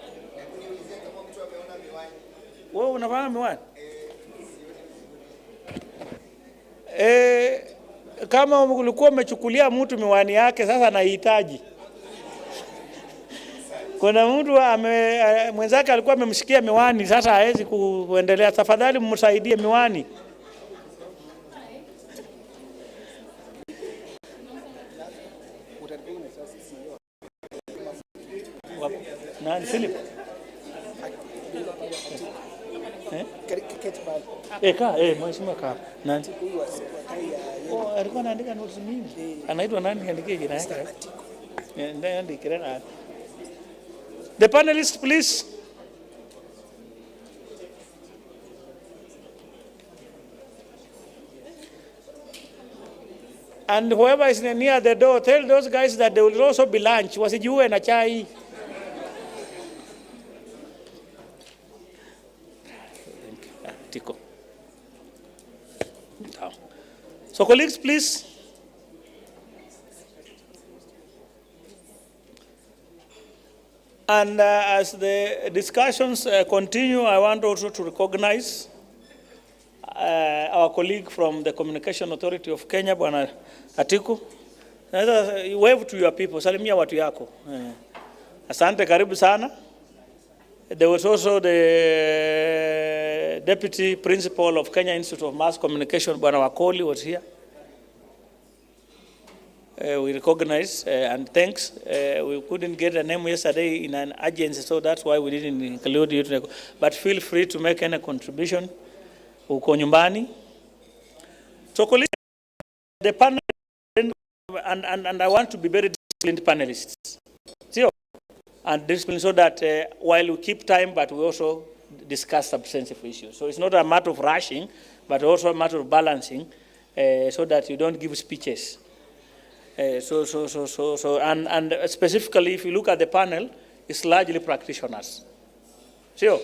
Wewe unavaa miwani? Kama ulikuwa umechukulia mtu miwani yake, sasa anahitaji. Kuna mtu mwenzake alikuwa amemshikia miwani, sasa hawezi kuendelea. Tafadhali msaidie miwani. Nani Philip? Mheshimiwa ka. Nani? Alikuwa anaandika notes mingi. Anaitwa nani andike jina yake? Ndiye andike na. The panelists, please. And whoever is near the door, tell those guys that there will also be lunch. Wasijue na chai. Tiko. So colleagues, please. And as the discussions continue, I want also to recognize our colleague from the Communication Authority of Kenya, Bwana Atiku. Wave to your people, salimia watu yako. Asante, karibu sana. There was also the Deputy Principal of Kenya Institute of Mass Communication, Bwana Wakoli, was here. We recognize and thanks. We couldn't get a name yesterday in an agency, so that's why we didn't include you. But feel free to make any contribution. Uko nyumbani. So colleagues, the panel, and I want to be very disciplined panelists. See, and disciplined so that while we keep time, but we also discuss substantive issues. So it's not a matter of rushing, but also a matter of balancing, so that you don't give speeches. And specifically, if you look at the panel, it's largely practitioners. Sure.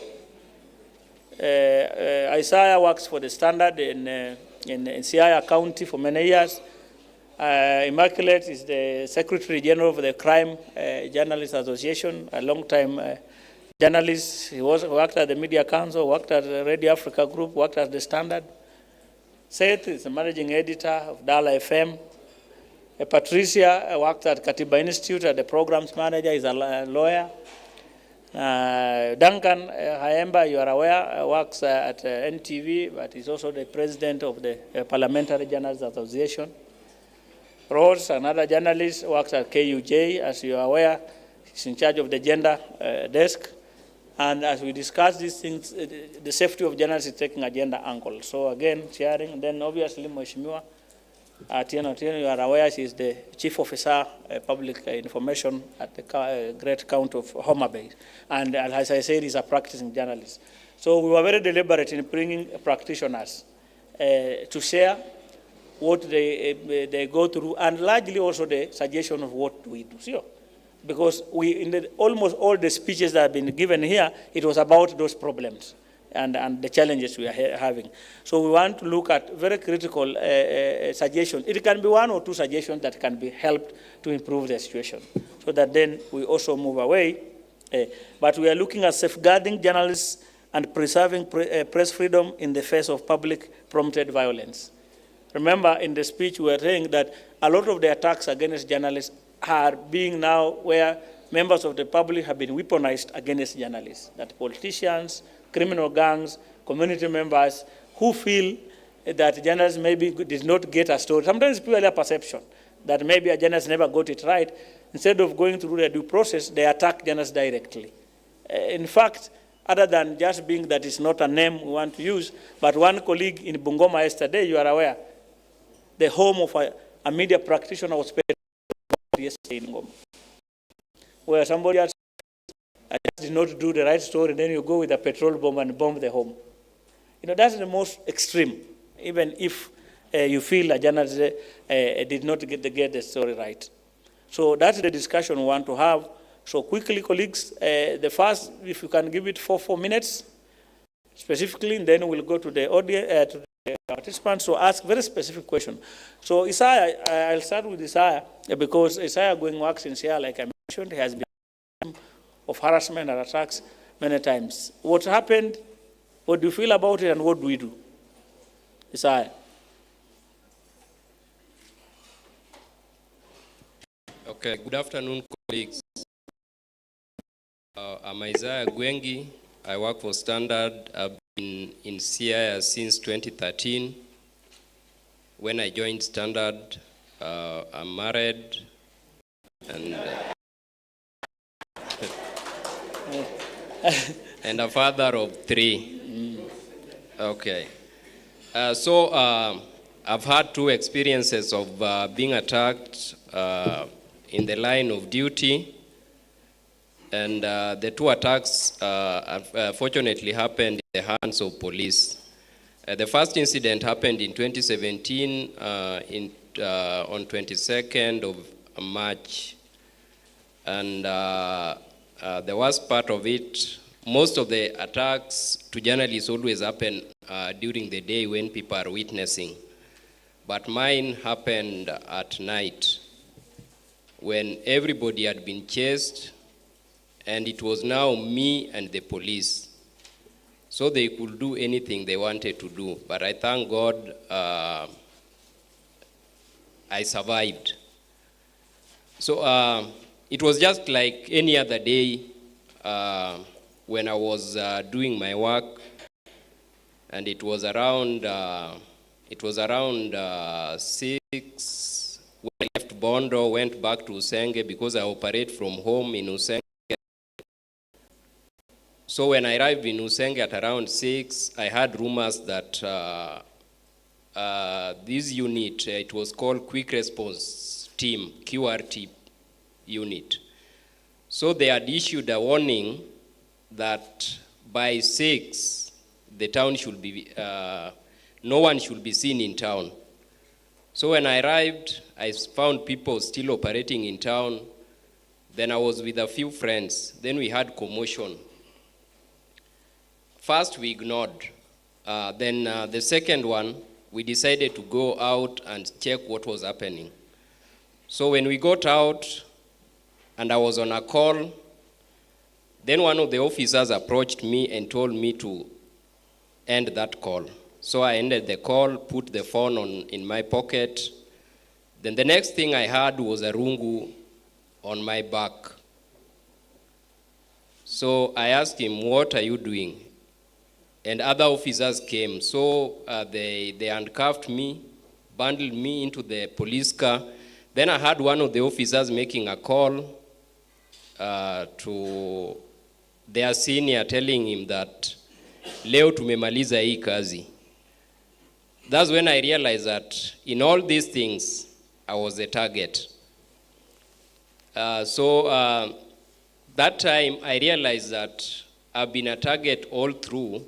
Isaiah works for the Standard in Siaya County for many years. Immaculate is the Secretary General of the Crime Journalists Association, a long-time journalist. He worked at the Media Council, worked at the Radio Africa Group, worked at the Standard. Seth is the Managing Editor of Dala FM. Patricia worked at Katiba Institute as the Programs Manager, is a lawyer. Duncan Haemba, you are aware, works at NTV, but is also the President of the Parliamentary Journalists Association. Rose, another journalist, works at KUJ, as you are aware, he's in charge of the gender desk. And as we discuss these things, the safety of journalists is taking a gender angle. So again, sharing, and then obviously Mheshimiwa Atieno, you are aware, she is the Chief Officer Public Information at the Great County of Homa Bay. And as I said, he's a practicing journalist. So we were very deliberate in bringing practitioners to share what they go through, and largely also the suggestion of what we do. So, because almost all the speeches that have been given here, it was about those problems and the challenges we are having. So we want to look at very critical suggestions. It can be one or two suggestions that can be helped to improve the situation, so that then we also move away. But we are looking at safeguarding journalists and preserving press freedom in the face of public prompted violence. Remember, in the speech, we were saying that a lot of the attacks against journalists are being now where members of the public have been weaponized against journalists, that politicians, criminal gangs, community members who feel that journalists maybe did not get a story. Sometimes it's purely a perception that maybe a journalist never got it right. Instead of going through the due process, they attack journalists directly. In fact, other than just being that it's not a name we want to use, but one colleague in Bungoma yesterday, you are aware, the home of a media practitioner was paid yesterday in Bungoma, where somebody else did not do the right story, then you go with a petrol bomb and bomb the home. That's the most extreme, even if you feel a journalist did not get the story right. So that's the discussion we want to have. So quickly, colleagues, the first, if you can give it 4 minutes, specifically, and then we'll go to the audience, to the participants, so ask very specific question. So Isaiah, I'll start with Isaiah, because Isaiah going work since here, like I mentioned, he has been of harassment and attacks many times. What happened? What do you feel about it, and what do we do? Isaiah. Okay, good afternoon, colleagues. I'm Isaiah Gwengi. I work for Standard. I've been in CIS since 2013. When I joined Standard, I'm married and and a father of 3. Okay. So I've had 2 experiences of being attacked in the line of duty. And the 2 attacks fortunately happened in the hands of police. The first incident happened in 2017 on 22nd of March. And the worst part of it, most of the attacks to journalists always happen during the day when people are witnessing. But mine happened at night when everybody had been chased, and it was now me and the police. So they could do anything they wanted to do. But I thank God I survived. So it was just like any other day when I was doing my work, and it was around 6 when I left Bondo, went back to Usenge because I operate from home in Usenge. So when I arrived in Usenge at around 6, I heard rumors that this unit, it was called Quick Response Team, QRT unit. So they had issued a warning that by 6, the town should be, no one should be seen in town. So when I arrived, I found people still operating in town. Then I was with a few friends. Then we had commotion. First, we ignored. Then the second one, we decided to go out and check what was happening. So when we got out, and I was on a call, then one of the officers approached me and told me to end that call. So I ended the call, put the phone in my pocket. Then the next thing I heard was a rungu on my back. So I asked him, "What are you doing?" And other officers came. So they handcuffed me, bundled me into the police car. Then I heard one of the officers making a call to their senior, telling him that, "Leo tumemaliza hii kazi." That's when I realized that in all these things, I was a target. That time, I realized that I've been a target all through,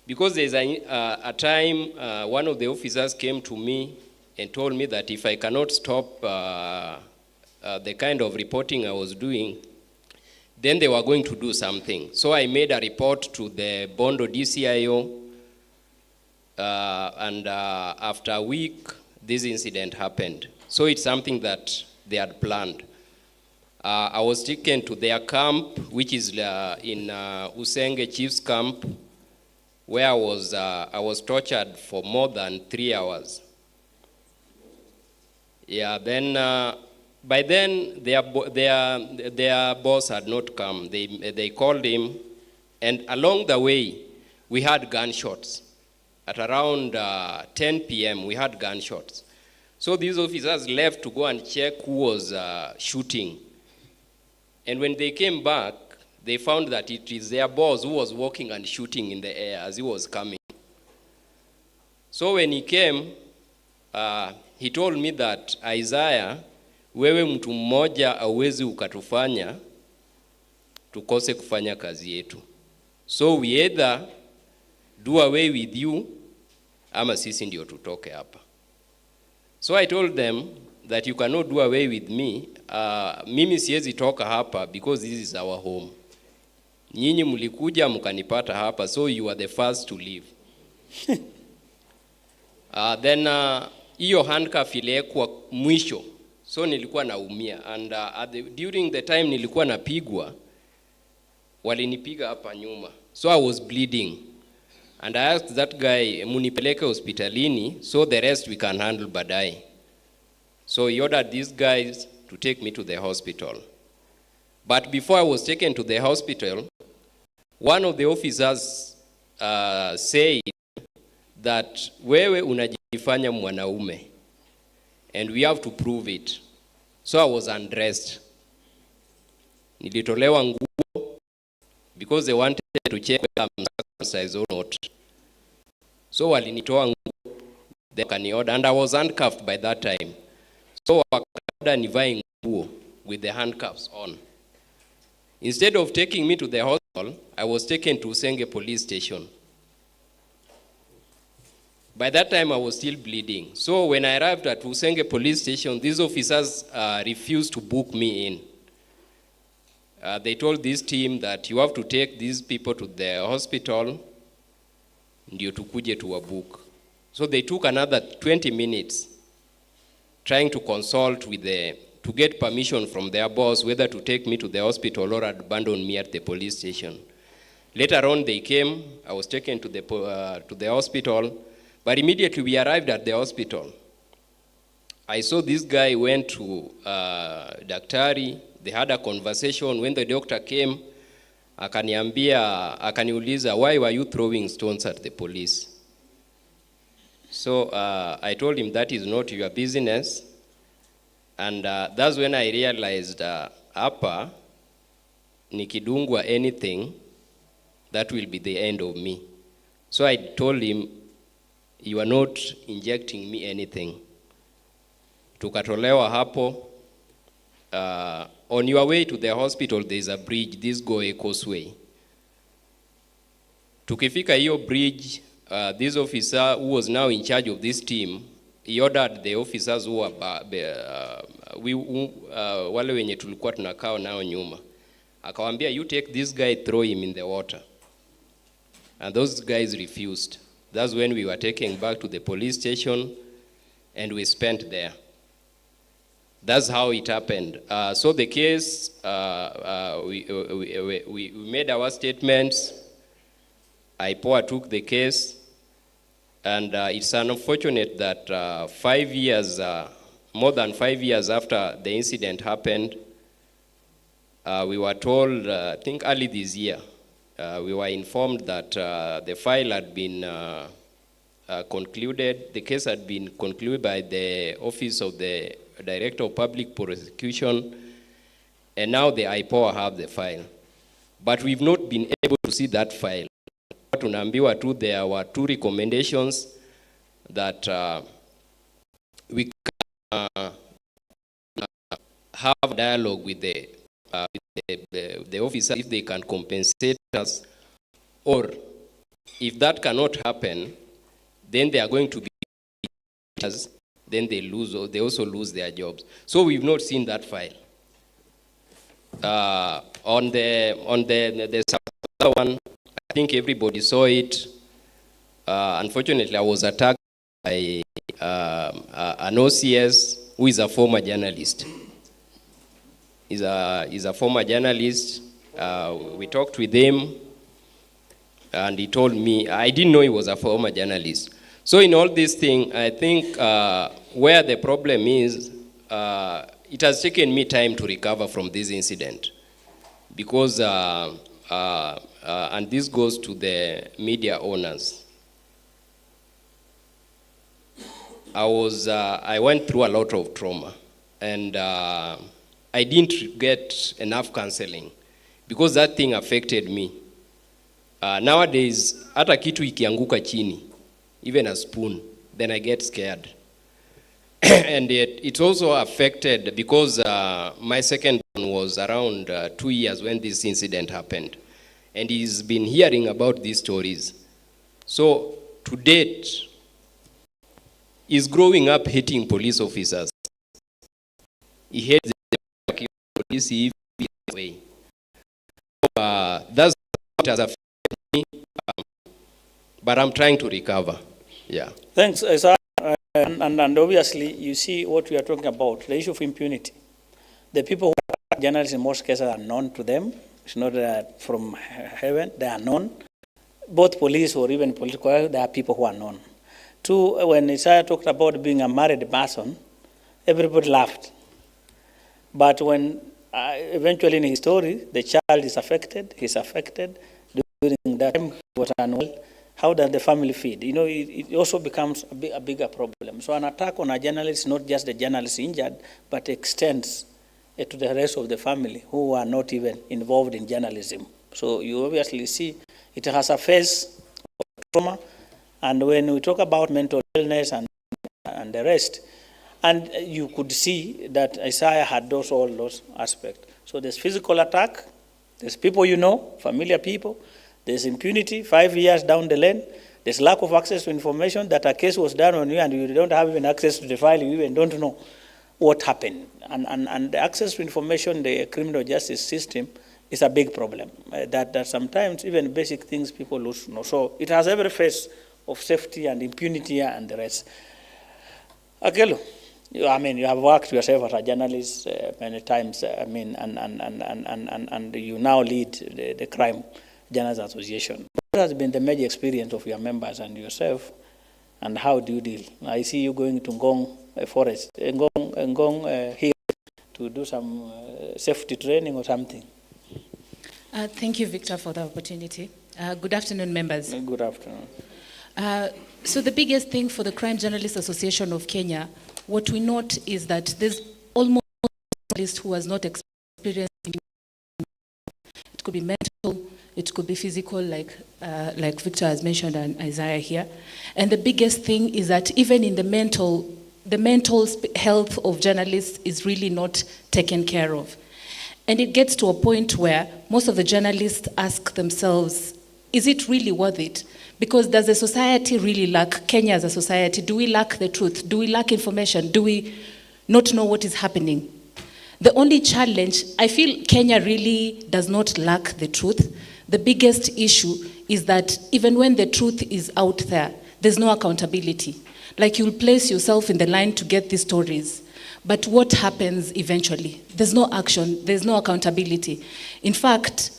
because there's a time one of the officers came to me and told me that if I cannot stop the kind of reporting I was doing, then they were going to do something. So I made a report to the Bondo DCIO, and after a week, this incident happened. So it's something that they had planned. I was taken to their camp, which is in Usenge Chief's camp, where I was tortured for more than 3 hours. Yeah, then by then their boss had not come. They called him, and along the way, we had gunshots. At around 10 p.m., we had gunshots. So these officers left to go and check who was shooting. And when they came back, they found that it is their boss who was walking and shooting in the air as he was coming. So when he came, he told me that, Isaiah, wewe mtu mmoja hauwezi ukatufanya tukose kufanya kazi yetu. So we either do away with you, ama sisi ndio tutoke hapa. So I told them that you cannot do away with me. Mimi siwezi toka hapa because this is our home. Nyinyi mlikuja mkanipata hapa, so you are the first to leave. Then hiyo handcuff iliwekwa mwisho, so nilikuwa naumia, and during the time nilikuwa napigwa, walinipiga hapa nyuma, so I was bleeding, and I asked that guy, munipeleke hospitalini, so the rest we can handle baadaye. So he ordered these guys to take me to the hospital. But before I was taken to the hospital, one of the officers said that wewe unajifanya mwanaume, and we have to prove it. So I was undressed. Nilitolewa nguo because they wanted to check whether I'm circumcised or not. So walinitoa nguo, they kaniorder, and I was handcuffed by that time. So wakaorder nivae nguo with the handcuffs on. Instead of taking me to the hospital, I was taken to Usenge police station. By that time, I was still bleeding. So when I arrived at Usenge police station, these officers refused to book me in. They told this team that you have to take these people to the hospital, ndio tukuje tuwabook. So they took another 20 minutes trying to consult with to get permission from their boss whether to take me to the hospital or abandon me at the police station. Later on, they came. I was taken to the hospital. But immediately we arrived at the hospital, I saw this guy went to daktari. They had a conversation. When the doctor came, akaniuliza, why were you throwing stones at the police? So I told him that is not your business. And that's when I realized, hapa, nikidungwa anything, that will be the end of me. So I told him, you are not injecting me anything. Tukatolewa hapo. On your way to the hospital, there is a bridge, this Goe Causeway. Tukifika hiyo bridge, this officer who was now in charge of this team, he ordered the officers who were wale wenye tulikuwa tunakaa nao nyuma. Akawaambia, you take this guy, throw him in the water. And those guys refused. That's when we were taken back to the police station and we spent there. That's how it happened. So the case, we made our statements. IPOA took the case, and it's unfortunate that more than 5 years after the incident happened, we were told, I think early this year, we were informed that the file had been concluded. The case had been concluded by the Office of the Director of Public Prosecution, and now the IPOA have the file. But we've not been able to see that file. Tunaambiwa tu there were 2 recommendations that we can have a dialogue with the officer if they can compensate us, or if that cannot happen, then they are going to be then they also lose their jobs. So we've not seen that file. On the other one, I think everybody saw it. Unfortunately, I was attacked by an OCS who is a former journalist. He's a former journalist. We talked with him, and he told me, I didn't know he was a former journalist. So in all this thing, I think where the problem is, it has taken me time to recover from this incident, because and this goes to the media owners. I went through a lot of trauma, and I didn't get enough counseling because that thing affected me. Nowadays, hata kitu ikianguka chini, even a spoon, then I get scared. And it also affected because my second one was around 2 years when this incident happened. And he's been hearing about these stories. So to date, he's growing up hating police officers. He hates the police way. That's what has affected me, but I'm trying to recover. Yeah. Thanks, Isaiah. And obviously, you see what we are talking about, the issue of impunity. The people who are journalists in most cases are known to them. It's not from heaven, they are known. Both police or even political, there are people who are known. Two, when Isaiah talked about being a married person, everybody laughed. But when eventually in his story, the child is affected, he's affected, during that time he was unwell, how does the family feed? You know, it also becomes a bigger problem. So an attack on a journalist is not just the journalist injured, but extends to the rest of the family who are not even involved in journalism. So you obviously see it has a face of trauma. And when we talk about mental illness and the rest, and you could see that Isaiah had all those aspects. So there's physical attack, there's people you know, familiar people, there's impunity 5 years down the lane, there's lack of access to information, that a case was done on you and you don't have even access to the file, you even don't know what happened. And the access to information, the criminal justice system is a big problem. That sometimes even basic things people lose to know. So it has every face of safety and impunity and the rest. Akelo, you have worked yourself as a journalist many times, and you now lead the Crime Journalists Association. What has been the major experience of your members and yourself, and how do you deal? I see you going to Ngong Forest, Ngong Hill, to do some safety training or something. Thank you, Victor, for the opportunity. Good afternoon, members. Good afternoon. So the biggest thing for the Crime Journalists Association of Kenya, what we note is that there's almost a journalist who has not experienced it. It could be mental, it could be physical, like Victor has mentioned and Isaiah here. And the biggest thing is that even in the mental health of journalists is really not taken care of. And it gets to a point where most of the journalists ask themselves, is it really worth it? Because does the society really lack, Kenya as a society, do we lack the truth? Do we lack information? Do we not know what is happening? The only challenge, I feel Kenya really does not lack the truth. The biggest issue is that even when the truth is out there, there's no accountability. Like you'll place yourself in the line to get these stories. But what happens eventually? There's no action, there's no accountability. In fact,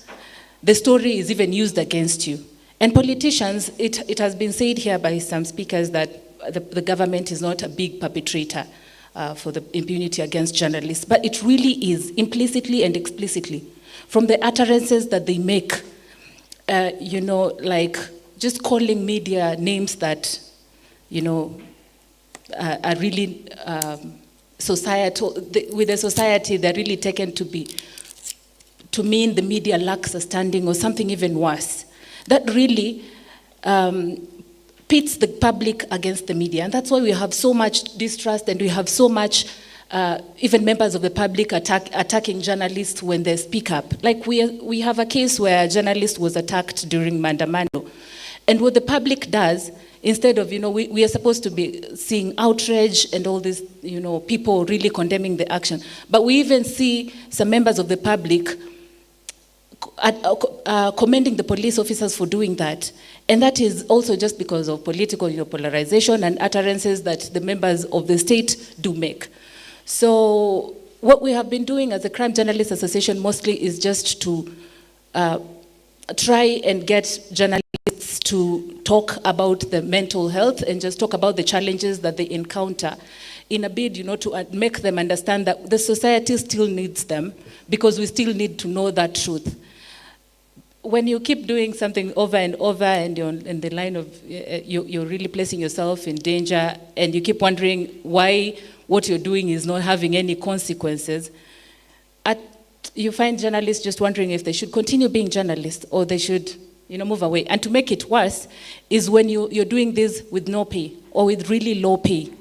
the story is even used against you. And politicians, it has been said here by some speakers that the government is not a big perpetrator for the impunity against journalists, but it really is, implicitly and explicitly. From the utterances that they make, like just calling media names that, are really societal, with the society, they're really taken to mean the media lacks a standing or something even worse. That really pits the public against the media. And that's why we have so much distrust and we have so much, even members of the public attacking journalists when they speak up. Like we have a case where a journalist was attacked during Mandamano. And what the public does, instead of, we are supposed to be seeing outrage and all this, people really condemning the action. But we even see some members of the public commending the police officers for doing that. And that is also just because of political polarization and utterances that the members of the state do make. So what we have been doing as a Crime Journalists Association mostly is just to try and get journalists to talk about the mental health and just talk about the challenges that they encounter in a bid, to make them understand that the society still needs them because we still need to know that truth. when you keep doing something over and over and you're in the line of, you're really placing yourself in danger, and you keep wondering why what you're doing is not having any consequences, you find journalists just wondering if they should continue being journalists or they should, move away. And to make it worse is when you're doing this with no pay or with really low pay.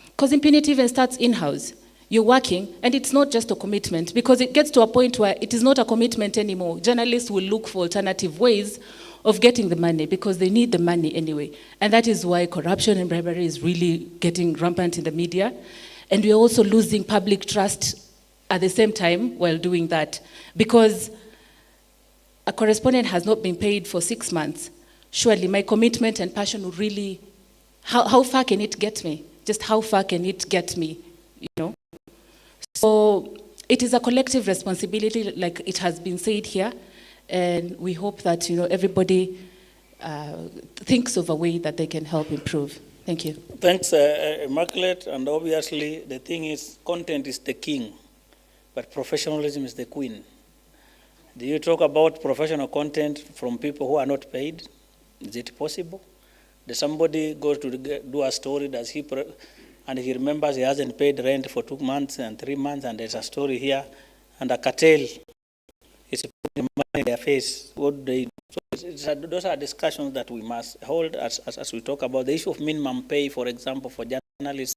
Because impunity even starts in-house. You're working, and it's not just a commitment, because it gets to a point where it is not a commitment anymore. Journalists will look for alternative ways of getting the money because they need the money anyway. And that is why corruption and bribery is really getting rampant in the media. And we're also losing public trust at the same time while doing that. Because a correspondent has not been paid for 6 months. Surely my commitment and passion would really, how far can it get me? Just how far can it get me, So it is a collective responsibility, like it has been said here, and we hope that everybody thinks of a way that they can help improve. Thank you. Thanks, Immaculate. And obviously, the thing is, content is the king, but professionalism is the queen. Do you talk about professional content from people who are not paid? Is it possible? Does somebody go to do a story? And he remembers he hasn't paid rent for 2 months and 3 months, and there's a story here, and a cartel is putting money in their face. What do they do? So those are discussions that we must hold as we talk about the issue of minimum pay, for example, for journalists.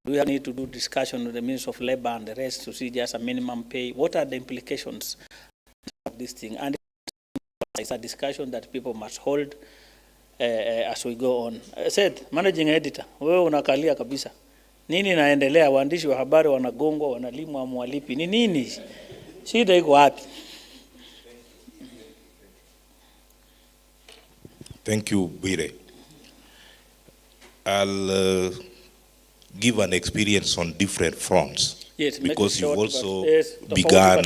Do we need to do discussion with the Ministry of Labor and the rest to see just a minimum pay? What are the implications of this thing? And it's a discussion that people must hold as we go on. Said, managing editor, wewe unakalia kabisa. Nini naendelea? Waandishi wa habari wanagongwa, wanalimwa, mwalipi. Ni nini? Shida iko wapi? Thank you, Bire. I'll give an experience on different fronts. Yes, because short, you've also began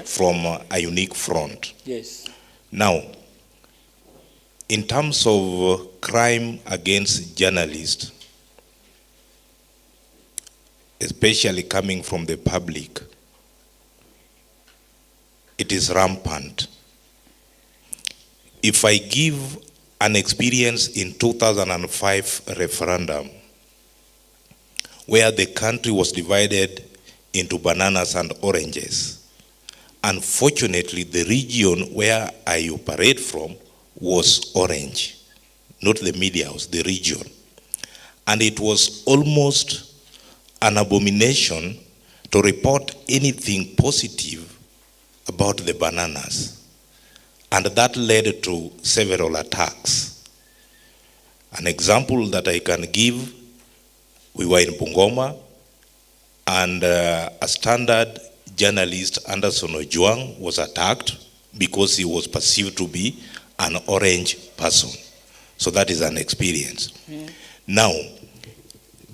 from a unique front. Yes. Now, in terms of crime against journalists, especially coming from the public, it is rampant. If I give an experience in 2005 referendum, where the country was divided into bananas and oranges, unfortunately, the region where I operate from was orange, not the media house, the region. And it was almost an abomination to report anything positive about the bananas. And that led to several attacks. An example that I can give, we were in Bungoma, and a standard journalist, Anderson Ojuang, was attacked because he was perceived to be an orange person. So that is an experience. Now,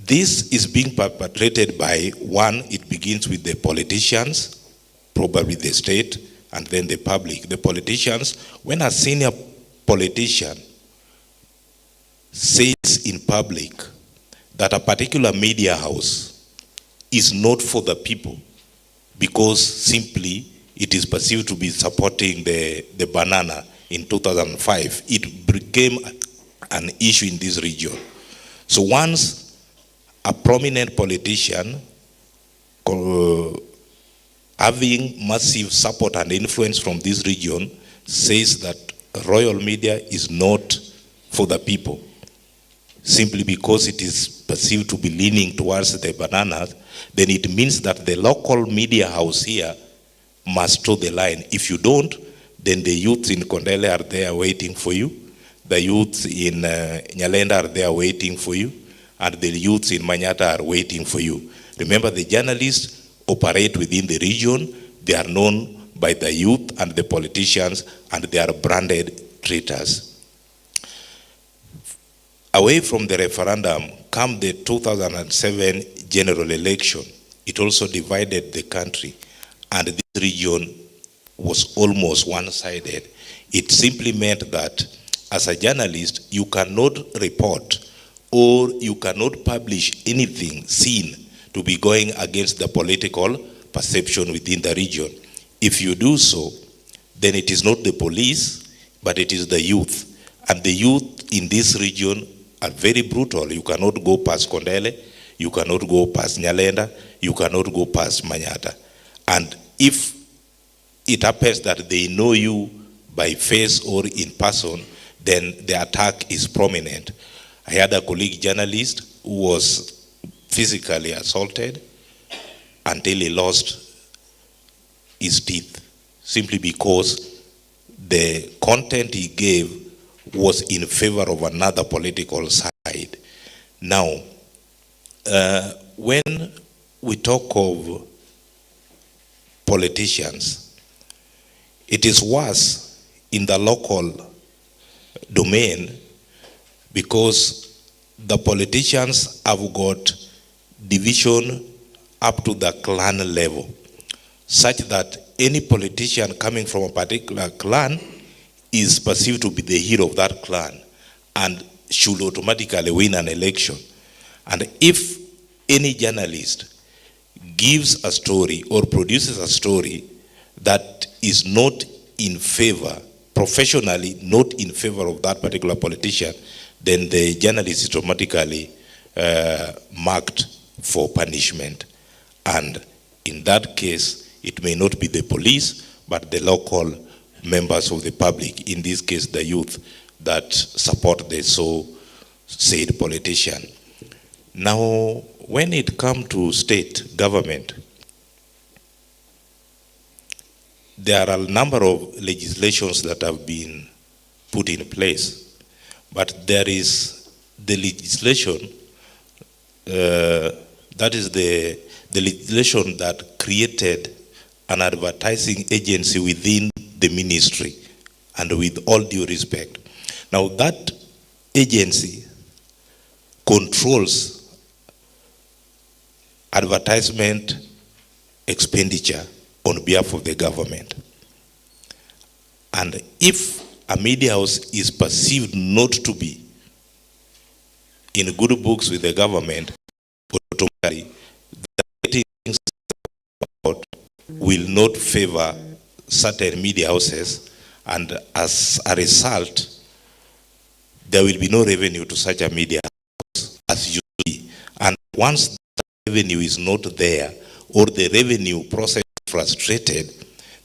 this is being perpetrated by, one, it begins with the politicians, probably the state, and then the public. The politicians, when a senior politician says in public that a particular media house is not for the people because simply it is perceived to be supporting the banana in 2005, it became an issue in this region. So once a prominent politician having massive support and influence from this region says that royal media is not for the people, simply because it is perceived to be leaning towards the bananas, then it means that the local media house here must toe the line. If you don't, then the youths in Kondele are there waiting for you, the youths in Nyalenda are there waiting for you, and the youths in Manyata are waiting for you. Remember, the journalists operate within the region, they are known by the youth and the politicians, and they are branded traitors. Away from the referendum, come the 2007 general election, it also divided the country, and this region was almost one-sided. It simply meant that as a journalist, you cannot report or you cannot publish anything seen to be going against the political perception within the region. If you do so, then it is not the police, but it is the youth. And the youth in this region are very brutal. You cannot go past Kondele, you cannot go past Nyalenda, you cannot go past Manyata. And if it happens that they know you by face or in person, then the attack is prominent. I had a colleague journalist who was physically assaulted until he lost his teeth, simply because the content he gave was in favor of another political side. Now, when we talk of politicians, it is worse in the local domain because the politicians have got division up to the clan level, such that any politician coming from a particular clan is perceived to be the hero of that clan and should automatically win an election. And if any journalist gives a story or produces a story that is not in favor, professionally not in favor of that particular politician, then the journalist is automatically marked for punishment. And in that case, it may not be the police, but the local members of the public, in this case the youth, that support the so-said politician. Now, when it comes to state government, there are a number of legislations that have been put in place, but there is the legislation, that is the legislation that created an advertising agency within the ministry, and with all due respect. Now that agency controls advertisement expenditure on behalf of the government. And if a media house is perceived not to be in good books with the government, automatically the ratings will not favor certain media houses, and as a result, there will be no revenue to such a media house as usually. And once the revenue is not there, or the revenue process is frustrated,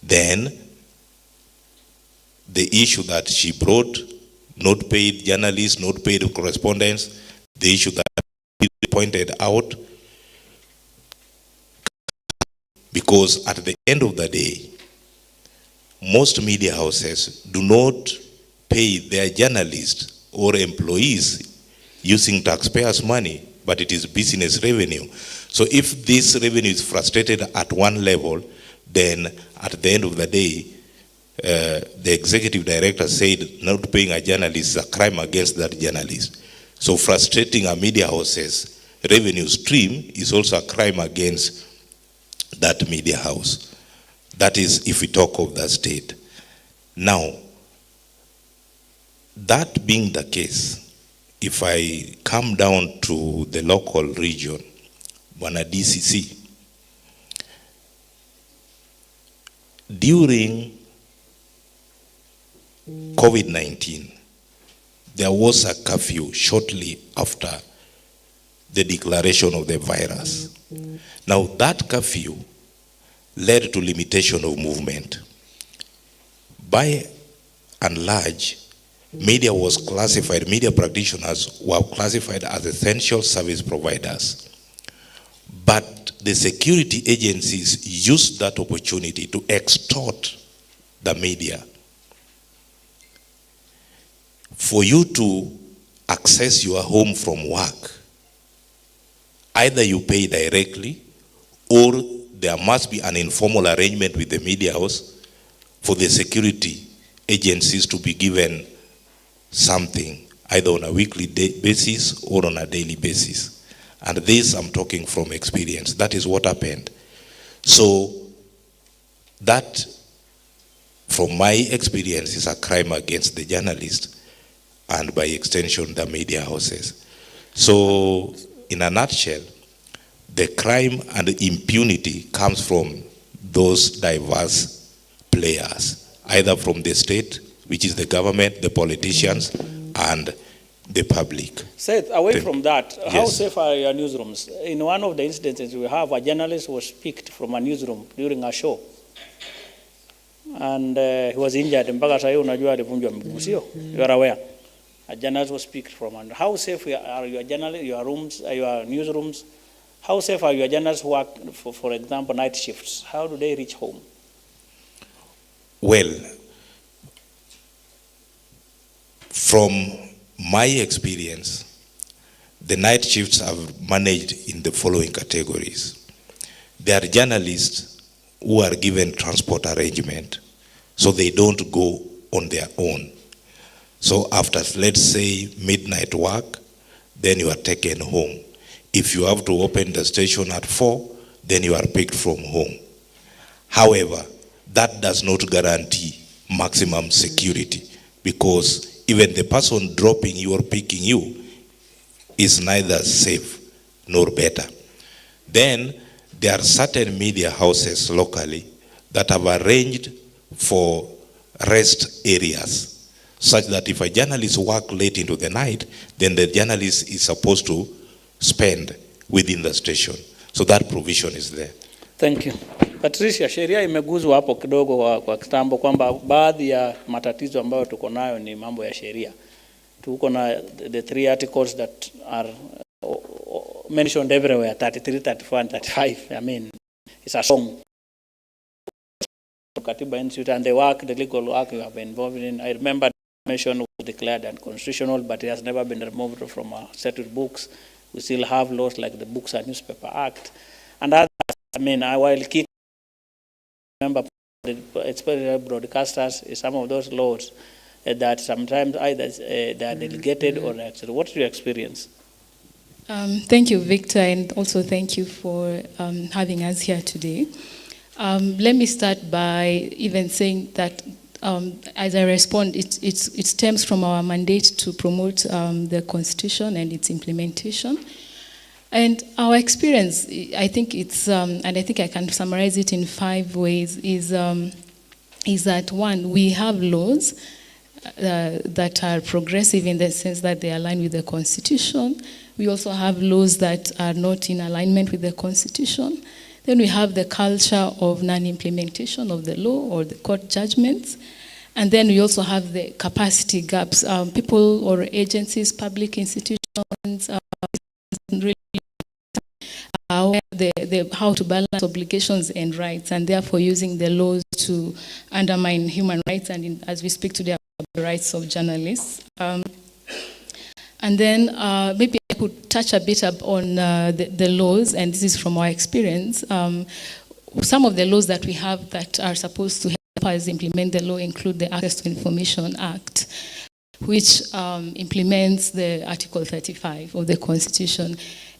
then the issue that she brought, not paid journalists, not paid correspondents, the issue that she pointed out, because at the end of the day, most media houses do not pay their journalists or employees using taxpayers' money, but it is business revenue. So if this revenue is frustrated at one level, then at the end of the day, the executive director said not paying a journalist is a crime against that journalist. So frustrating a media house's revenue stream is also a crime against that media house. That is if we talk of the state. Now, that being the case, if I come down to the local region, Bwana DCC, during COVID-19, there was a curfew shortly after the declaration of the virus. Now that curfew led to limitation of movement. By and large, media practitioners were classified as essential service providers. But the security agencies used that opportunity to extort the media. For you to access your home from work, either you pay directly, or there must be an informal arrangement with the media house for the security agencies to be given something, either on a weekly basis or on a daily basis. And this I'm talking from experience. That is what happened. So that, from my experience, is a crime against the journalist and by extension the media houses. So in a nutshell, the crime and the impunity comes from those diverse players, either from the state, which is the government, the politicians, and the public. Seth, away from that, how Yes. safe are your newsrooms? In one of the instances, we have a journalist was picked from a newsroom during a show. And he was injured. Mpaka sasa unajua alivunjwa mguu, sio? You are aware. A journalist was picked from. And how safe are your journalists, your rooms, your newsrooms? How safe are your journalists who work, for example, night shifts? How do they reach home? Well, from my experience, the night shifts are managed in the following categories. There are journalists who are given transport arrangement, so they don't go on their own. So after, let's say, midnight work, then you are taken home. If you have to open the station at 4, then you are picked from home. However, that does not guarantee maximum security, because even the person dropping you or picking you is neither safe nor better. Then there are certain media houses locally that have arranged for rest areas, such that if a journalist works late into the night, then the journalist is supposed to spend within the station. So that provision is there. Thank you. Patricia, sheria imeguzwa hapo kidogo kwa kitambo kwamba baadhi ya matatizo ambayo tuko nayo ni mambo ya sheria. Tuko na the 3 articles that are mentioned everywhere, 33, 34, and 35. I mean, it's a song. Katiba Institute and the legal work you have been involved in. I remember the motion was declared unconstitutional, but it has never been removed from our statute books. We still have laws like the Books and Newspaper Act. And others, I mean, while keep remember, especially broadcasters, some of those laws that sometimes either they are delegated or actually. What's your experience? Thank you, Victor, and also thank you for having us here today. Let me start by even saying that as I respond, it stems from our mandate to promote the Constitution and its implementation. And our experience, I think it's, and I think I can summarize it in 5 ways, is that one, we have laws that are progressive in the sense that they align with the Constitution. We also have laws that are not in alignment with the Constitution. Then we have the culture of non-implementation of the law or the court judgments. And then we also have the capacity gaps. People or agencies, public institutions, really how to balance obligations and rights, and therefore using the laws to undermine human rights, and as we speak today about the rights of journalists. And then maybe I could touch a bit on the laws, and this is from our experience. Some of the laws that we have that are supposed to help us implement the law include the Access to Information Act, which implements the Article 35 of the Constitution.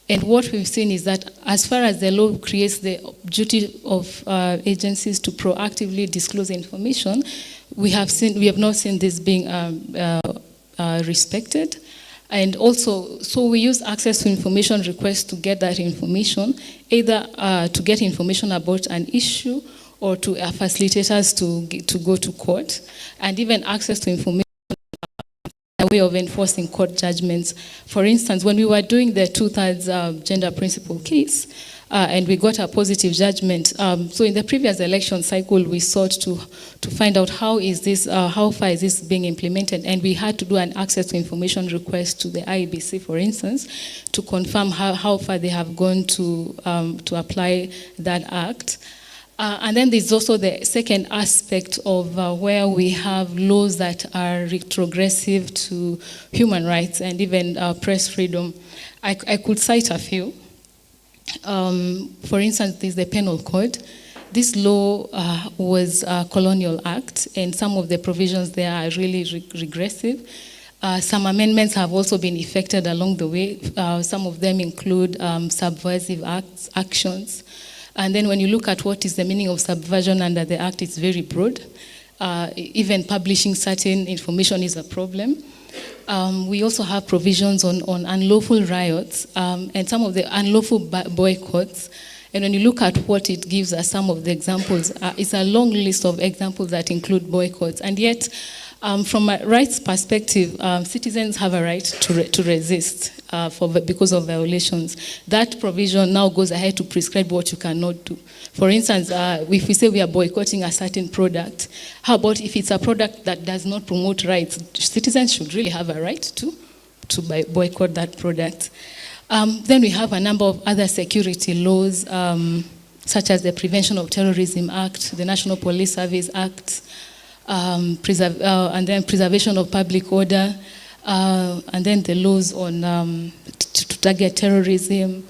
And what we've seen is that as far as the law creates the duty of agencies to proactively disclose information, we have not seen this being respected. And also, so we use access to information requests to get that information, either to get information about an issue or to facilitate us to go to court, and even access to information a way of enforcing court judgments. For instance, when we were doing the 2/3 gender principle case, and we got a positive judgment. So in the previous election cycle, we sought to find out how far is this being implemented, and we had to do an access to information request to the IEBC, for instance, to confirm how far they have gone to apply that act. And then there's also the second aspect of where we have laws that are retrogressive to human rights and even press freedom. I could cite a few. For instance, there's the Penal Code. This law was a colonial act, and some of the provisions there are really regressive. Some amendments have also been effected along the way. Some of them include subversive actions. And then when you look at what is the meaning of subversion under the act, it's very broad. Even publishing certain information is a problem. We also have provisions on unlawful riots and some of the unlawful boycotts And when you look at what it gives us, some of the examples, it's a long list of examples that include boycotts. And yet, from a rights perspective, citizens have a right to resist because of violations. That provision now goes ahead to prescribe what you cannot do. For instance, if we say we are boycotting a certain product, how about if it's a product that does not promote rights? Citizens should really have a right to boycott that product. Then we have a number of other security laws, such as the Prevention of Terrorism Act, the National Police Service Act, and then Preservation of Public Order, and then the laws on to target terrorism,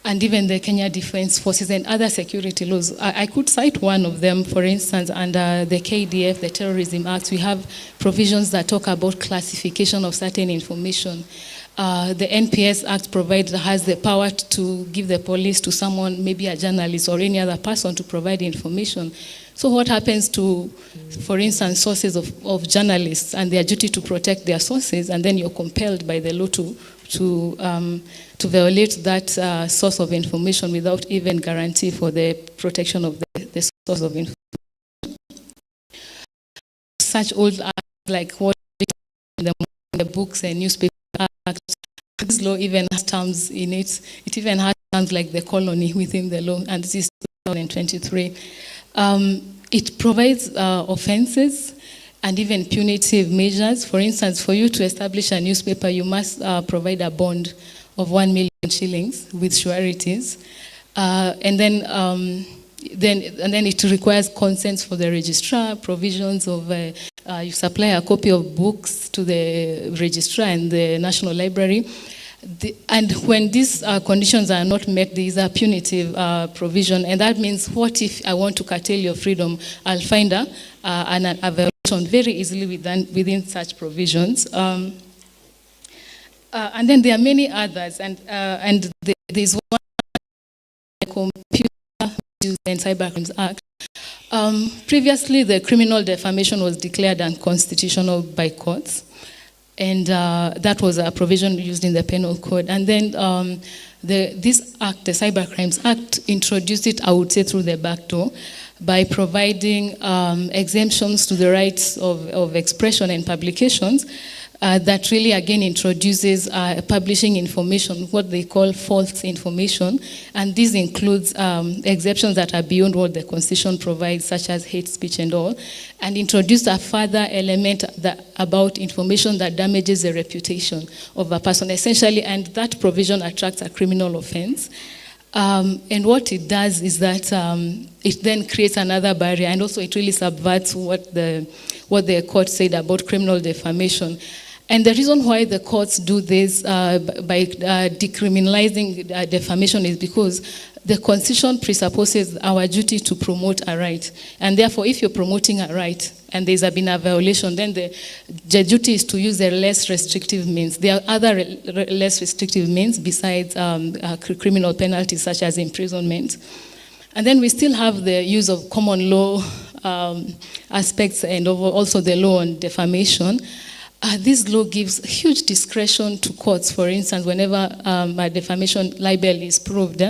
and even the Kenya Defence Forces and other security laws. I could cite one of them. For instance, under the KDF, the Terrorism Act, we have provisions that talk about classification of certain information. The NPS Act has the power to give the police to someone, maybe a journalist or any other person, to provide information. So what happens to, for instance, sources of journalists and their duty to protect their sources, and then you're compelled by the law to violate that source of information without even guarantee for the protection of the source of information. Such old acts like what in the books and newspaper act, this law even has terms in it. It even has terms like the colony within the law, and this is 2023. It provides offenses and even punitive measures. For instance, for you to establish a newspaper, you must provide a bond of 1 million shillings with sureties, and then it requires consent for the registrar, provisions of you supply a copy of books to the registrar and the National Library. And when these conditions are not met, there is a punitive provision, and that means, what if I want to curtail your freedom? I'll find a violation very easily within such provisions. And then there are many others, and there's one, the Computer Misuse and Cybercrimes Act. Previously, the criminal defamation was declared unconstitutional by courts. And that was a provision used in the penal code. And then this act, the Cybercrimes Act, introduced it, I would say, through the back door by providing exemptions to the rights of expression and publications that really, again, introduces publishing information, what they call false information. And this includes exceptions that are beyond what the Constitution provides, such as hate speech and all, and introduced a further element about information that damages the reputation of a person, essentially, and that provision attracts a criminal offense. And what it does is that it then creates another barrier, and also it really subverts what the court said about criminal defamation. And the reason why the courts do this by decriminalizing defamation is because the Constitution presupposes our duty to promote a right. And therefore, if you're promoting a right and there's been a violation, then the duty is to use the less restrictive means. There are other less restrictive means besides criminal penalties, such as imprisonment. And then we still have the use of common law aspects and also the law on defamation. This law gives huge discretion to courts, for instance, whenever a defamation libel is proved.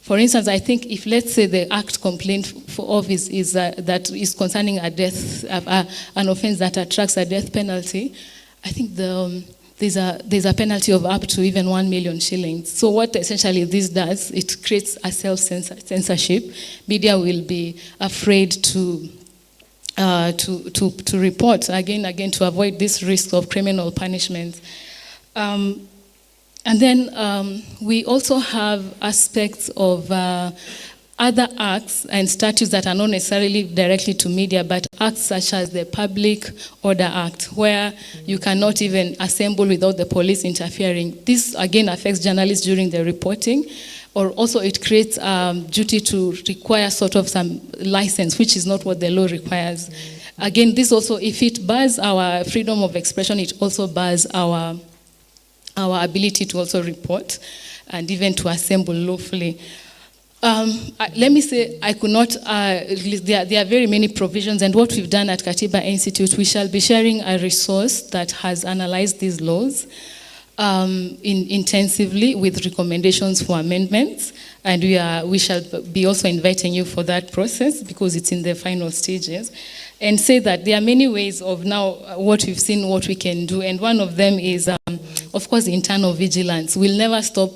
For instance, I think if, let's say, the act complaint of is that is concerning a death, an offense that attracts a death penalty, I think there's a penalty of up to even 1 million shillings. So what essentially this does, it creates a self-censorship. Media will be afraid to report, again, to avoid this risk of criminal punishment. And then we also have aspects of other acts and statutes that are not necessarily directly to media, but acts such as the Public Order Act, where you cannot even assemble without the police interfering. This, again, affects journalists during the reporting. Or also it creates duty to require sort of some license, which is not what the law requires. Again, this also, if it bars our freedom of expression, it also bars our ability to also report and even to assemble lawfully. Let me say, I could not, there are very many provisions, and what we've done at Katiba Institute, we shall be sharing a resource that has analyzed these laws. intensively with recommendations for amendments, and we shall be also inviting you for that process because it's in the final stages, and say that there are many ways of now what we've seen, what we can do, and one of them is, of course, internal vigilance. We'll never stop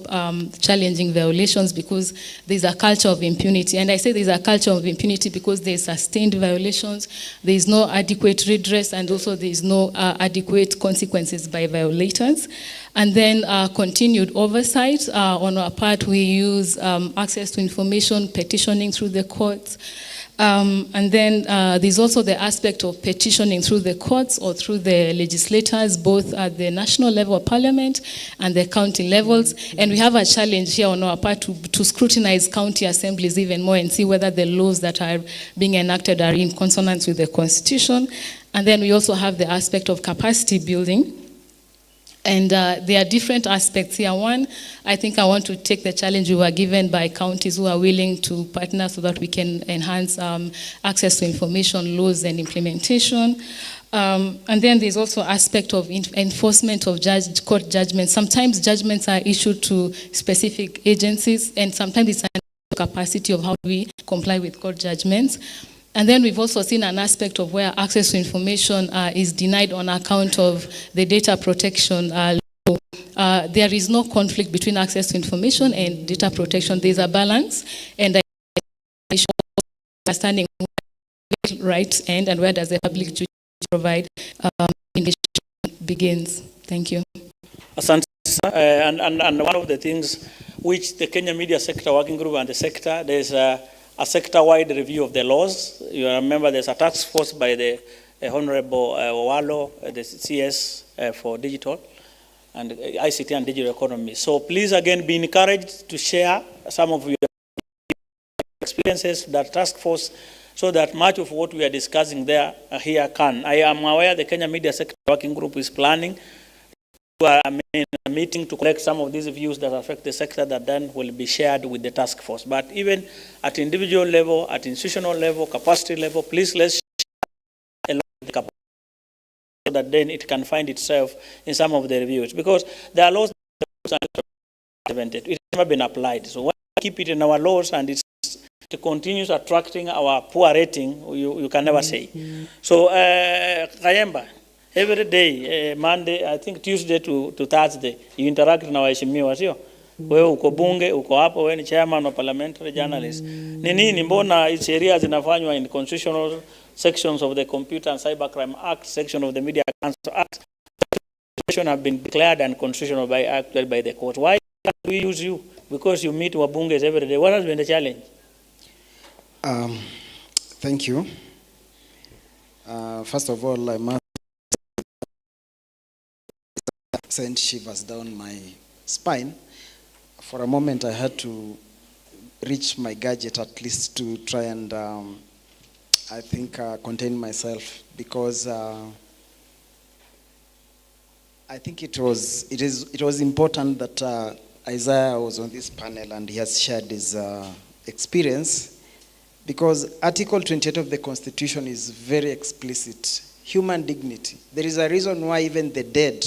challenging violations because there's a culture of impunity, and I say there's a culture of impunity because there's sustained violations, there's no adequate redress, and also there's no adequate consequences by violators. And then continued oversight. On our part, we use access to information, petitioning through the courts. And then there's also the aspect of petitioning through the courts or through the legislators, both at the national level of parliament and the county levels. And we have a challenge here on our part to scrutinize county assemblies even more and see whether the laws that are being enacted are in consonance with the Constitution. And then we also have the aspect of capacity building. And there are different aspects here. One, I think I want to take the challenge we were given by counties who are willing to partner so that we can enhance access to information, laws, and implementation. And then there's also aspect of enforcement of court judgments. Sometimes judgments are issued to specific agencies, and sometimes it's a capacity of how we comply with court judgments. And then we've also seen an aspect of where access to information is denied on account of the data protection law. There is no conflict between access to information and data protection. There's a balance, and understanding where rights end and where does the public duty provide begins. Thank you. Asante. And one of the things which the Kenya Media Sector Working Group and the sector, there's a sector-wide review of the laws. You remember there's a task force by the Honorable Owalo, the CS for digital and ICT and digital economy. So please again be encouraged to share some of your experiences, that task force, so that much of what we are discussing there here can. I am aware the Kenya Media Sector Working Group is planning a meeting to collect some of these views that affect the sector that then will be shared with the task force. But even at individual level, at institutional level, capacity level, please let's share the capacity so that then it can find itself in some of the reviews. Because there are laws that it's never been applied. So when we keep it in our laws and it continues attracting our poor rating, you can never say. So, Kayemba, every day, Monday, I think Tuesday to Thursday, you interact na waheshimiwa, sio? Wewe uko bunge, uko hapo, wewe ni chairman of parliamentary journalists. Ni nini mbona sheria zinafanywa in constitutional sections of the Computer and Cybercrime Act, section of the Media Council Act, have been declared unconstitutional by the court. Why can't we use you? Because you meet wabunges every day. What has been the challenge? Thank you. First of all, I must send shivers down my spine. For a moment, I had to reach my gadget at least to try and, I think, contain myself, because I think it was important that Isaiah was on this panel and he has shared his experience, because Article 28 of the Constitution is very explicit. Human dignity. There is a reason why even the dead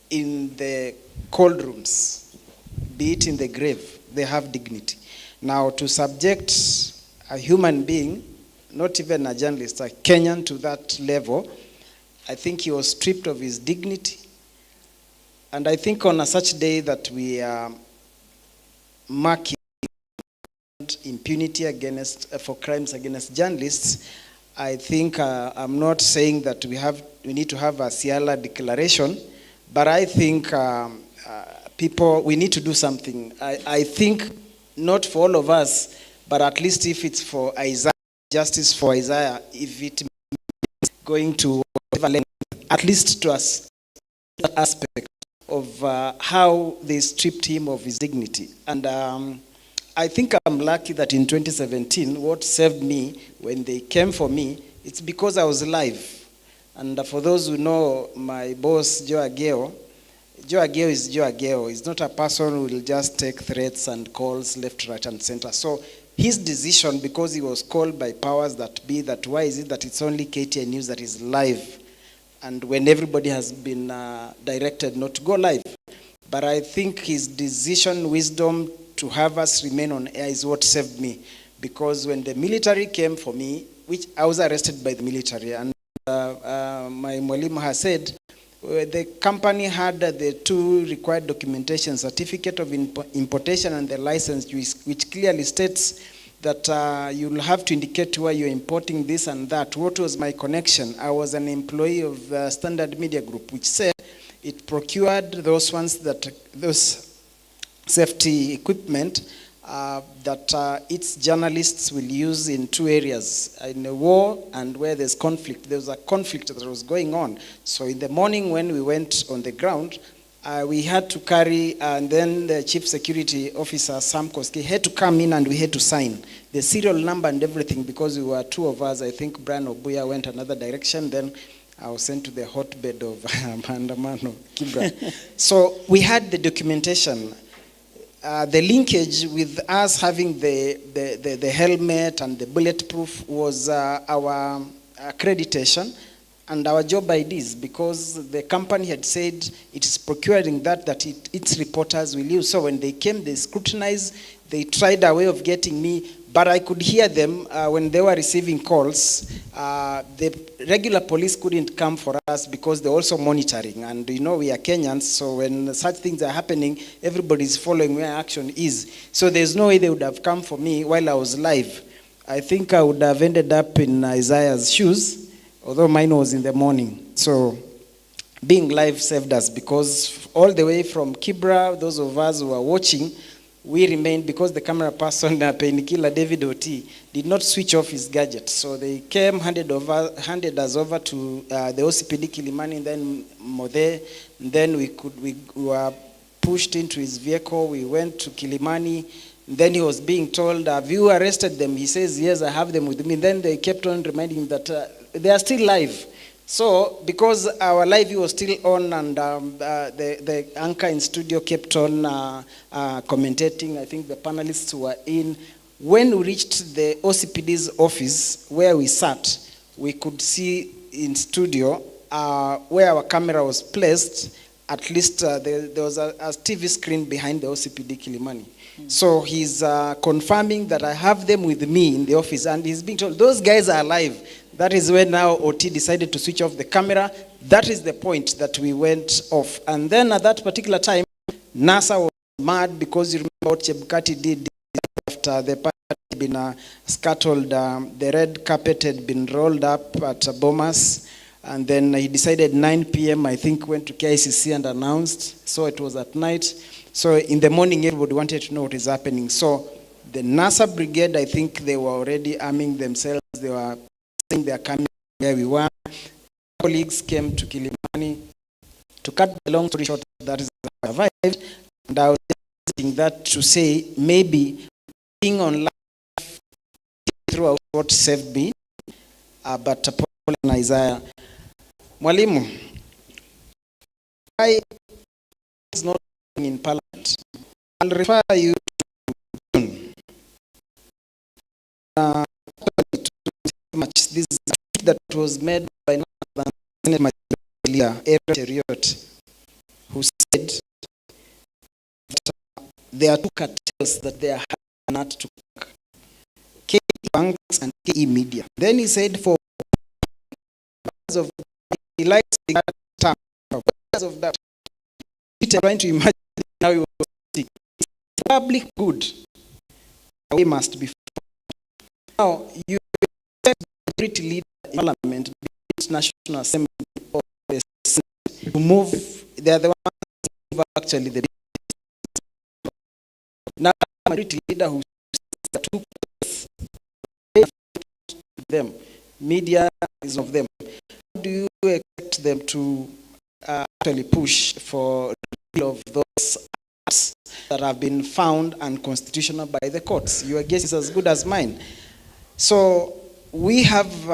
in the cold rooms, be it in the grave, they have dignity. Now, to subject a human being, not even a journalist, a Kenyan, to that level, I think he was stripped of his dignity. And I think on such day that we are marking impunity for crimes against journalists, I think I'm not saying that we need to have a Ciala declaration, but I think we need to do something. I think not for all of us, but at least if it's for Isaiah, justice for Isaiah, if it is going to at least to us that aspect of how they stripped him of his dignity. And I think I'm lucky that in 2017, what saved me when they came for me, it's because I was live. And for those who know my boss, Joe Ageo is Joe Ageo. He's not a person who will just take threats and calls left, right, and center. So his decision, because he was called by powers that be, that why is it that it's only KTN News that is live and when everybody has been directed not to go live. But I think his decision wisdom to have us remain on air is what saved me. Because when the military came for me, which I was arrested by the military, and my Mwalimu has said, the company had the 2 required documentation, certificate of importation and the license, which clearly states that you'll have to indicate where you're importing this and that. What was my connection? I was an employee of Standard Media Group, which said it procured those ones those safety equipment that its journalists will use in 2 areas, in a war and where there's conflict. There was a conflict that was going on. So in the morning when we went on the ground, we had to carry, and then the chief security officer, Sam Koski, had to come in and we had to sign the serial number and everything, because we were 2 of us. I think Brian Obuya went another direction. Then I was sent to the hotbed of Maandamano, Kibra. So we had the documentation. The linkage with us having the helmet and the bulletproof was our accreditation and our job IDs, because the company had said it's procuring that its reporters will use. So when they came, they scrutinized, they tried a way of getting me, but I could hear them when they were receiving calls. The regular police couldn't come for us because they're also monitoring. And you know, we are Kenyans, so when such things are happening, everybody's following where action is. So there's no way they would have come for me while I was live. I think I would have ended up in Isaiah's shoes, although mine was in the morning. So being live saved us, because all the way from Kibra, those of us who were watching, we remained, because the camera person, Painkiller David Oti, did not switch off his gadget. So they came, handed us over to the OCPD Kilimani, then Modhe. Then we were pushed into his vehicle. We went to Kilimani. Then he was being told, have you arrested them? He says, yes, I have them with me. Then they kept on reminding him that they are still live. So because our live was still on, and the anchor in studio kept on commentating, I think the panelists were in. When we reached the OCPD's office where we sat, we could see in studio where our camera was placed, at least there was a TV screen behind the OCPD Kilimani. So he's confirming that I have them with me in the office, and he's being told, those guys are alive. That is when now OT decided to switch off the camera. That is the point that we went off. And then at that particular time, NASA was mad, because you remember what Chebukati did after the party had been scuttled. The red carpet had been rolled up at Bomas. And then he decided 9 p.m., I think, went to KICC and announced. So it was at night. So in the morning, everybody wanted to know what is happening. So the NASA brigade, I think they were already arming themselves. They were saying they are coming where we were. Colleagues came to Kilimani. To cut the long story short, that is how I survived. And I was saying that to say maybe being on live throughout what saved me. But Paul and Isaiah. Mwalimu, why is not in Parliament? I'll refer you to June. This is a tweet that was made by Senate Majority Leader Eric Cheriot, who said that there are 2 cartels that they are not to work: KE Banks and KE Media. Then he said, for of he likes that term. Because of that, I'm trying to imagine how he was thinking. It's public good. We must be. Now, you expect the majority leader in Parliament, the National Assembly, or the Senate, to move. They are the ones who move actually the. Now, the majority leader who says that them, media is of them. How do you expect them to actually push for repeal of those acts that have been found unconstitutional by the courts? Your guess is as good as mine. So we have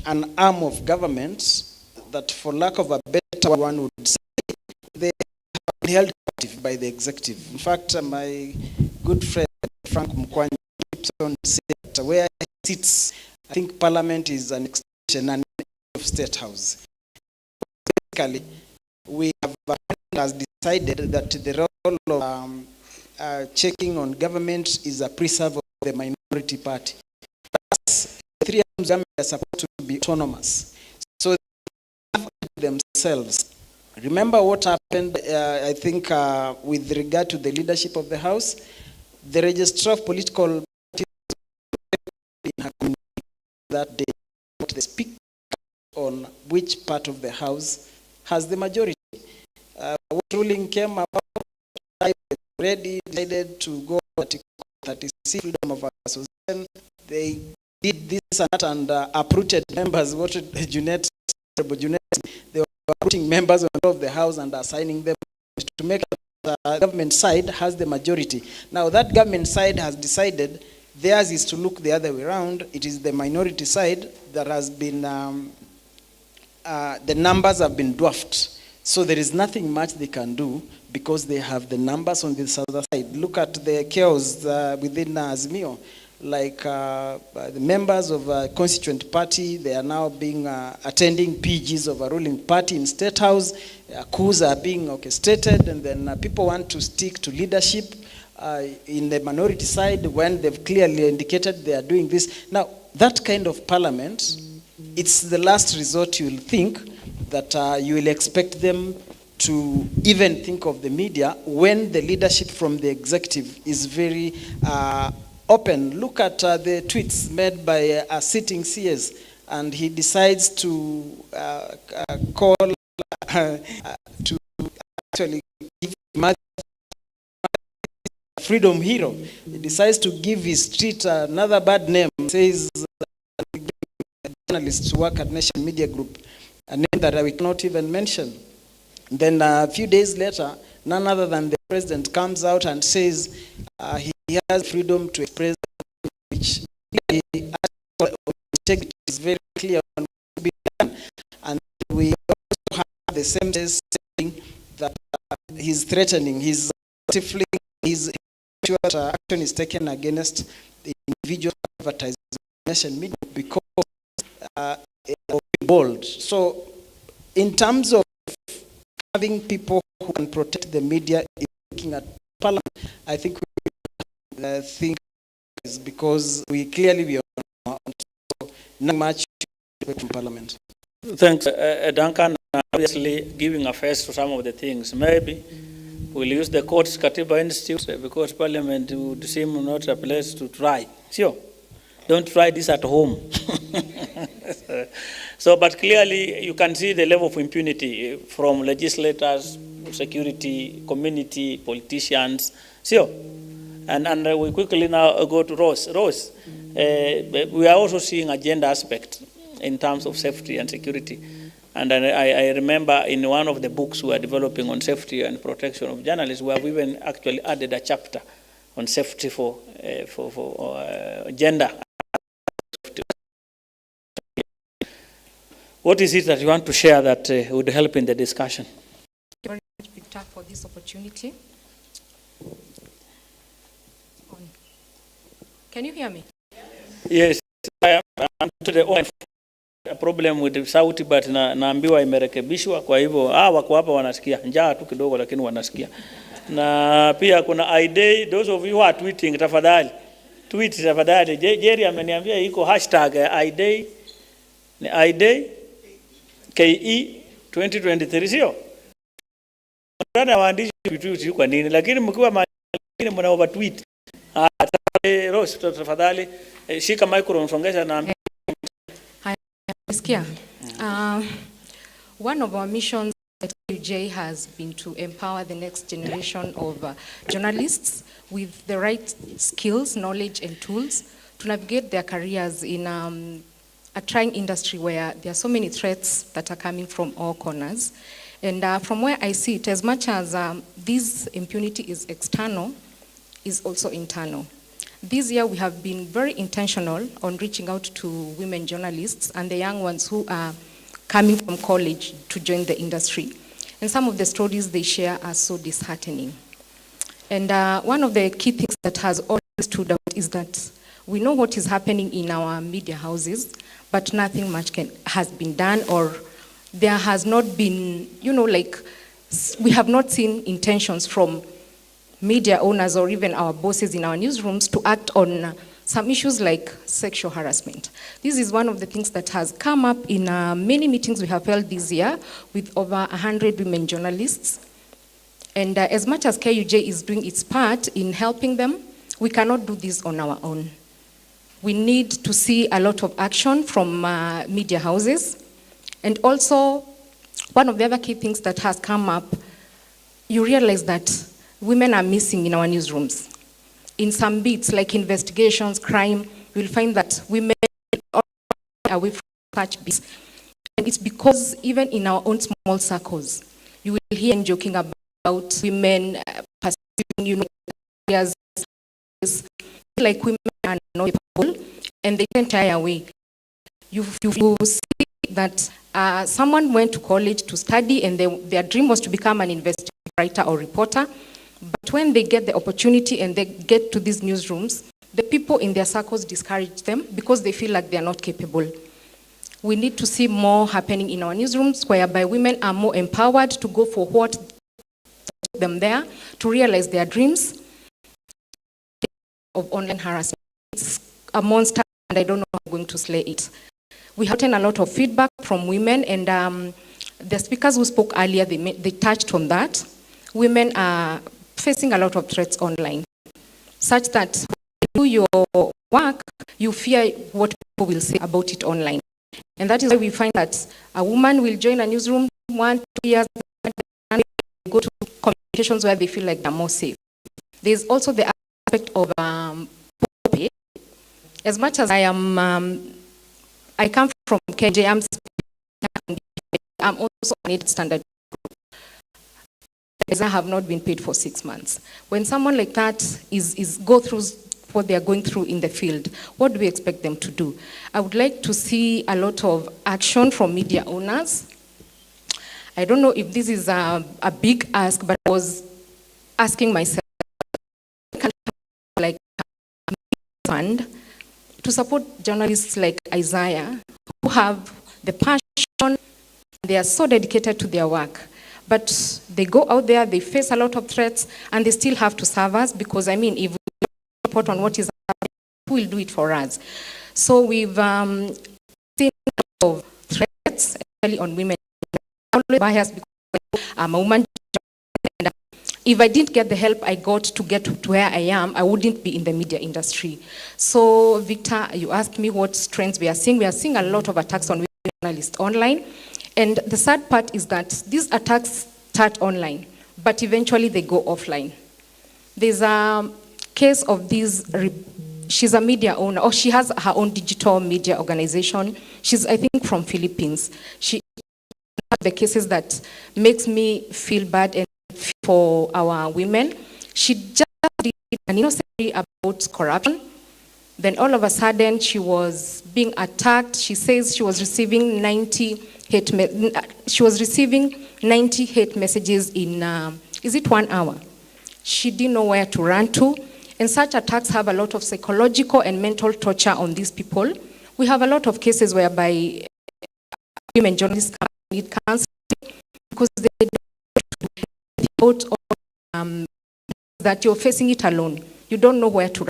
an arm of government that, for lack of a better one, would say they have been held captive by the executive. In fact, my good friend Frank Mkwanja keeps on saying that where he sits, I think Parliament is an extension and of State House. basically, we have has decided that the role of checking on government is a preserve of the minority party. Thus, the three arms are supposed to be autonomous. So they have themselves. Remember what happened, I think, with regard to the leadership of the House? The registrar of political parties in that day, they speak on which part of the House has the majority. What ruling came about, I already decided to go Article 36, freedom of association. They did this and that and uprooted members. What Junet, they were uprooting members of the House and assigning them to make the government side has the majority. Now that government side has decided theirs is to look the other way around. It is the minority side that has been, the numbers have been dwarfed. So there is nothing much they can do because they have the numbers on the other side. Look at the chaos within Azimio. Like the members of a constituent party, they are now being attending PGs of a ruling party in State House. Coups are being orchestrated, and then people want to stick to leadership in the minority side when they've clearly indicated they are doing this. Now, that kind of parliament, it's the last resort you will think that you will expect them to even think of the media when the leadership from the executive is very open. Look at the tweets made by a sitting CS, and he decides to call to actually give freedom hero. He decides to give his street another bad name. Says journalists work at Nation Media Group, a name that I will not even mention. Then a few days later, none other than the president comes out and says he has freedom to express, which integrity is very clear on what will be done. And we also have the same saying that he's threatening, he's stifling, his action is taken against the individual advertisers of Nation Media because bold. So in terms of having people who can protect the media, looking at Parliament, I think we think is because we clearly be on so not much from Parliament. Thanks, Duncan. Obviously, giving a face to some of the things. Maybe we'll use the court's Katiba Institute because Parliament would seem not a place to try. Sure. Don't try this at home. So, but clearly you can see the level of impunity from legislators, security, community, politicians. Sure. And we quickly now go to Rose. Rose, we are also seeing a gender aspect in terms of safety and security. And I remember in one of the books we are developing on safety and protection of journalists, we have even actually added a chapter on safety for gender. What is it that you want to share that would help in the discussion? Thank you very much, Victor, for this opportunity. Can you hear me? Yes, I am to the own problem with the sauti, but naambiwa imerekebishwa, kwa hivyo wako hapa wanasikia. Njaa tu kidogo lakini wanasikia. Na pia kuna I-Day, those of you who are tweeting, tafadhali. Tweet tafadhali. Jerry ameniambia iko hashtag I-Day. Ni I-Day KE 2023 sio? Ndana waandishi tweet kwa nini? Lakini mkiwa makini mna over tweet. Rose tafadhali shika microphone songesha na one of our missions at KUJ has been to empower the next generation of journalists with the right skills, knowledge and tools to navigate their careers in a trying industry where there are so many threats that are coming from all corners. And from where I see it, as much as this impunity is external, is also internal. This year we have been very intentional on reaching out to women journalists and the young ones who are coming from college to join the industry. And some of the stories they share are so disheartening. And one of the key things that has always stood out is that we know what is happening in our media houses, but nothing much has been done or there has not been, we have not seen intentions from media owners or even our bosses in our newsrooms to act on some issues like sexual harassment. This is one of the things that has come up in many meetings we have held this year with over 100 women journalists. And as much as KUJ is doing its part in helping them, we cannot do this on our own. We need to see a lot of action from media houses. And also, one of the other key things that has come up, you realize that women are missing in our newsrooms. In some bits, like investigations, crime, you'll find that women are away from such bits. And it's because even in our own small circles, you will hear them joking about women pursuing, areas like women are not capable, and they tend to shy away. You see that someone went to college to study, and their dream was to become an investigator writer or reporter. But when they get the opportunity and they get to these newsrooms, the people in their circles discourage them because they feel like they are not capable. We need to see more happening in our newsrooms, whereby women are more empowered to go for what them there, to realize their dreams. Of online harassment, it's a monster, and I don't know how I'm going to slay it. We have gotten a lot of feedback from women, and the speakers who spoke earlier, they touched on that. Women are facing a lot of threats online, such that when you do your work, you fear what people will say about it online. And that is why we find that a woman will join a newsroom 1-2 years, and go to communications where they feel like they're more safe. There's also the aspect of pay. As much as I am, I come from KJ, I'm also on a standard. I have not been paid for 6 months. When someone like that is go through what they are going through in the field, what do we expect them to do? I would like to see a lot of action from media owners. I don't know if this is a big ask, but I was asking myself, like a fund to support journalists like Isaiah, who have the passion, they are so dedicated to their work. But they go out there, they face a lot of threats, and they still have to serve us, because, I mean, if we report on what is happening, who will do it for us? So we've seen a lot of threats, especially on women. I'm always biased because I'm a woman. And if I didn't get the help I got to get to where I am, I wouldn't be in the media industry. So, Victor, you asked me what trends we are seeing. We are seeing a lot of attacks on women journalists online. And the sad part is that these attacks start online, but eventually they go offline. There's a case of this, she's a media owner, or she has her own digital media organization. She's, I think, from Philippines. She has the cases that makes me feel bad and for our women. She just did an innocent story about corruption. Then all of a sudden she was being attacked. She says she was receiving 90 hate messages in, is it 1 hour? She didn't know where to run to. And such attacks have a lot of psychological and mental torture on these people. We have a lot of cases whereby women journalists need counseling because they don't that you're facing it alone. You don't know where to run.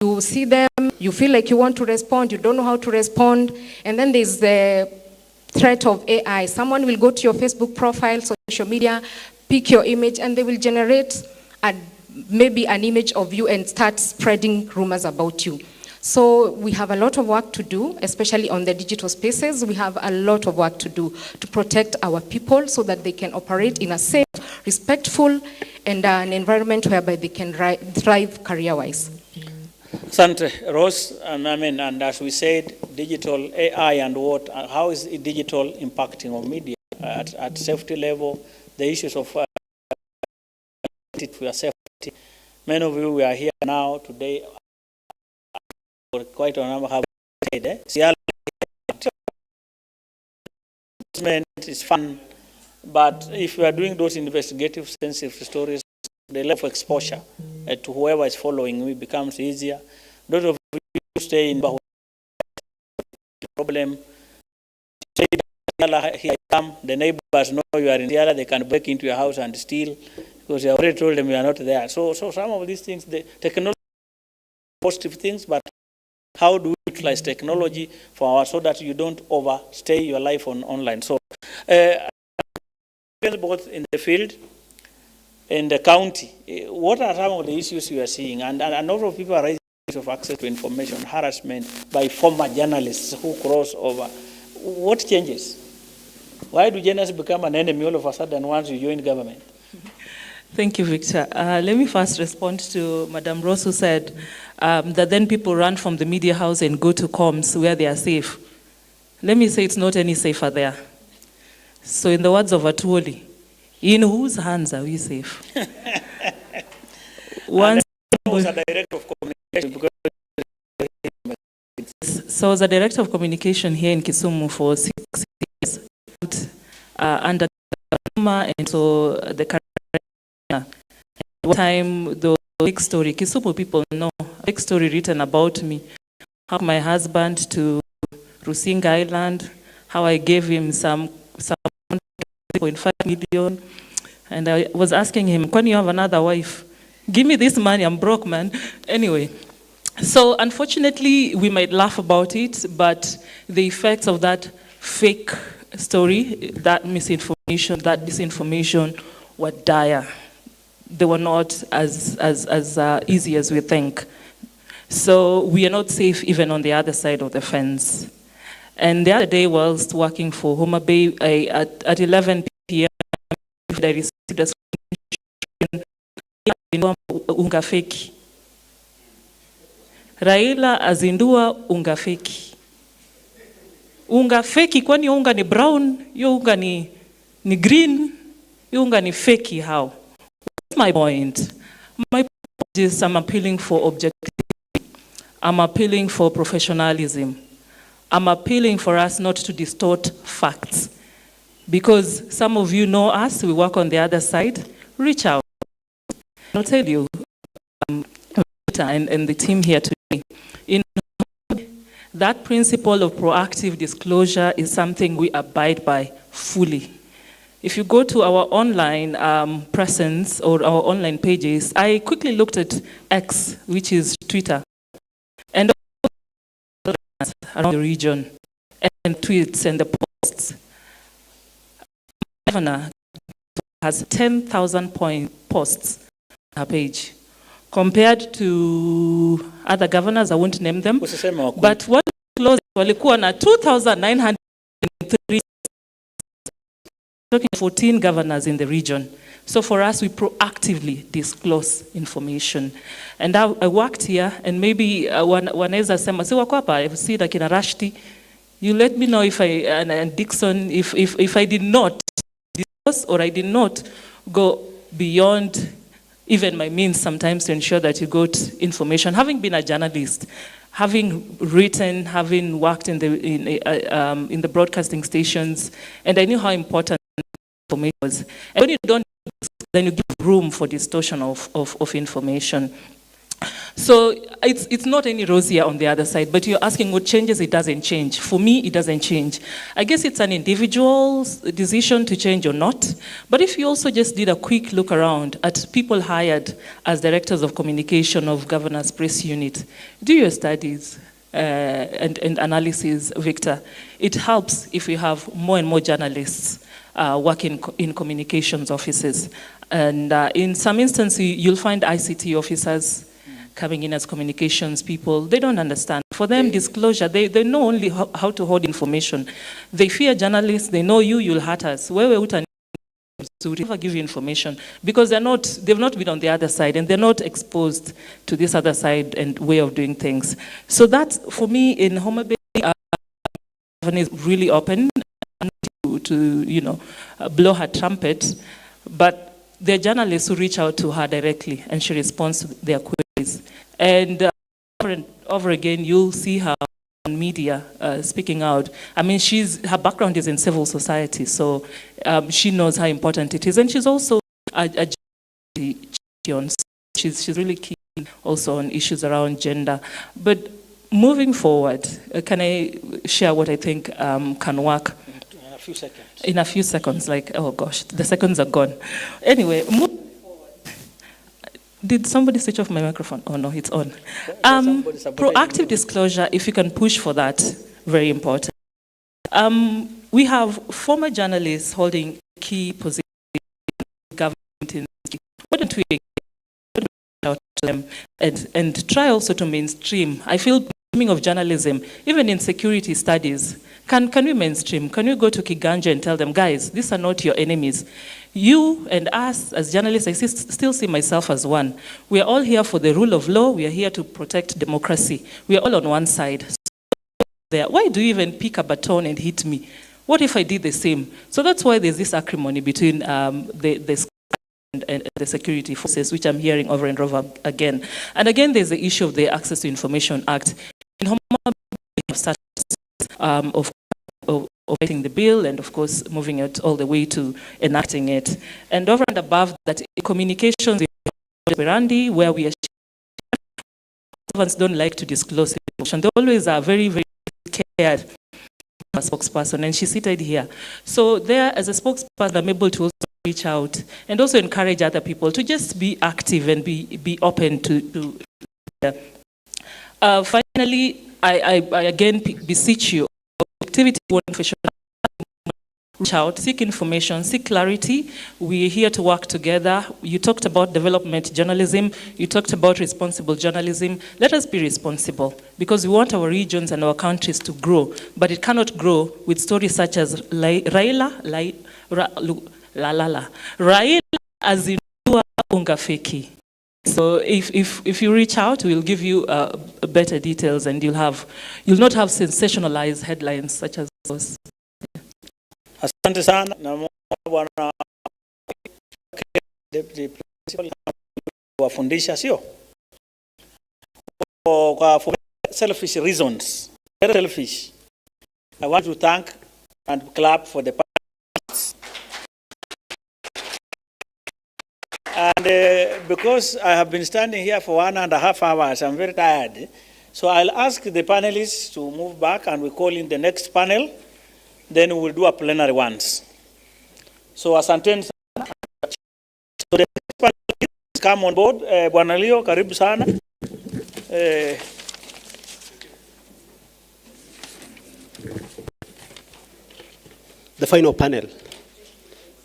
You see them, you feel like you want to respond, you don't know how to respond, and then there's the threat of AI. Someone will go to your Facebook profile, social media, pick your image, and they will generate maybe an image of you and start spreading rumors about you. So we have a lot of work to do, especially on the digital spaces. We have a lot of work to do to protect our people so that they can operate in a safe, respectful, and an environment whereby they can thrive career-wise. Asante, Rose, and as we said, digital AI and how is digital impacting on media at safety level, the issues of safety. Many of you are here now today, quite a number have said, it's fun, but if you are doing those investigative, sensitive stories, the level of exposure to whoever is following me becomes easier. Those of you who stay in the problem, say here I come, the neighbors know you are in Yala, they can break into your house and steal because you already told them you are not there. So some of these things, the technology, positive things, but how do we utilize technology so that you don't overstay your life online? So both in the field, in the county, what are some of the issues you are seeing? And a lot of people are raising issues of access to information, harassment by former journalists who cross over. What changes? Why do journalists become an enemy all of a sudden once you join government? Thank you, Victor. Let me first respond to Madam Ross, who said that then people run from the media house and go to comms where they are safe. Let me say it's not any safer there. So in the words of Atuoli, in whose hands are we safe? Once was a director of communication. So I was a director of communication here in Kisumu for 6 years, under and so the current time the big story, Kisumu people know, a big story written about me, how my husband to Rusinga Island, how I gave him some 1.5 million, and I was asking him, when you have another wife, give me this money, I'm broke, man. Anyway, so unfortunately, we might laugh about it, but the effects of that fake story, that misinformation, that disinformation were dire. They were not as easy as we think. So we are not safe even on the other side of the fence. And the other day, whilst working for Homa Bay, at 11 p.m., I received a unga feki. Raila azindua unga feki. Unga feki, kwani unga ni brown, yo unga ni green, yo unga ni feki how? What's my point? My point is I'm appealing for objectivity. I'm appealing for professionalism. I'm appealing for us not to distort facts. Because some of you know us, we work on the other side, reach out. I'll tell you, and the team here today, that principle of proactive disclosure is something we abide by fully. If you go to our online presence or our online pages, I quickly looked at X, which is Twitter, and around the region, and tweets and the posts. Governor has 10,000 posts on her page. Compared to other governors, I won't name them, but what close walikuwa na 2,903, talking 14 governors in the region. So for us, we proactively disclose information. And I worked here, and maybe wanaweza sema, si wako hapa, I've seen akina Rashti, you let me know if and Dixon, if I did not disclose or I did not go beyond even my means sometimes to ensure that you got information. Having been a journalist, having written, having worked in the broadcasting stations, and I knew how important information was. And when you don't, then you give room for distortion of information. So it's not any rosier on the other side, but you're asking what changes. It doesn't change. For me, it doesn't change. I guess it's an individual's decision to change or not. But if you also just did a quick look around at people hired as directors of communication of Governor's Press Unit, do your studies and analysis, Victor. It helps if we have more and more journalists working in communications offices. And in some instances, you'll find ICT officers coming in as communications people. They don't understand. For them, disclosure, they know only how to hold information. They fear journalists. They know you'll hurt us. Wewe never give you information because they've not been on the other side and they're not exposed to this other side and way of doing things. So that, for me, in Homa Bay, is really open to blow her trumpet, but there are journalists who reach out to her directly and she responds to their queries. And over again, you'll see her on media speaking out. I mean, her background is in civil society, so she knows how important it is. And she's also a champion. She's really keen also on issues around gender. But moving forward, can I share what I think can work? few seconds. In a few seconds, like, oh gosh, the seconds are gone. Anyway, did somebody switch off my microphone? Oh no, it's on. Proactive disclosure, if you can push for that, very important. We have former journalists holding key positions in government. Why don't we out to them and try also to mainstream? I feel mainstreaming of journalism, even in security studies, can we mainstream? Can we go to Kiganja and tell them, guys, these are not your enemies? You and us as journalists, I still see myself as one. We are all here for the rule of law. We are here to protect democracy. We are all on one side. There. Why do you even pick a baton and hit me? What if I did the same? So that's why there's this acrimony between the and the security forces, which I'm hearing over and over again. And again, there's the issue of the Access to Information Act. In Homa Bay, we have started of writing the bill and, of course, moving it all the way to enacting it. And over and above that, communications operandi, where we are servants don't like to disclose information. They always are very, very scared of a spokesperson, and she's seated here. So there, as a spokesperson, I'm able to also reach out and also encourage other people to just be active and be open to finally, I again beseech you, activity reach out, seek information, seek clarity. We're here to work together. You talked about development journalism. You talked about responsible journalism. Let us be responsible because we want our regions and our countries to grow, but it cannot grow with stories such as Raila as in unga feki. So if you reach out, we'll give you better details, and you'll not have sensationalized headlines such as those. Asante sana na bwana deputy principal wafundisha sio for selfish reasons, very selfish. I want to thank and clap for the parents. And because I have been standing here for 1.5 hours, I'm very tired. So I'll ask the panelists to move back and we call in the next panel. Then we will do a plenary once. So asanteni sana. So the next panelists come on board. Bwana Leo, karibu sana. The final panel.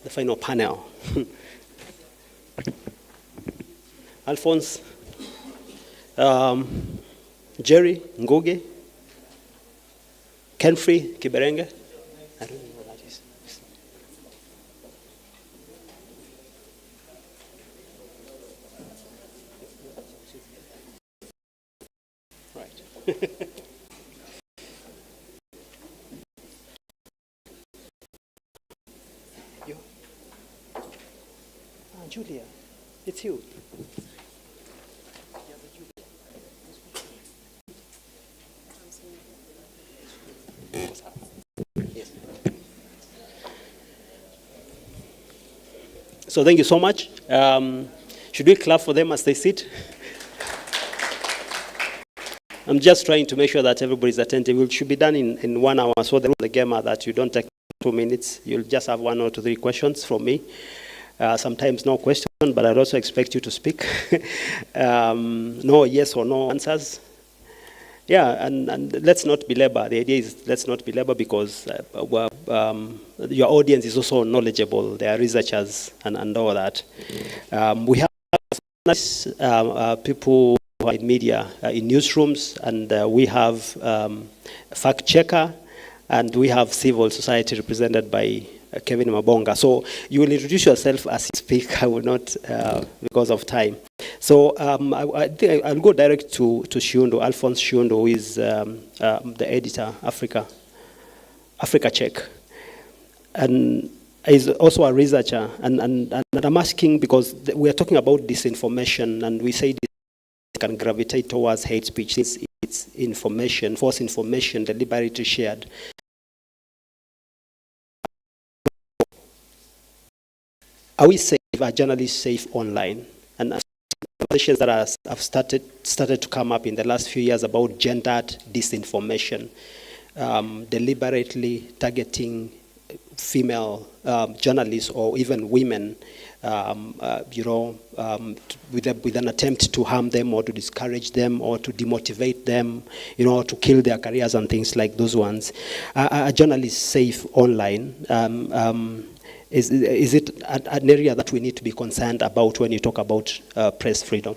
The final panel. Alphonse, Jerry Ngugi, Kenfrey Kiberenge. I don't know what that is. Right. You. Julia, it's you. So thank you so much. Should we clap for them as they sit? I'm just trying to make sure that everybody's attentive. It should be done in 1 hour. So the game are that you don't take 2 minutes. You'll just have 1 or 2, 3 questions from me. Sometimes no question, but I'd also expect you to speak. No yes or no answers. Yeah, and let's not belabor. The idea is let's not belabor because your audience is also knowledgeable. They are researchers and all that. We have people who are in media, in newsrooms, and we have fact checker, and we have civil society represented by Kevin Mabonga. So you will introduce yourself as you speak. I will not because of time. So I think I'll go direct to Shiundo, Alphonse Shiundo, who is the editor, Africa Check. And is also a researcher. And I'm asking because we are talking about disinformation, and we say this can gravitate towards hate speech since it's information, false information, deliberately shared. Are we safe? Are journalists safe online? And conversations that have started to come up in the last few years about gendered disinformation, deliberately targeting female journalists or even women, with an attempt to harm them or to discourage them or to demotivate them, to kill their careers and things like those ones. Are journalists safe online? Is it an area that we need to be concerned about when you talk about press freedom?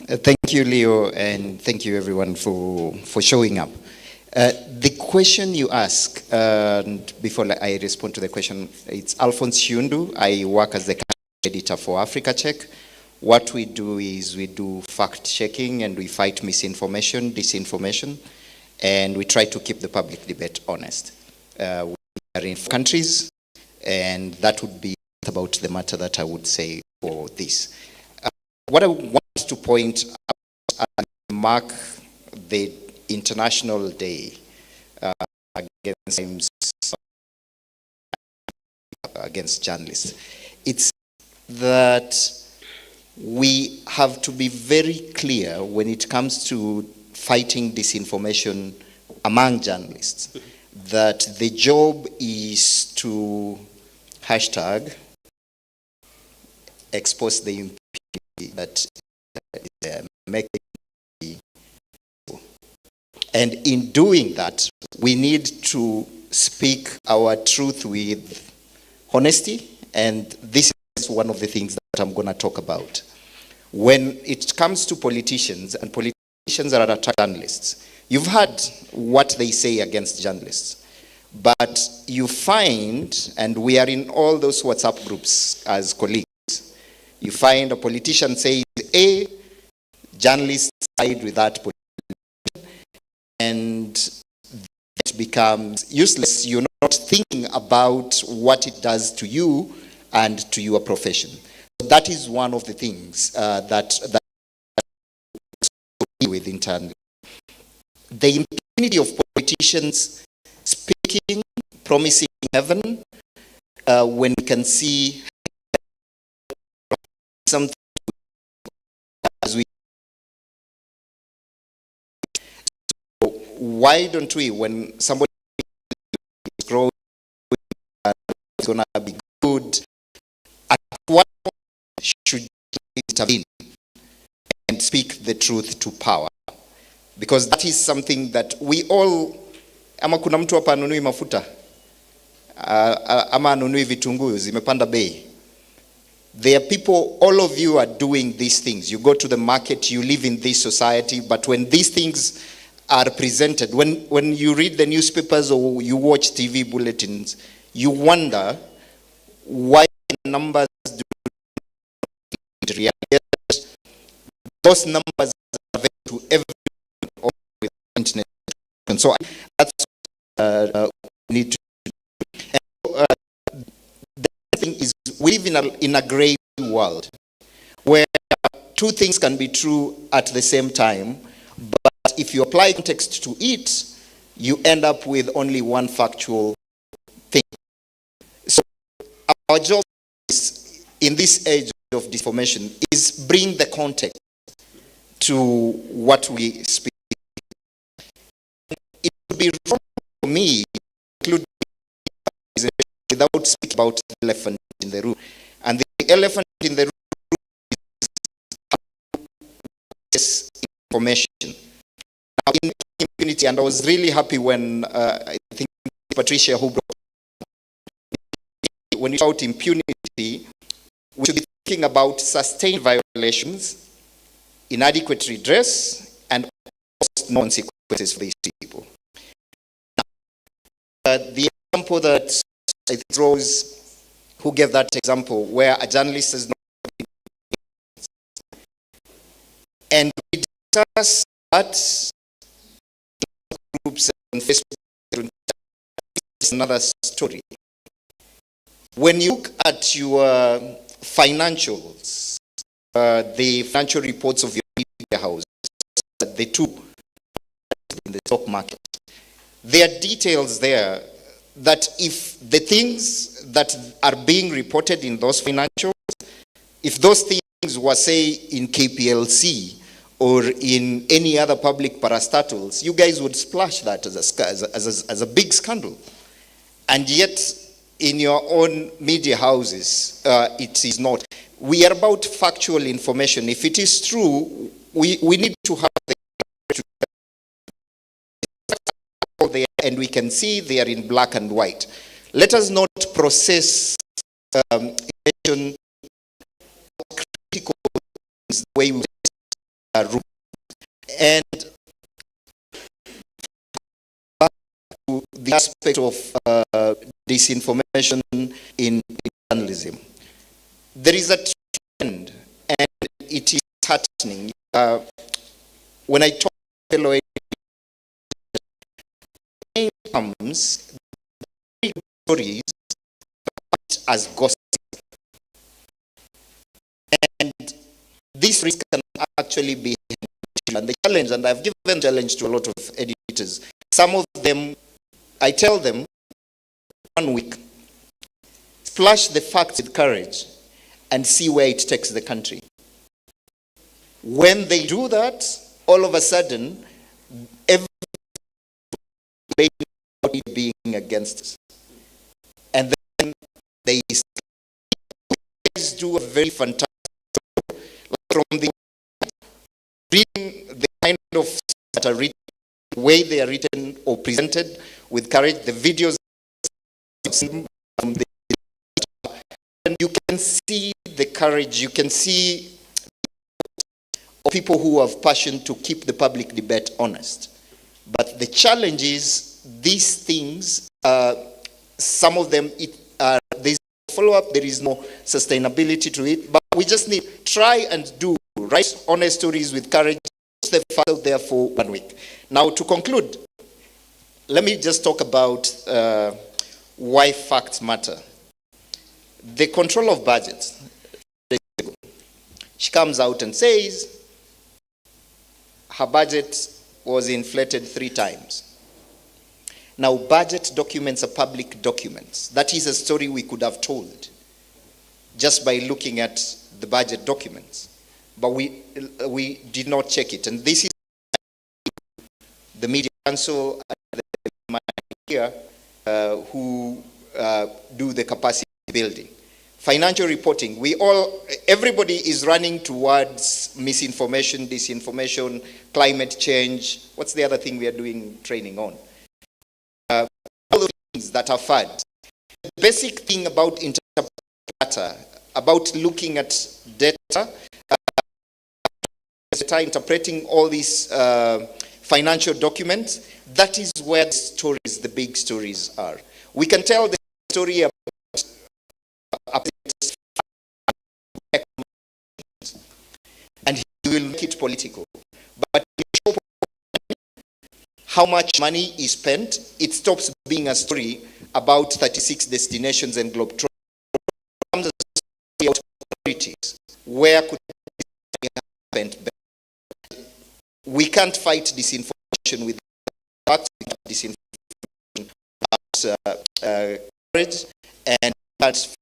Thank you, Leo, and thank you everyone for showing up. The question you ask, and before I respond to the question, it's Alphonse Shundu. I work as the editor for Africa Check. What we do is we do fact checking and we fight misinformation, disinformation, and we try to keep the public debate honest. We are in countries, and that would be about the matter that I would say for this. What I want to point out and mark the International Day against journalists. It's that we have to be very clear when it comes to fighting disinformation among journalists, that the job is to hashtag expose the impunity that is making. And in doing that, we need to speak our truth with honesty, and this is one of the things that I'm going to talk about. When it comes to politicians, and politicians are attacking journalists, you've heard what they say against journalists, but you find, and we are in all those WhatsApp groups as colleagues, you find a politician saying A, journalists side with that politician, and it becomes useless. You're not thinking about what it does to you and to your profession. So that is one of the things that we deal with internally. The impunity of politicians speaking, promising heaven, when we can see something as we. Why don't we, when somebody is growing, it's going to be good, at what point should you intervene and speak the truth to power? Because that is something that we all, ama kuna mtu hapa anunui mafuta, ama anunui vitunguu, zimepanda bei. There are people, all of you are doing these things. You go to the market, you live in this society, but when these things are presented, when you read the newspapers or you watch TV bulletins, you wonder why numbers do not react. Those numbers are available to everyone with the internet. And so that's we need to do. And, the thing is, we live in a gray world where two things can be true at the same time, but if you apply context to it, you end up with only one factual thing. So our job is, in this age of disinformation, is bring the context to what we speak. It would be wrong for me, including without speaking about the elephant in the room. And the elephant in the room is information. Now, in impunity, and I was really happy when I think Patricia who brought, when you talk about impunity, we should be thinking about sustained violations, inadequate redress, and consequences for these people. The example that I think Rose, who gave that example, where a journalist is not, and we discuss that groups on Facebook, is another story. When you look at your financials, the financial reports of your media house, the two in the stock market, there are details there that if the things that are being reported in those financials, if those things were, say, in KPLC or in any other public parastatals, you guys would splash that as a big scandal. And yet, in your own media houses, it is not. We are about factual information. If it is true, we need to have the there, and we can see they are in black and white. Let us not process information critical the way we room. And back to the aspect of disinformation in journalism. There is a trend, and it is happening. When I talk to fellow comes stories as gossip, and this risk can actually be, and the challenge, and I've given challenge to a lot of editors. Some of them, I tell them, 1 week, splash the facts with courage and see where it takes the country. When they do that, all of a sudden, every being against us. And then they do a very fantastic job from the reading the kind of that are written, the way they are written or presented with courage, the videos from the, and you can see the courage, you can see people who have passion to keep the public debate honest. But the challenge is these things, some of them, there's no follow-up, there is no sustainability to it, but we just need try and do right, honest stories with courage, the facts out there for 1 week. Now to conclude, let me just talk about why facts matter. The control of budgets. She comes out and says her budget was inflated 3 times. Now, budget documents are public documents. That is a story we could have told just by looking at the budget documents. But we did not check it. And this is the Media Council and the here who do the capacity building. Financial reporting, everybody is running towards misinformation, disinformation, climate change. What's the other thing we are doing training on? All the things that are fads. The basic thing about interpreting data, about looking at data, interpreting all these financial documents, that is where the stories, the big stories are. We can tell the story about and he will make it political. But how much money is spent, it stops being a story about 36 destinations and globetrotters. Where could it be spent better? We can't fight disinformation with facts, disinformation about courage, and that's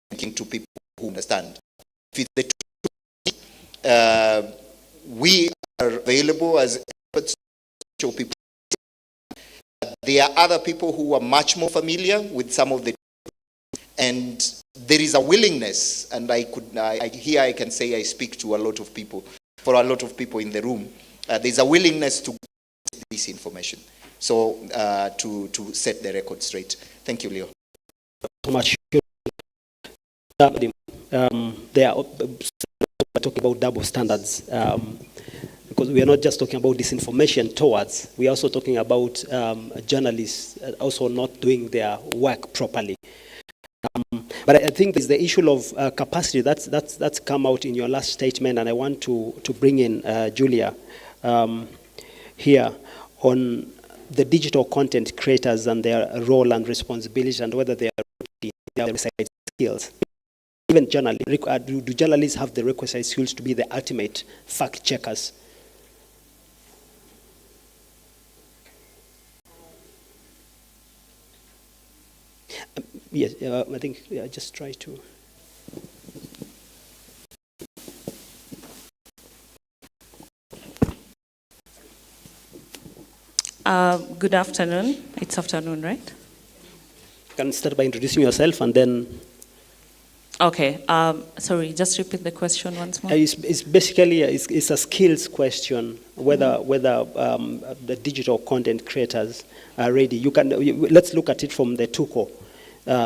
thinking to people who understand. If it's the we are available as experts to show people. There are other people who are much more familiar with some of the, and there is a willingness, and here I can say I speak to a lot of people, for a lot of people in the room, there's a willingness to get this information. So to set the record straight. Thank you, Leo. So much. They are talking about double standards because we are not just talking about disinformation towards, we are also talking about journalists also not doing their work properly. But I think there's the issue of capacity that's come out in your last statement, and I want to bring in Julia here on the digital content creators and their role and responsibility, and whether they are the requisite skills. Even journalists, do journalists have the requisite skills to be the ultimate fact checkers? Yes, I think just try to. Good afternoon. It's afternoon, right? You can start by introducing yourself and then... Okay. Sorry, just repeat the question once more. It's basically it's a skills question, whether the digital content creators are ready. Let's look at it from the TUCO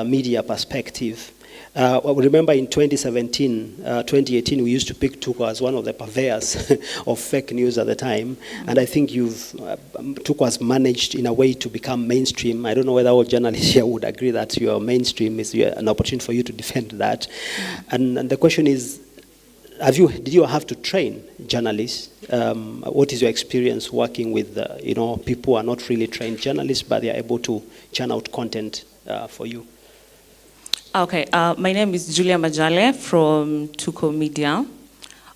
media perspective. Remember in 2017, 2018, we used to pick TUCO as one of the purveyors of fake news at the time. And I think TUCO has managed in a way to become mainstream. I don't know whether all journalists here would agree that your mainstream is an opportunity for you to defend that. And the question is, did you have to train journalists? What is your experience working with people who are not really trained journalists, but they are able to churn out content for you? Okay, my name is Julia Majale from TUCO Media.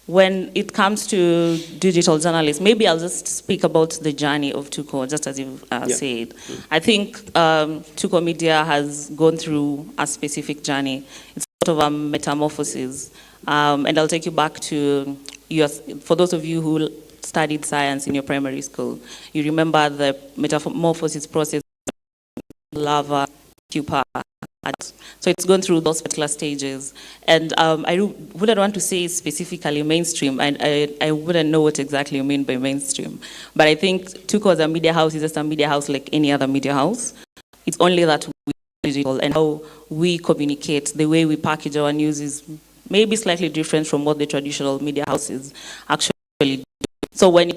When it comes to digital journalists, maybe I'll just speak about the journey of TUCO, just as you've said. I think TUCO Media has gone through a specific journey. It's sort of a metamorphosis. And I'll take you back to, for those of you who studied science in your primary school, you remember the metamorphosis process, lava, pupa. So it's gone through those particular stages. And I wouldn't want to say specifically mainstream. I wouldn't know what exactly you mean by mainstream. But I think TUCO as a media house is just a media house like any other media house. It's only that we digital, and how we communicate, the way we package our news is maybe slightly different from what the traditional media houses actually do. So when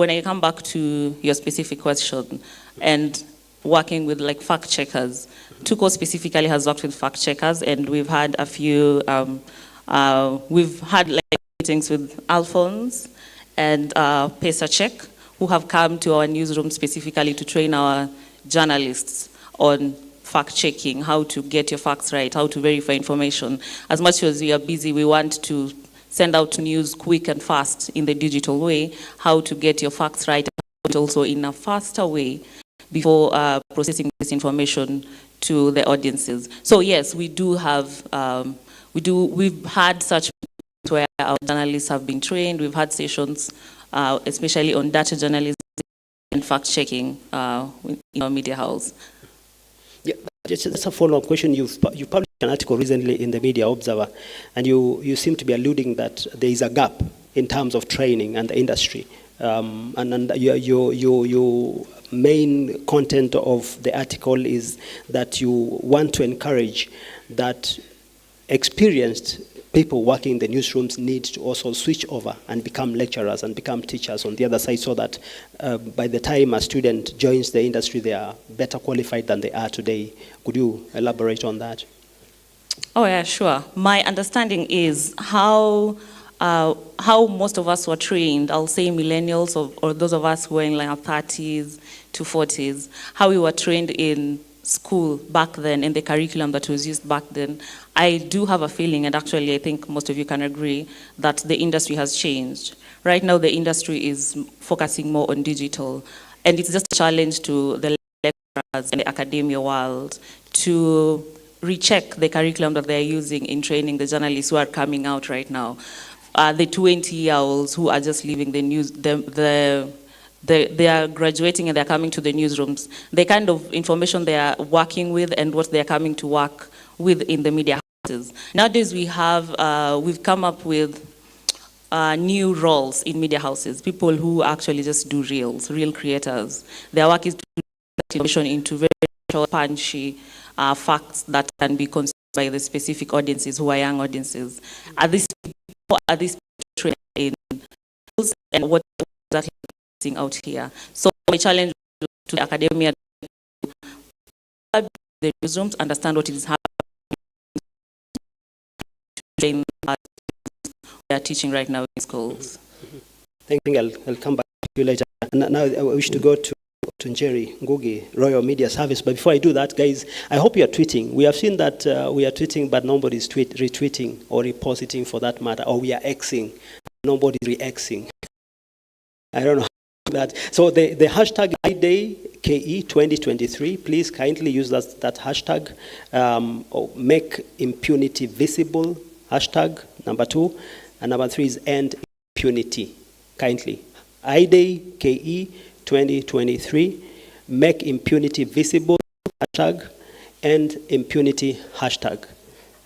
I come back to your specific question and working with like fact checkers, TUCO specifically has worked with fact checkers, and we've had a few, we've had like meetings with Alphonse and Pesachek, who have come to our newsroom specifically to train our journalists on fact checking, how to get your facts right, how to verify information. As much as we are busy, we want to send out news quick and fast in the digital way, how to get your facts right, but also in a faster way before processing this information to the audiences. So yes, we do have, we've had such where our journalists have been trained. We've had sessions, especially on data journalism and fact checking in our media house. Yeah, just a follow-up question. You published an article recently in the Media Observer, and you seem to be alluding that there is a gap in terms of training and the industry. And your main content of the article is that you want to encourage that experienced people working in the newsrooms need to also switch over and become lecturers and become teachers on the other side, so that by the time a student joins the industry, they are better qualified than they are today. Could you elaborate on that? Oh yeah, sure. My understanding is how most of us were trained, I'll say millennials or those of us who are in like our 30s to 40s, how we were trained in school back then and the curriculum that was used back then. I do have a feeling, and actually I think most of you can agree, that the industry has changed. Right now the industry is focusing more on digital, and it's just a challenge to the lecturers and the academia world to recheck the curriculum that they're using in training the journalists who are coming out right now. The 20-year-olds who are just leaving the news, they are graduating and they're coming to the newsrooms. The kind of information they are working with and what they're coming to work with in the media houses. Nowadays we've come up with new roles in media houses, people who actually just do reels, real creators. Their work is to put information into very short, punchy facts that can be consumed by the specific audiences who are young audiences. Are these trained in schools, and what exactly is out here? So my challenge to the academia to the newsrooms, understand what is happening, train we are teaching right now in schools. Thank you. I'll come back to you later. And now I wish to go to Njeri Ngugi, Royal Media Service. But before I do that, guys, I hope you are tweeting. We have seen that we are tweeting, but nobody's retweeting or reposting for that matter, or we are Xing. Nobody's re-Xing. I don't know that. So the hashtag IDayKE 2023, please kindly use that hashtag. Make impunity visible, hashtag number 2. And number 3 is end impunity, kindly. IDayKE 2023. make impunity visible hashtag and impunity hashtag.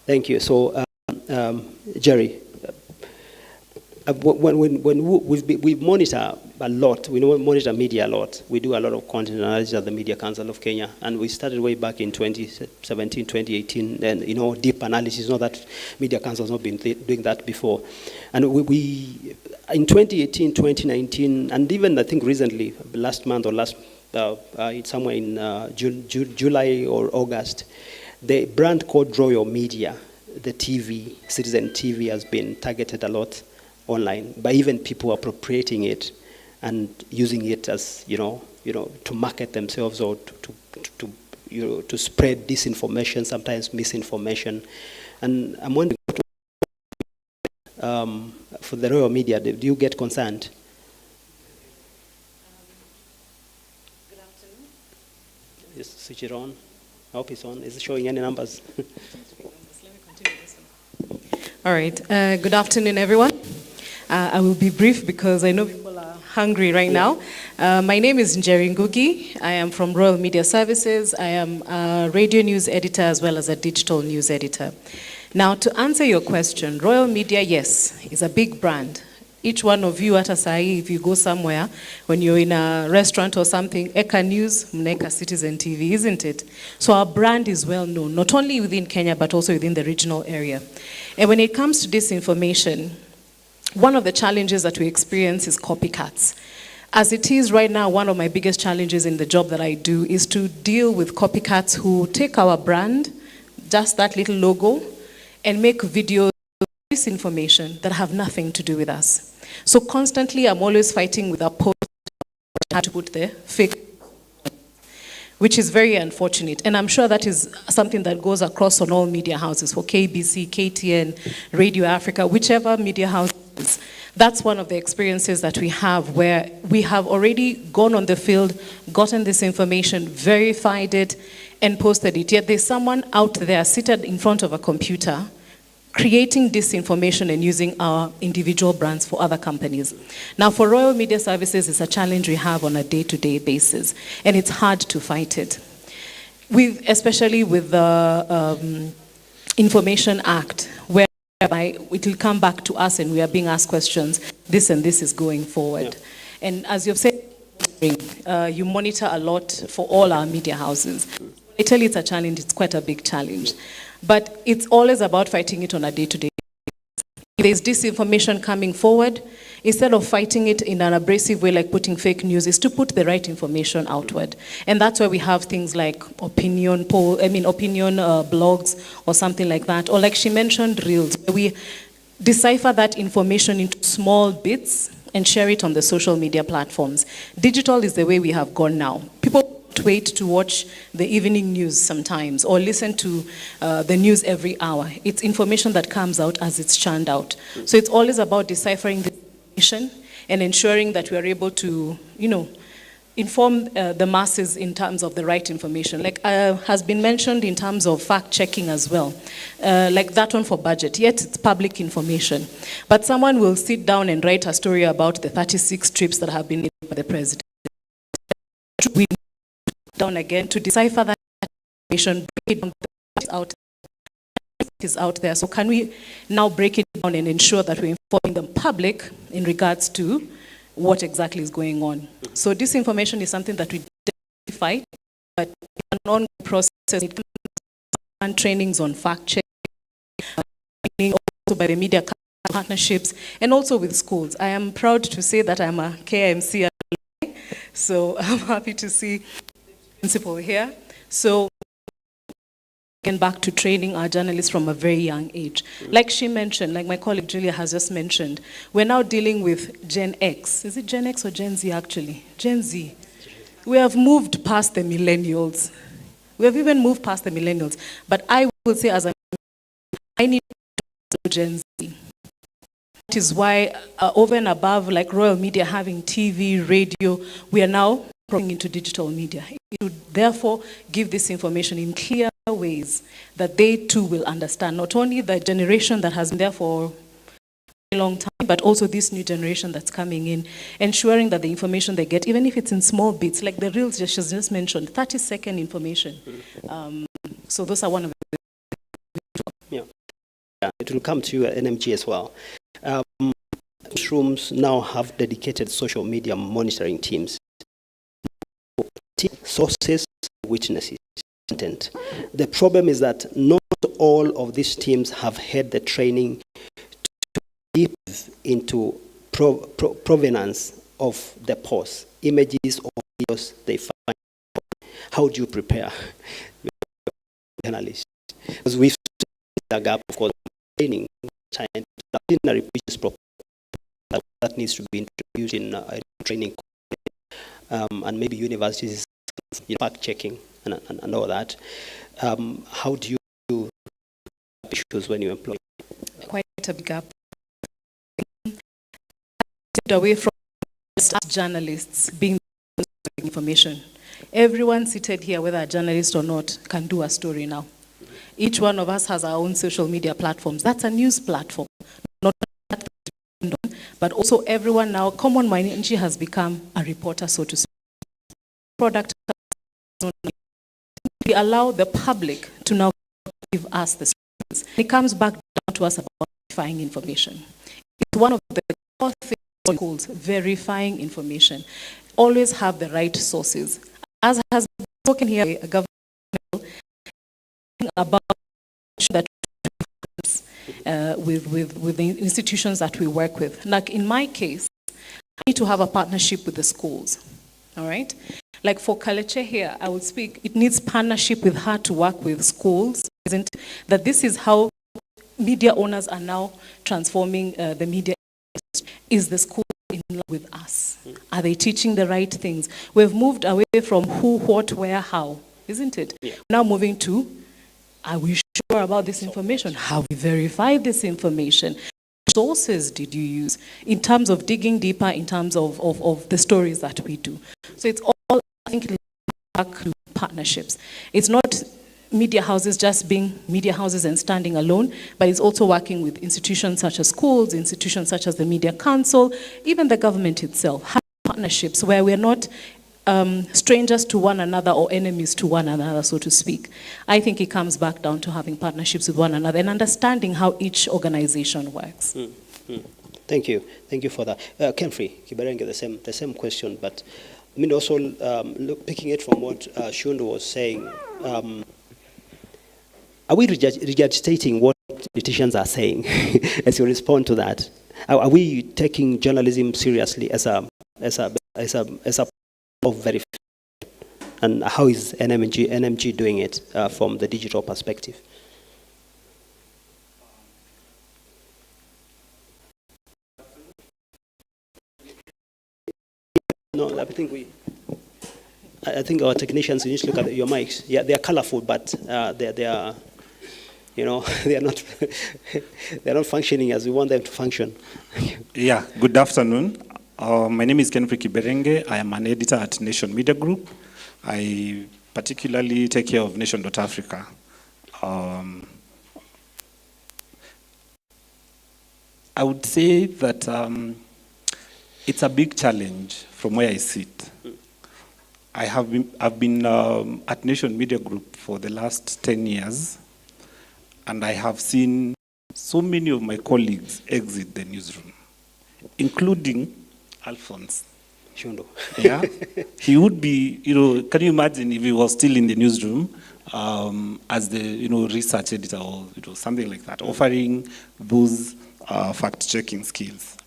Thank you. So, Jerry, when we monitor a lot, we monitor media a lot. We do a lot of content analysis at the Media Council of Kenya, and we started way back in 2017, 2018, and deep analysis. Not that Media Council has not been doing that before. And we in 2018, 2019, and even I think recently, last month or it's somewhere in July or August, the brand called Royal Media, the TV, Citizen TV, has been targeted a lot online by even people appropriating it and using it as to market themselves or to spread disinformation, sometimes misinformation. And I'm wondering, for the Royal Media, do you get concerned? Good afternoon. Just switch it on. I hope it's on. Is it showing any numbers? All right. Good afternoon, everyone. I will be brief because I know people are hungry right now. My name is Njeri Ngugi. I am from Royal Media Services. I am a radio news editor as well as a digital news editor. Now, to answer your question, Royal Media, yes, is a big brand. Each one of you at Asai, if you go somewhere, when you're in a restaurant or something, Eka News, Mneka Citizen TV, isn't it? So our brand is well known, not only within Kenya, but also within the regional area. And when it comes to disinformation, one of the challenges that we experience is copycats. As it is right now, one of my biggest challenges in the job that I do is to deal with copycats who take our brand, just that little logo, and make videos of disinformation that have nothing to do with us. So constantly, I'm always fighting with a post how to put the fake, which is very unfortunate. And I'm sure that is something that goes across on all media houses, for KBC, KTN, Radio Africa, whichever media house. That's one of the experiences that we have where we have already gone on the field, gotten this information, verified it, and posted it. Yet there's someone out there seated in front of a computer creating disinformation and using our individual brands for other companies. Now, for Royal Media Services, it's a challenge we have on a day-to-day basis, and it's hard to fight it. Especially with the Information Act, whereby it will come back to us and we are being asked questions, this and this is going forward. Yeah. And as you've said, you monitor a lot for all our media houses. I tell you it's a challenge, it's quite a big challenge. But it's always about fighting it on a day-to-day basis. If there's disinformation coming forward, instead of fighting it in an abrasive way like putting fake news, is to put the right information outward. And that's why we have things like opinion blogs or something like that. Or like she mentioned, reels. We decipher that information into small bits and share it on the social media platforms. Digital is the way we have gone now. People wait to watch the evening news sometimes or listen to the news every hour. It's information that comes out as it's churned out. So it's always about deciphering the information and ensuring that we are able to, inform the masses in terms of the right information. Like has been mentioned in terms of fact-checking as well. Like that one for budget, yet it's public information. But someone will sit down and write a story about the 36 trips that have been made by the president. We down again to decipher that information, break it down, is out there. So can we now break it down and ensure that we're informing the public in regards to what exactly is going on? So disinformation is something that we fight, but it's an ongoing process. It comes trainings on fact checking, also by the media partnerships, and also with schools. I am proud to say that I'm a KMC alumni, so I'm happy to see principal here. So again, back to training our journalists from a very young age. Like she mentioned, like my colleague Julia has just mentioned, we're now dealing with Gen X. Is it Gen X or Gen Z actually? Gen Z. We have moved past the millennials. We have even moved past the millennials. But I will say I need Gen Z. That is why over and above like Royal Media having TV, radio, we are now into digital media. It would therefore give this information in clear ways that they too will understand, not only the generation that has been there for a long time, but also this new generation that's coming in, ensuring that the information they get, even if it's in small bits, like the reels just mentioned, 30-second information. So those are one of the... Yeah, it will come to you at NMG as well. Rooms now have dedicated social media monitoring teams. Sources, witnesses, content. The problem is that not all of these teams have had the training to deep into provenance of the posts, images or videos they find. How do you prepare journalists? Because we've seen a gap, of course, training, that needs to be introduced in training, and maybe universities, fact checking and all that. How do you do issues when you employ? Quite a big gap. Away from journalists being information. Everyone seated here, whether a journalist or not, can do a story now. Each one of us has our own social media platforms. That's a news platform. Not that, but also everyone now, common humanity has become a reporter, so to speak. Product, we allow the public to now give us the stories. It comes back down to us about verifying information. It's one of the core things called verifying information. Always have the right sources. As has been spoken here, a government about that with the institutions that we work with. Like in my case, I need to have a partnership with the schools. All right? Like for Kaleche here, I would speak, it needs partnership with her to work with schools, isn't it? That this is how media owners are now transforming the media industry. Is the school in love with us? Are they teaching the right things? We've moved away from who, what, where, how, isn't it? Yeah. Now moving to, are we sure about this information? Have we verified this information? What sources did you use in terms of digging deeper, in terms of the stories that we do? So it's all, I think, partnerships. It's not media houses just being media houses and standing alone, but it's also working with institutions such as schools, institutions such as the Media Council, even the government itself, have partnerships where we're not strangers to one another or enemies to one another, so to speak. I think it comes back down to having partnerships with one another and understanding how each organization works. Thank you. Thank you for that. Kemfrey, Kiberenge, the same question, but I mean also picking it from what Shundu was saying, are we regurgitating what politicians are saying as you respond to that? Are we taking journalism seriously as a of verification? And how is NMG doing it from the digital perspective? No, I think our technicians need to look at your mics. Yeah, they are colorful, but they are, you know, they are not functioning as we want them to function. Yeah. Good afternoon. My name is Kenfrey Kiberenge. I am an editor at Nation Media Group. I particularly take care of Nation.Africa. I would say that it's a big challenge from where I sit. I've been at Nation Media Group for the last 10 years, and I have seen so many of my colleagues exit the newsroom, including Alphonse. Shundo. Yeah, he would be, can you imagine if he was still in the newsroom as the, research editor or something like that, offering those fact-checking skills.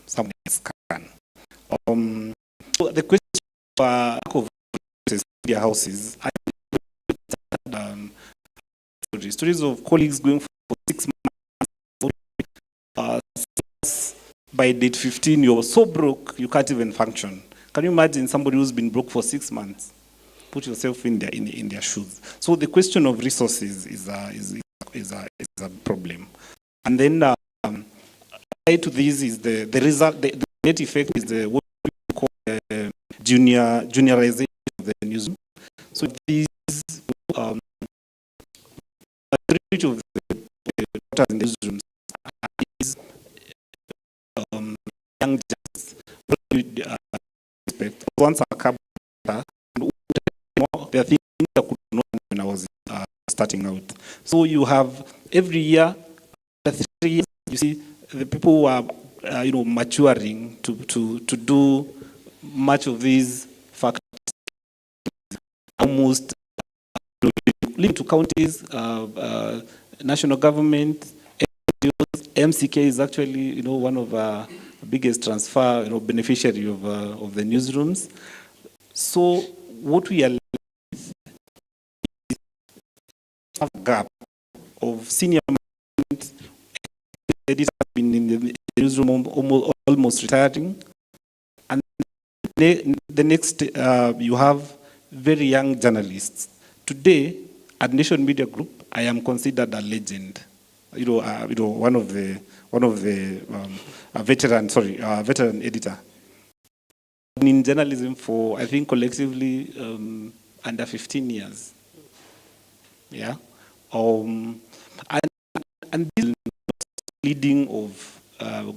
Someone else can. So the question of media houses, stories of colleagues going for 6 months. By date 15, you're so broke you can't even function. Can you imagine somebody who's been broke for 6 months? Put yourself in their shoes. So the question of resources is a problem. And then to this is the result. The net effect is what we call juniorization of the newsroom. So these majority of the reporters in the newsrooms is young journalists. Once a couple, there are things I could know when I was starting out. So you have every year, 3 years, you see the people who are maturing to do much of these factors, almost linked to counties, national government, NGOs. MCK is actually one of our biggest transfer beneficiary of the newsrooms. So what we are left with is a gap of senior management. Editors have been in the newsroom almost retiring, and the next you have very young journalists. Today, at Nation Media Group, I am considered a legend. One of the veteran editor. I've been in journalism for, I think, collectively under 15 years. Yeah, and this leading of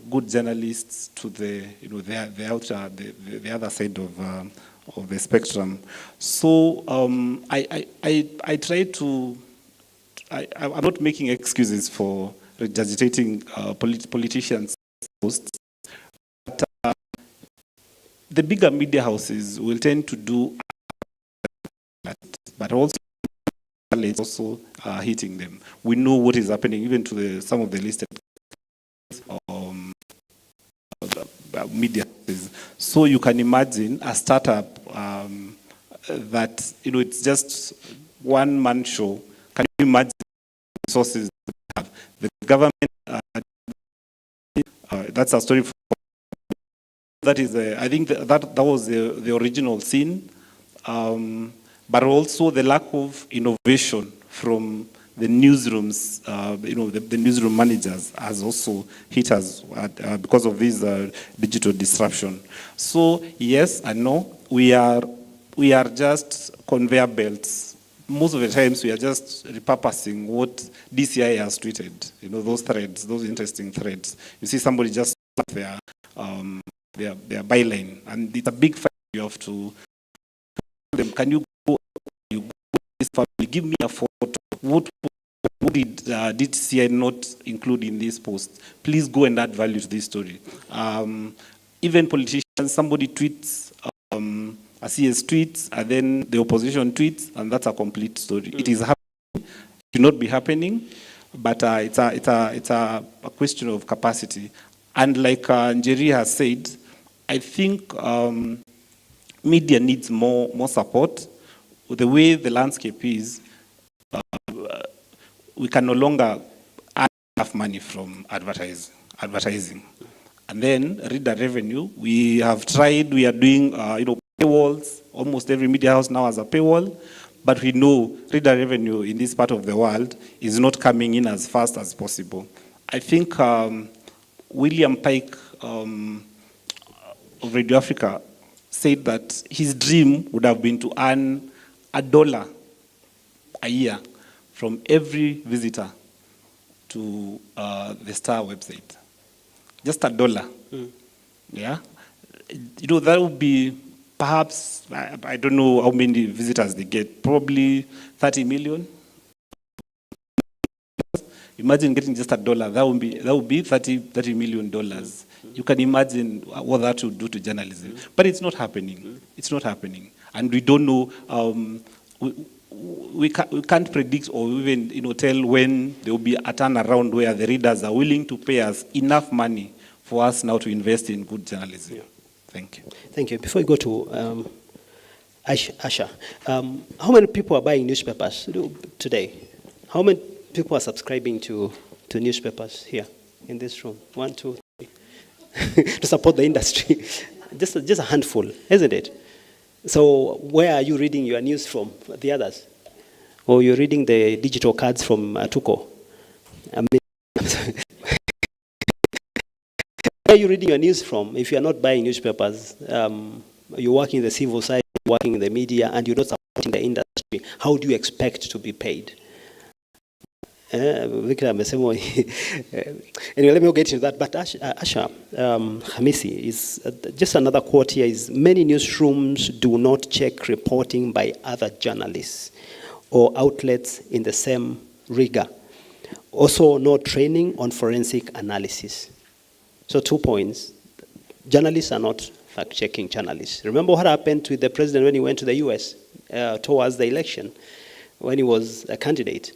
good journalists to the the other side of the spectrum. So I try to. I'm not making excuses for regurgitating politicians' posts, but the bigger media houses will tend to do that, but also hitting them. We know what is happening even to some of the listed media houses. So you can imagine a startup that it's just one-man show. Can you imagine the resources they have? The government, that's a story. That is, I think that was the original scene, but also the lack of innovation from the newsrooms, the newsroom managers has also hit us because of this digital disruption. So yes, I know we are just conveyor belts. Most of the times we are just repurposing what DCI has tweeted, those threads, those interesting threads. You see somebody just their byline, and it's a big fight. You have to them. Can you go this family? Give me a photo. What did DCI not include in this post? Please go and add value to this story. Even politicians, somebody tweets. A CS tweets, and then the opposition tweets, and that's a complete story. It is happening. It should not be happening, but it's a question of capacity. And like Njeri has said, I think media needs more support. The way the landscape is, we can no longer earn enough money from advertising. And then reader revenue, we have tried, we are doing, paywalls. Almost every media house now has a paywall, but we know reader revenue in this part of the world is not coming in as fast as possible. I think William Pike of Radio Africa said that his dream would have been to earn $1 a year from every visitor to the Star website. Just $1. Yeah, that would be perhaps, I don't know how many visitors they get, probably 30 million. Imagine getting just $1. That would be $30 million. You can imagine what that would do to journalism. But it's not happening. It's not happening, and we don't know. We can't predict or even tell when there will be a turnaround where the readers are willing to pay us enough money for us now to invest in good journalism. Thank you. Thank you. Before we go to Asha, how many people are buying newspapers today? How many people are subscribing to newspapers here in this room? 1, 2, 3. To support the industry. Just a handful, isn't it? So where are you reading your news from? The others? Or you're reading the digital cards from Tuko? Where are you reading your news from? If you're not buying newspapers, you're working in the civil side, working in the media, and you're not supporting the industry, how do you expect to be paid? Victor amesema. Anyway, let me get into that. But Asha, Hamisi, is just another quote here is, many newsrooms do not check reporting by other journalists or outlets in the same rigor. Also, no training on forensic analysis. So 2 points. Journalists are not fact-checking journalists. Remember what happened to the president when he went to the US towards the election, when he was a candidate?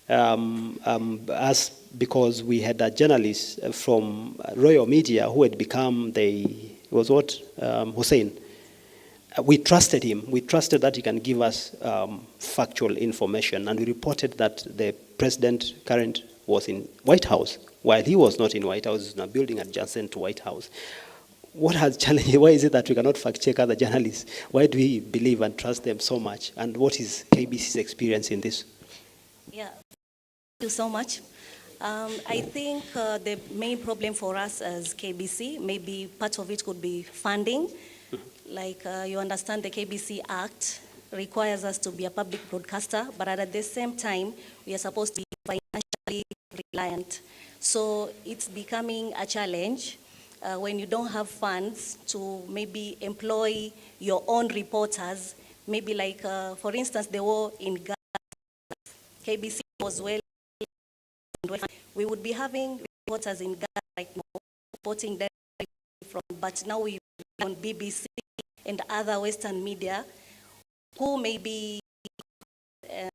As because we had a journalist from Royal Media who had become Hussein. We trusted him. We trusted that he can give us factual information, and we reported that the president current was in White House while he was not in White House. He was in a building adjacent to White House. What has challenged? Why is it that we cannot fact check other journalists? Why do we believe and trust them so much? And what is KBC's experience in this? Yeah, thank you so much. I think the main problem for us as KBC, maybe part of it could be funding. Like you understand, the KBC Act requires us to be a public broadcaster, but at the same time, we are supposed to be financially reliant. So it's becoming a challenge when you don't have funds to maybe employ your own reporters. Maybe like, for instance, the war in Gaza, KBC was well. We would be having reporters in Gaza right now, reporting them from, but now we on BBC and other Western media who may be in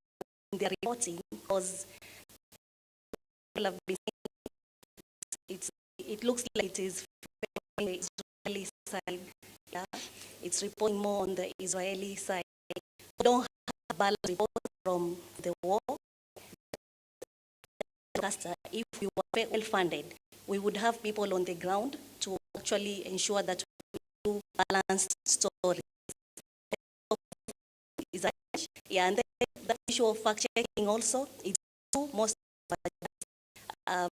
their reporting, because people have been saying it looks like it is from the Israeli side. Yeah? It's reporting more on the Israeli side. We don't have balanced reports from the war. If we were well funded, we would have people on the ground to actually ensure that we do balanced stories. Yeah, and then the issue of fact checking also, it's most of I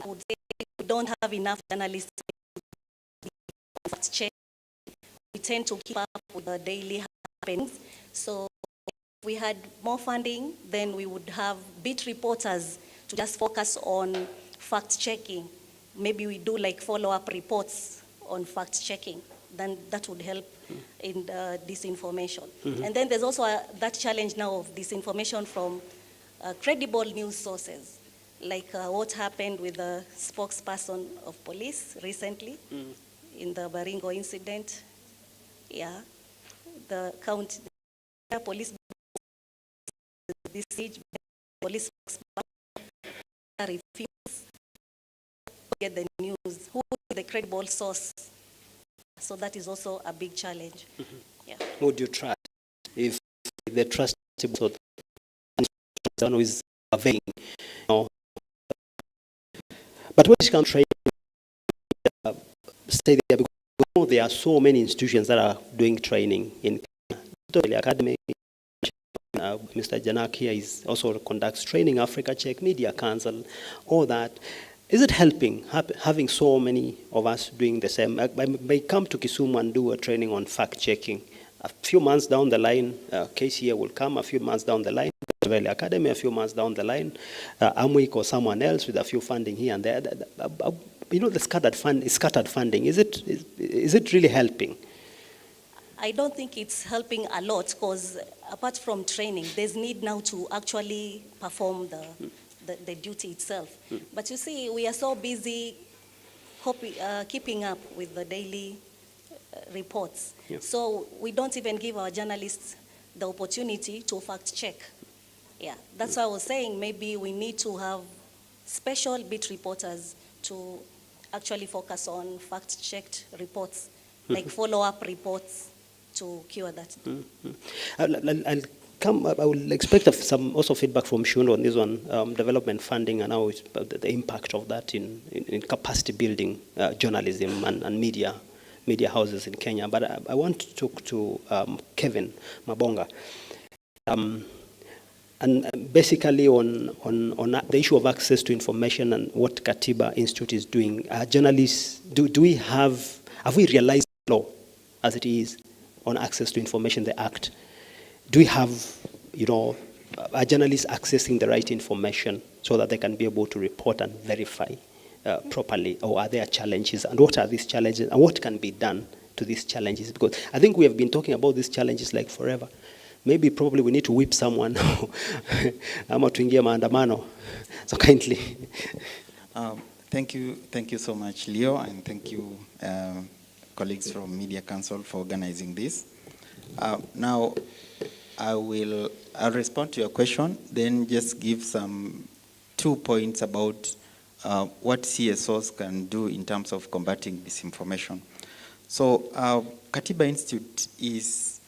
would say we don't have enough journalists to fact check. We tend to keep up with the daily happenings. So if we had more funding, then we would have beat reporters to just focus on fact checking. Maybe we do like follow-up reports on fact checking. Then that would help in disinformation. And then there's also that challenge now of disinformation from credible news sources, like what happened with the spokesperson of police recently in the Baringo incident. Yeah, the county police, this siege, police spokesperson refuse to get the news. Who is the credible source? So that is also a big challenge. Yeah. Would you trust if the trustable someone who is availing? But when it comes to training, stay there, because there are so many institutions that are doing training in the academy. Mr. Janak here is also conducts training, Africa Check, Media Council, all that. Is it helping, having so many of us doing the same? I may come to Kisumu and do a training on fact-checking. A few months down the line, KCA will come. A few months down the line, Valley Academy, a few months down the line, Amwik or someone else with a few funding here and there. You know, the scattered funding, is it really helping? I don't think it's helping a lot, because apart from training, there's need now to actually perform the duty itself. But you see, we are so busy keeping up with the daily reports. Yeah. So we don't even give our journalists the opportunity to fact check. Yeah, that's why I was saying maybe we need to have special beat reporters to actually focus on fact-checked reports, like follow-up reports to cure that. I will expect some also feedback from Shun on this one, development funding and how the impact of that in capacity building journalism and media houses in Kenya. But I want to talk to Kevin Mabonga. And basically on the issue of access to information and what Katiba Institute is doing, journalists, have we realized the law as it is on access to information, the Act? Do we have, are journalists accessing the right information so that they can be able to report and verify properly, or are there challenges, and what are these challenges, and what can be done to these challenges? Because I think we have been talking about these challenges like forever. Maybe probably we need to whip someone ama tuingie maandamano. So kindly. Thank you so much, Leo, and thank you, colleagues from Media Council, for organizing this. Now, I'll respond to your question, then just give some 2 points about what CSOs can do in terms of combating disinformation. So, Katiba Institute is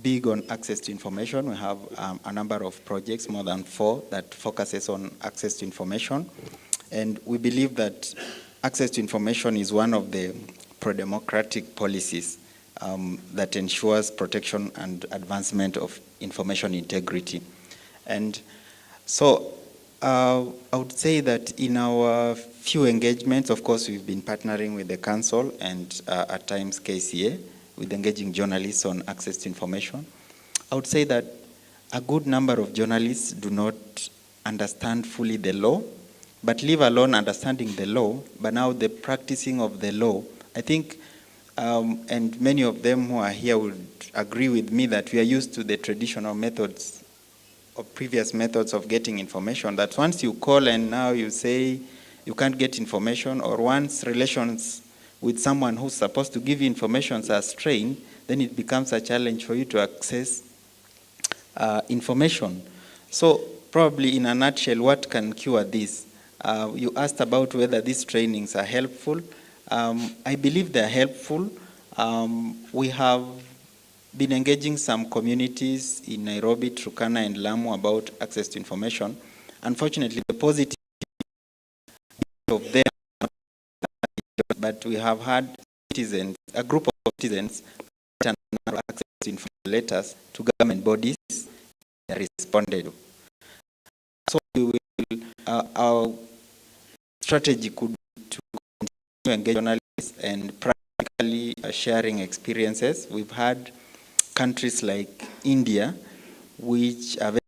big on access to information. We have a number of projects, more than 4, that focuses on access to information. And we believe that access to information is one of the pro-democratic policies that ensures protection and advancement of information integrity. And so I would say that in our few engagements, of course, we've been partnering with the Council and at times KCA with engaging journalists on access to information. I would say that a good number of journalists do not understand fully the law, but leave alone understanding the law, but now the practicing of the law. I think, and many of them who are here would agree with me that we are used to the traditional methods or previous methods of getting information, that once you call and now you say you can't get information, or once relations with someone who's supposed to give you information are strained, then it becomes a challenge for you to access information. So probably in a nutshell, what can cure this? You asked about whether these trainings are helpful. I believe they're helpful. We have been engaging some communities in Nairobi, Turkana, and Lamu about access to information. Unfortunately, the positive of them, but we have had citizens, a group of citizens, access to information letters to government bodies responded. So we will, our strategy could be to continue engage journalists and practically sharing experiences. We've had countries like India, which are very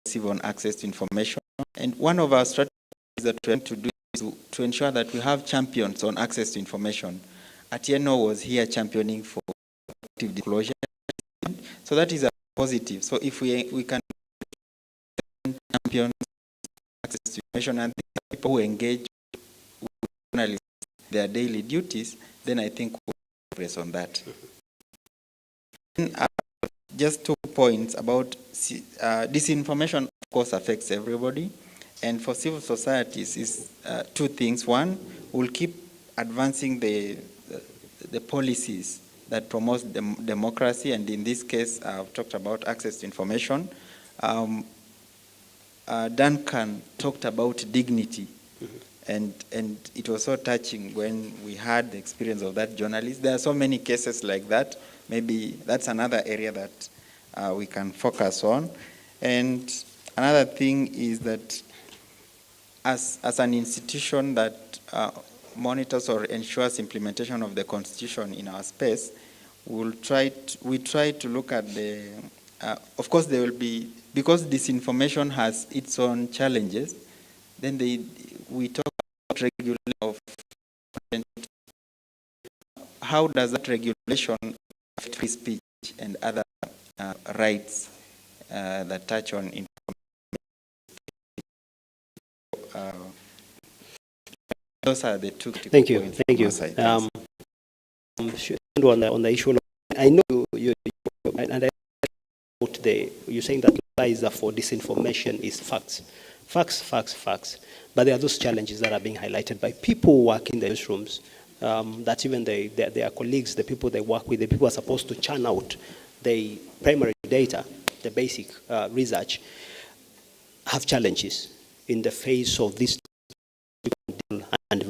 aggressive on access to information. And one of our strategies that we're trying to do is to ensure that we have champions on access to information. Atieno was here championing for active disclosure. So that is a positive. So if we can champion access to information and people who engage with journalists their daily duties, then I think we'll progress on that. Just 2 points about disinformation, of course, affects everybody. And for civil societies is 2 things. One, we'll keep advancing the policies that promote democracy, and in this case, I've talked about access to information. Duncan talked about dignity, and it was so touching when we had the experience of that journalist. There are so many cases like that. Maybe that's another area that we can focus on. And another thing is that as an institution that monitors or ensures implementation of the Constitution in our space, we try to look at the, of course there will be, because disinformation has its own challenges, then we talk about regulation of, how does that regulation affect free speech and other rights that touch on information. Those are the 2 Thank you. points. Thank you. On the issue, I know you and I you're saying that lies for disinformation is facts. Facts. But there are those challenges that are being highlighted by people who work in the newsrooms, that even their colleagues, the people they work with, the people who are supposed to churn out the primary data, the basic research, have challenges in the face of this and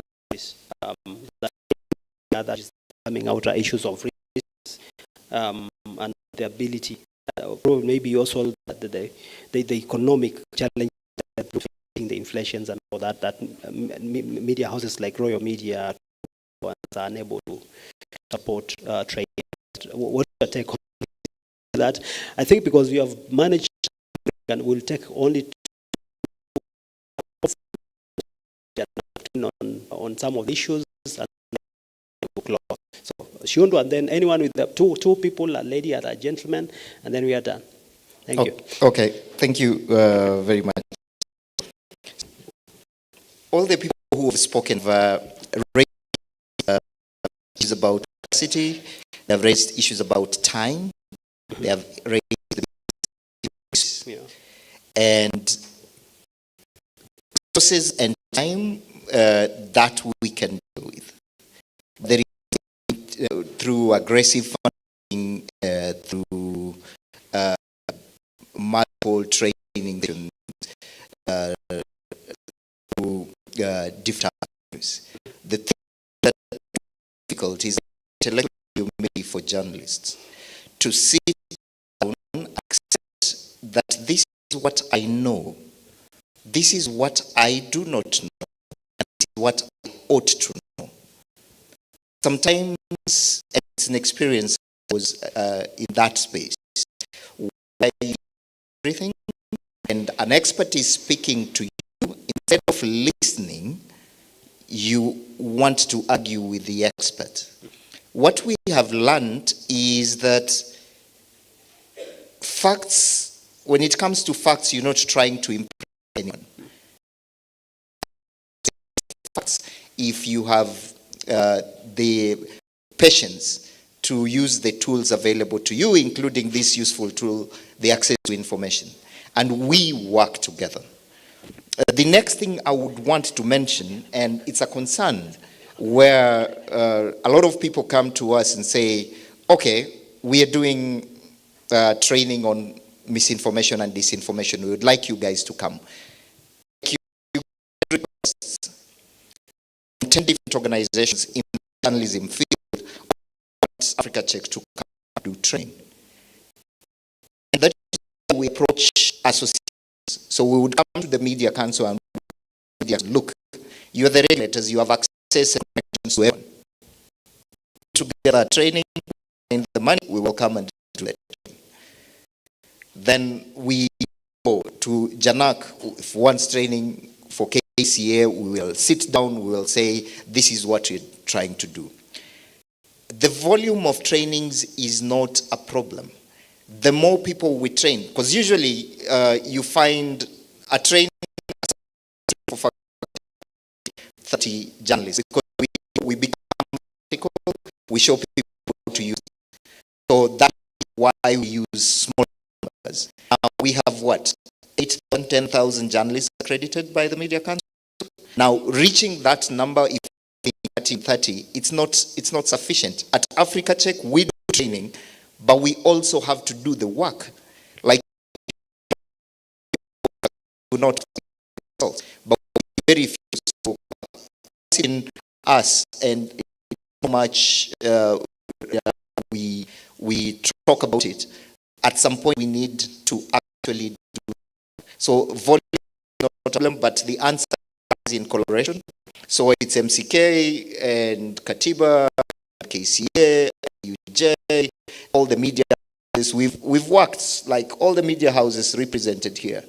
that is coming out are issues of risk and the ability, maybe also the economic challenge, the inflations and all that media houses like Royal Media are unable to support trade. What's your take on that? I think because you have managed and we'll take only on some of the issues and so Shundu, and then anyone with the two people, a lady and a gentleman, and then we are done. Thank you. Okay, thank you very much. All the people who have spoken have raised issues about capacity, they have raised issues about time, they have raised issues, and resources and time that we can deal with. There is through aggressive funding, through multiple training, through different avenues. The thing that is difficult is intellectual humility for journalists to sit down and accept that this is what I know, this is what I do not know, and this is what I ought to know. Sometimes, and it's an experience I was in that space, where you know everything, and an expert is speaking to you, instead of listening, you want to argue with the expert. What we have learned is that facts, when it comes to facts, you're not trying to impress anyone. Facts, if you have the patience to use the tools available to you, including this useful tool, the access to information, and we work together. The next thing I would want to mention, and it's a concern, where a lot of people come to us and say, okay, we are doing training on misinformation and disinformation. We would like you guys to come. You requests from 10 different organizations in the journalism field want Africa Check to come and do training. And that is how we approach associations. So we would come to the Media Council and look, you are the regulators, you have access and connections to everyone. Together training, and the money, we will come and do it. Then we go to Janak, if wants training for KCA, we will sit down, we will say, this is what we're trying to do. The volume of trainings is not a problem. The more people we train, because usually you find a training for 30 journalists, because we become article, we show people to use it. So that's why we use small numbers. We have what? 8,000, 10,000 journalists accredited by the Media Council. Now, reaching that number, if 30, it's not sufficient. At Africa Check, we do training, but we also have to do the work. Like, do not results, but very few in us, and so much we talk about it. At some point, we need to actually do. So volume is not a problem, but the answer is in collaboration. So it's MCK and Katiba, KCA, UJ, all the media houses. We've worked, like all the media houses represented here.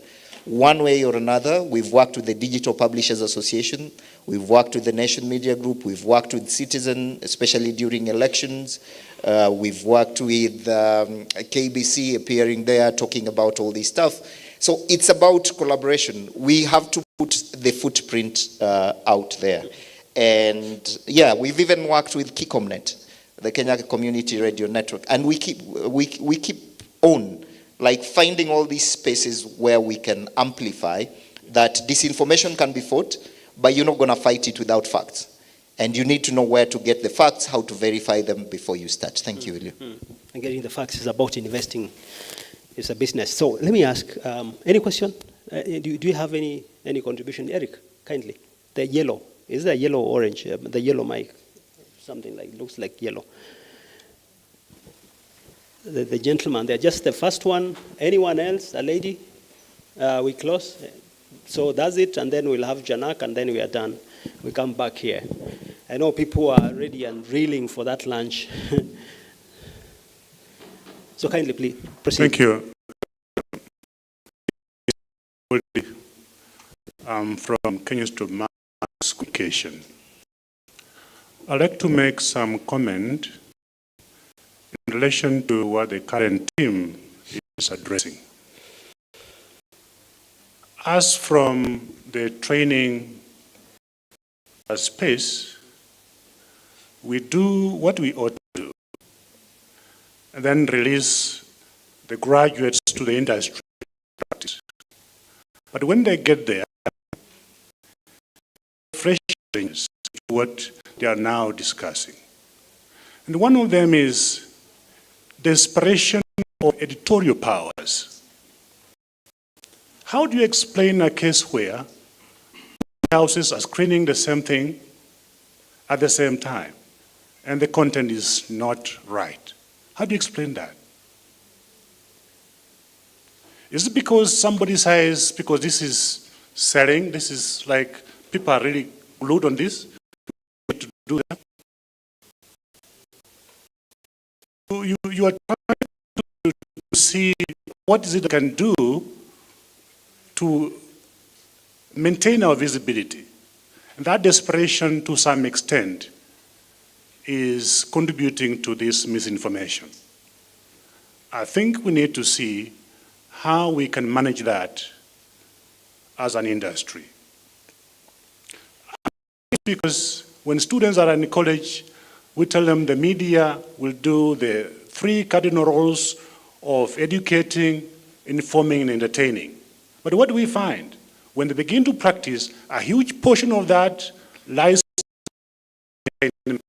One way or another, we've worked with the Digital Publishers Association, we've worked with the Nation Media Group, we've worked with Citizen, especially during elections. We've worked with KBC appearing there, talking about all this stuff. So it's about collaboration. We have to put the footprint out there. And yeah, we've even worked with KICOMNet, the Kenya Community Radio Network, and we keep on, like finding all these spaces where we can amplify that disinformation can be fought, but you're not going to fight it without facts. And you need to know where to get the facts, how to verify them before you start. Thank you, Ilio. And getting the facts is about investing. It's a business. So let me ask, any question? Do you have any contribution? Eric, kindly. The yellow. Is there yellow or orange? The yellow mic. Something like, looks like yellow. The gentleman there, just the first one. Anyone else? A lady? We close. So that's it, and then we'll have Janak, and then we are done. We come back here. I know people are ready and reeling for that lunch. So kindly, please, proceed. Thank you. I'm from Kenya Institute of Mass Communication. I'd like to make some comment in relation to what the current team is addressing. As from the training space, we do what we ought to do, and then release the graduates to the industry practice. But when they get there, fresh things to what they are now discussing. And one of them is desperation of editorial powers. How do you explain a case where houses are screening the same thing at the same time, and the content is not right? How do you explain that? Is it because somebody says, because this is selling, this is like, people are really glued on this, to do that? You are trying to see what is it that can do to maintain our visibility. And that desperation, to some extent, is contributing to this misinformation. I think we need to see how we can manage that as an industry. Because when students are in college, we tell them the media will do the 3 cardinal roles of educating, informing, and entertaining. But what do we find? When they begin to practice, a huge portion of that lies in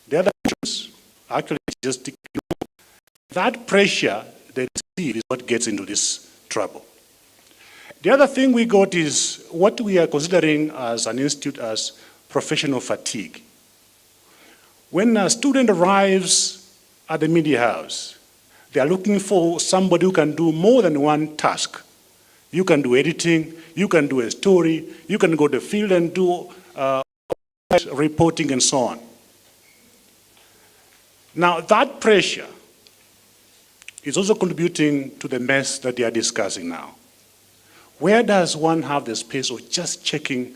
the other options actually just ignore. That pressure they receive is what gets into this trouble. The other thing we got is what we are considering as an institute as professional fatigue. When a student arrives at the media house, they are looking for somebody who can do more than one task. You can do editing, you can do a story, you can go to the field and do reporting and so on. Now that pressure is also contributing to the mess that they are discussing now. Where does one have the space of just checking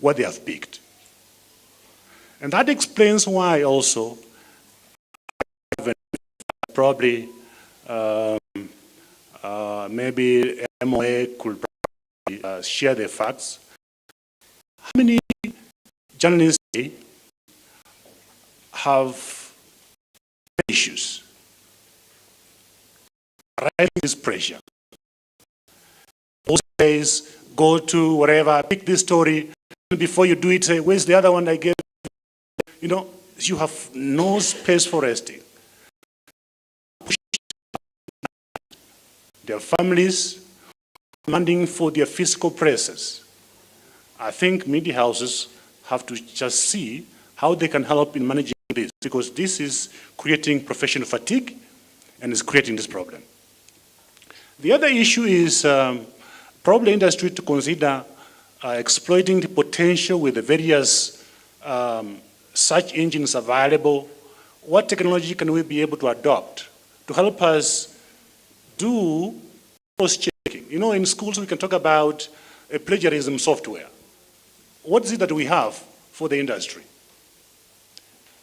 what they have picked? And that explains why also probably maybe MOA could share the facts. How many journalists have issues rising this pressure? Those days, go to wherever, pick this story, and before you do it, say, where's the other one I gave? You know, you have no space for resting. Their families demanding for their physical presence. I think media houses have to just see how they can help in managing this, because this is creating professional fatigue and is creating this problem. The other issue is probably industry to consider exploiting the potential with the various search engines available. What technology can we be able to adopt to help us do cross-checking? You know, in schools we can talk about a plagiarism software. What is it that we have for the industry?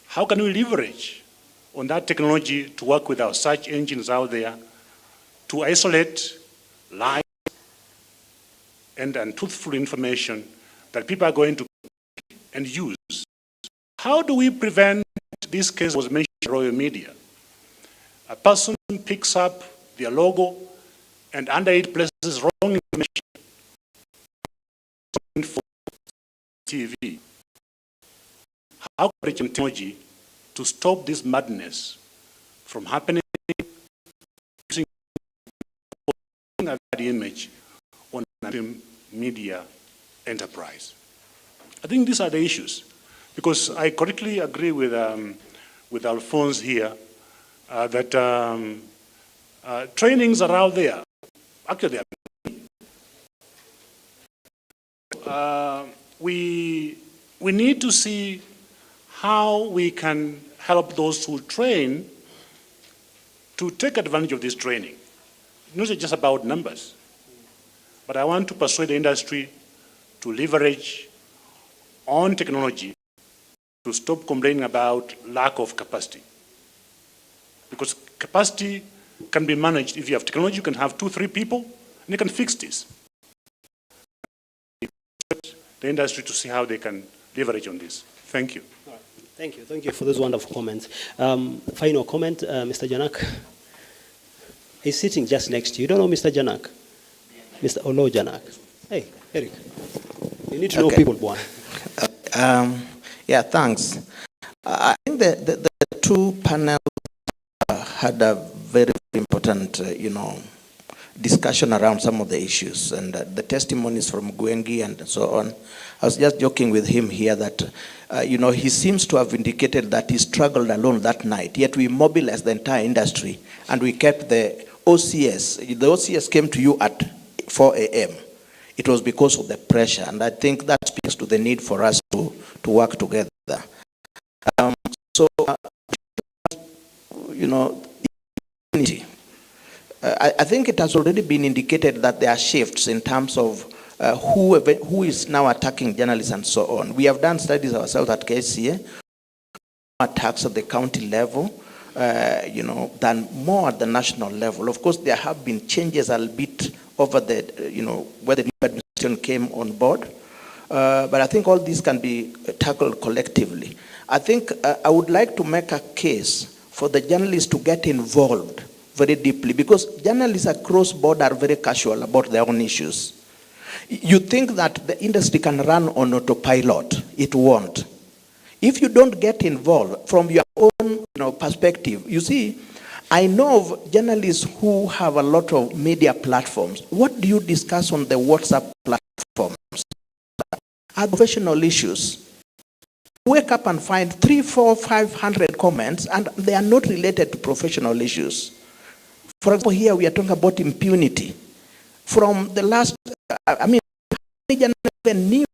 How can we leverage on that technology to work with our search engines out there to isolate lies and untruthful information that people are going to and use? How do we prevent this case was mentioned in Royal Media? A person picks up their logo and under it places wrong information for TV. How can technology to stop this madness from happening, using a bad image on a media enterprise? I think these are the issues, because I correctly agree with Alphonse here that trainings are out there. Actually, we need to see how we can help those who train to take advantage of this training. It's not just about numbers, but I want to persuade the industry to leverage on technology to stop complaining about lack of capacity. Because capacity can be managed. If you have technology, you can have 2-3 people, and you can fix this. The industry to see how they can leverage on this. Thank you. Thank you. Thank you for those wonderful comments. Final comment, Mr. Janak. He's sitting just next to you. You don't know Mr. Janak? Mr. Olo Janak. Hey, Eric. You need to know people, boy. Yeah, thanks. I think the two panels had a very important, discussion around some of the issues, and the testimonies from Gwengi and so on. I was just joking with him here that, he seems to have indicated that he struggled alone that night, yet we mobilized the entire industry, and we kept the OCS. The OCS came to you at 4 a.m. It was because of the pressure, and I think that speaks to the need for us to work together. Impunity. I think it has already been indicated that there are shifts in terms of who is now attacking journalists and so on. We have done studies ourselves at KCA, attacks at the county level, than more at the national level. Of course, there have been changes a bit over the, where the new administration came on board. But I think all these can be tackled collectively. I think I would like to make a case for the journalists to get involved very deeply, because journalists across board are very casual about their own issues. You think that the industry can run on autopilot. It won't. If you don't get involved from your own perspective, you see, I know of journalists who have a lot of media platforms. What do you discuss on the WhatsApp platforms? Are professional issues. Wake up and find 300, 400, 500 comments, and they are not related to professional issues. For example, here we are talking about impunity. From the last, many journalists even knew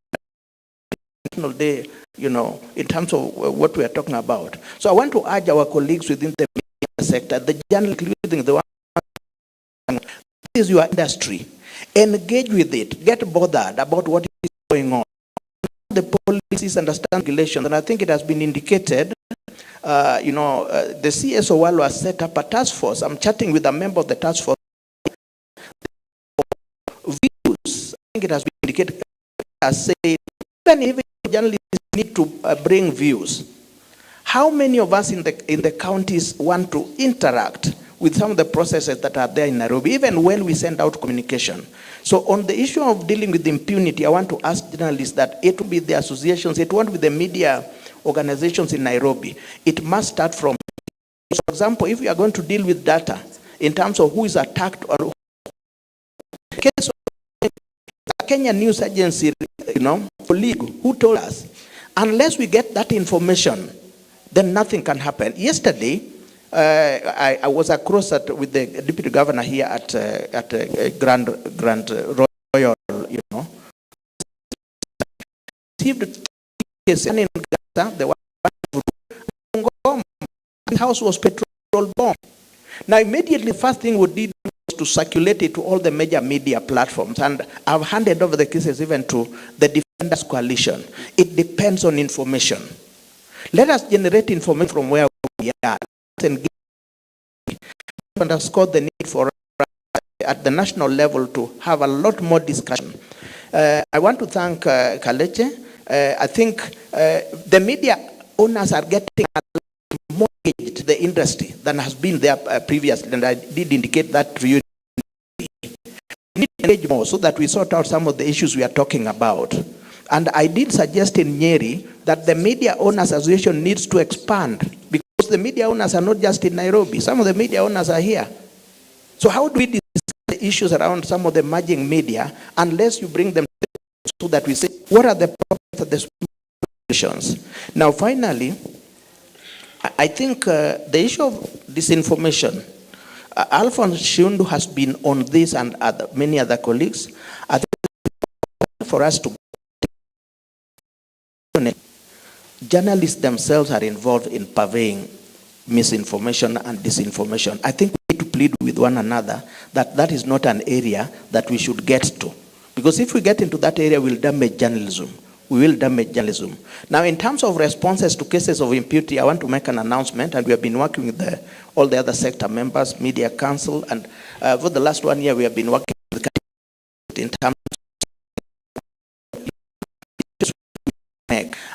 day, in terms of what we are talking about. So I want to urge our colleagues within the media sector, the journalists, including the one, this is your industry. Engage with it. Get bothered about what is going on. The policies, understand regulations, and I think it has been indicated, the CSO Walo has set up a task force. I'm chatting with a member of the task force. Views, I think it has been indicated, has said, even journalists need to bring views. How many of us in the counties want to interact with some of the processes that are there in Nairobi, even when we send out communication? So on the issue of dealing with impunity, I want to ask journalists that it will be the associations, it won't be the media organizations in Nairobi. It must start from, for example, if we are going to deal with data in terms of who is attacked or case of Kenya News Agency, colleague who told us, unless we get that information, then nothing can happen. Yesterday, I was across with the deputy governor here at Grand Royal, received case in Gaza, the house was petrol bomb. Now immediately the first thing we did was to circulate it to all the major media platforms, and I've handed over the cases even to the Defenders Coalition. It depends on information. Let us generate information from where we are and underscore the need for at the national level to have a lot more discussion. I want to thank Kaleche. I think the media owners are getting more engaged in the industry than has been there previously, and I did indicate that to you. We need to engage more so that we sort out some of the issues we are talking about. And I did suggest in Nyeri that the Media Owners Association needs to expand, because the media owners are not just in Nairobi. Some of the media owners are here. So how do we discuss the issues around some of the emerging media unless you bring them so that we say, what are the problems of the solutions? Now, finally, I think the issue of disinformation, Alphonse Shundu has been on this and many other colleagues. I think for us to journalists themselves are involved in purveying misinformation and disinformation. I think we need to plead with one another that that is not an area that we should get to. Because if we get into that area, we'll damage journalism. We will damage journalism. Now, in terms of responses to cases of impunity, I want to make an announcement, and we have been working with all the other sector members, Media Council, and for the last 1 year, we have been working with the in terms of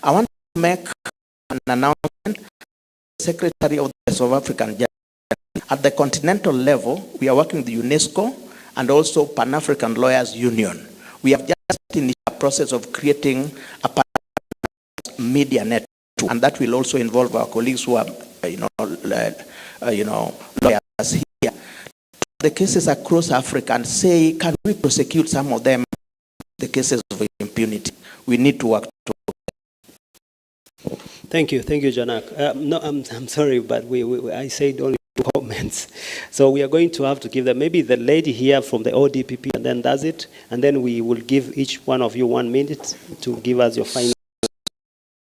I want to make an announcement. Secretary of the South African Journalism. At the continental level, we are working with UNESCO and also Pan-African Lawyers Union. We have just initiated a process of creating a media network, and that will also involve our colleagues who are, lawyers here. The cases across Africa and say, can we prosecute some of them? The cases of impunity. We need to work to. Thank you, Janak. No, I'm sorry, but I said only comments. So we are going to have to give them, maybe the lady here from the ODPP and then does it, and then we will give each one of you 1 minute to give us your final.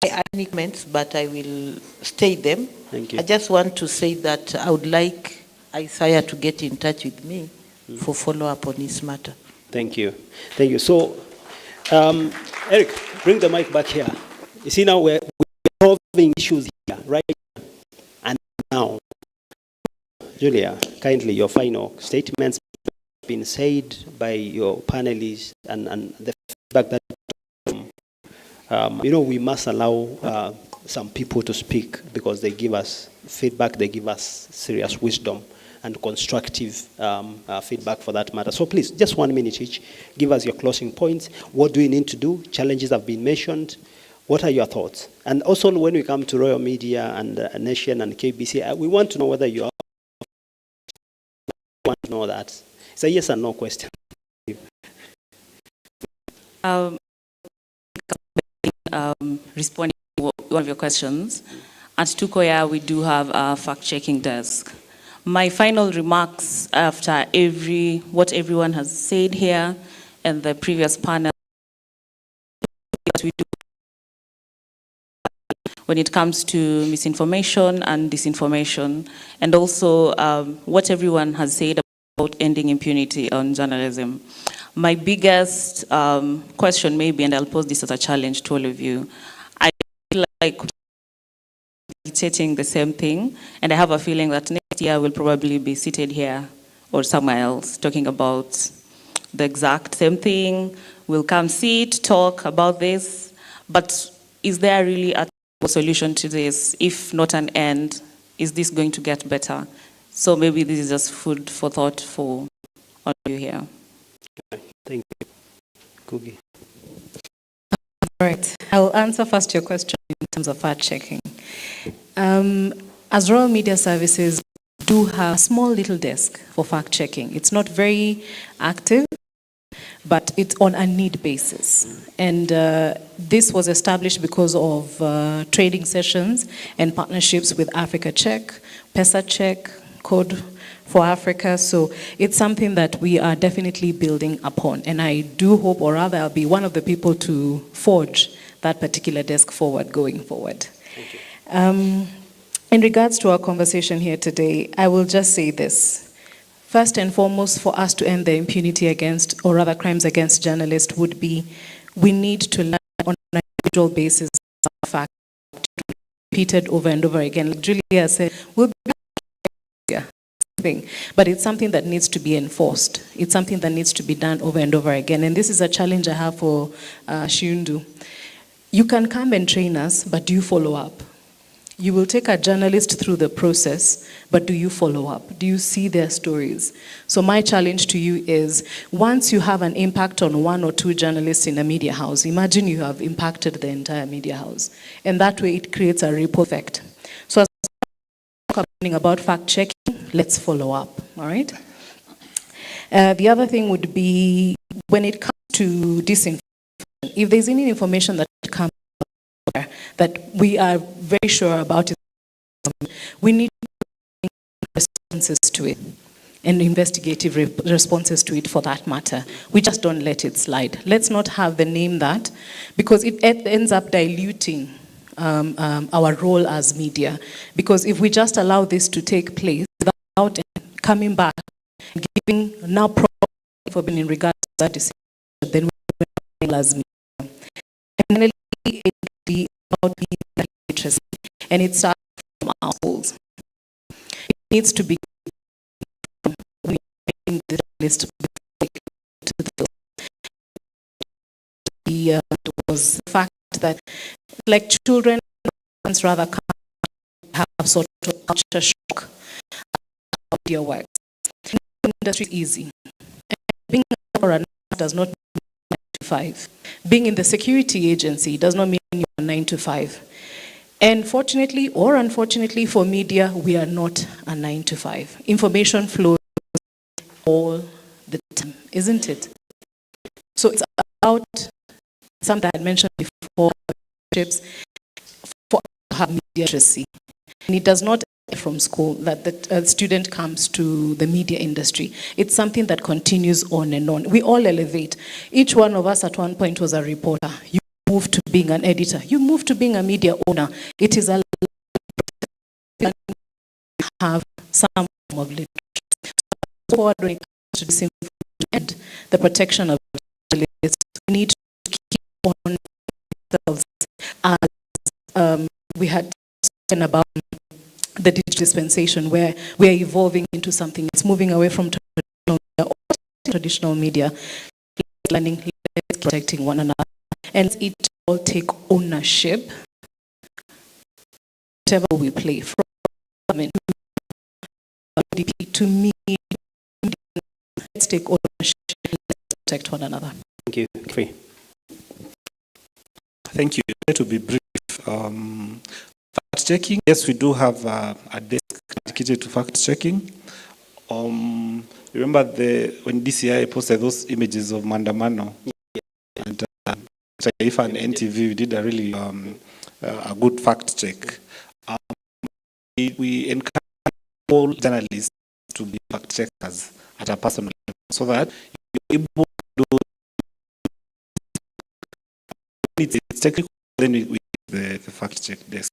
I have any comments, but I will state them. Thank you. I just want to say that I would like Isaiah to get in touch with me for follow-up on this matter. Thank you. Thank you. So, Eric, bring the mic back here. You see now we're solving issues here, right? And now, Julia, kindly, your final statements have been said by your panelists and the feedback that, we must allow some people to speak because they give us feedback, they give us serious wisdom and constructive feedback for that matter. So please, just 1 minute each, give us your closing points. What do we need to do? Challenges have been mentioned. What are your thoughts? And also when we come to Royal Media and Nation and KBC, we want to know whether you want to know that. It's a yes or no question. Responding to one of your questions, at Tukoya we do have a fact-checking desk. My final remarks after what everyone has said here and the previous panel, we do when it comes to misinformation and disinformation, and also what everyone has said about ending impunity on journalism. My biggest question maybe, and I'll pose this as a challenge to all of you, I feel like stating the same thing, and I have a feeling that next year we'll probably be seated here or somewhere else talking about the exact same thing. We'll come sit, talk about this, but is there really a solution to this? If not an end, is this going to get better? So maybe this is just food for thought for all of you here. Thank you. Kugi. All right. I'll answer first your question in terms of fact-checking. As Royal Media Services, we do have a small little desk for fact-checking. It's not very active, but it's on a need basis. And this was established because of trading sessions and partnerships with Africa Check, Pesa Check, Code for Africa. So it's something that we are definitely building upon. And I do hope, or rather I'll be one of the people to forge that particular desk forward going forward. Thank you. In regards to our conversation here today, I will just say this. First and foremost, for us to end the impunity against, or rather crimes against journalists, would be we need to learn on an individual basis fact repeated over and over again. Like Julia said, we'll be thing, but it's something that needs to be enforced. It's something that needs to be done over and over again. And this is a challenge I have for Shiundu. You can come and train us, but do you follow up? You will take a journalist through the process, but do you follow up? Do you see their stories? So my challenge to you is, once you have an impact on 1 or 2 journalists in a media house, imagine you have impacted the entire media house. And that way it creates a ripple effect. So as we're talking about fact-checking, let's follow up, all right? The other thing would be, when it comes to disinformation, if there's any information that comes that we are very sure about it, we need responses to it and investigative responses to it for that matter. We just don't let it slide. Let's not have the name that, because it ends up diluting our role as media. Because if we just allow this to take place without coming back and giving now for being in regards to that decision, then we will as media. And it's about media literacy, and it starts from our schools. It needs to be in the list to the was the fact that like children rather have sort of culture shock about their work. The industry is easy. And being a runner does not mean 9 to 5. Being in the security agency does not mean you're 9 to 5. And fortunately or unfortunately for media, we are not a 9 to 5. Information flows all the time, isn't it? So it's about something I had mentioned before, for have media literacy. And it does not end from school that the student comes to the media industry. It's something that continues on and on. We all elevate. Each one of us at one point was a reporter. You move to being an editor. You move to being a media owner. It is a have some form of literacy. So forward when it comes to this information and the protection of journalists, we need to keep on ourselves as we had spoken about the digital dispensation, where we are evolving into something. It's moving away from traditional media, learning, protecting one another, and it all take ownership. Whatever we play, from to me, let's take ownership. Let's protect one another. Thank you. Free. Thank you. To be brief, fact checking. Yes, we do have a desk dedicated to fact checking. Remember when DCI posted those images of Mandamano, and Taifa and NTV, we did a really a good fact check. We encourage all journalists to be fact checkers at a personal level, so that you're able to do it's technical. Then we the fact check desk.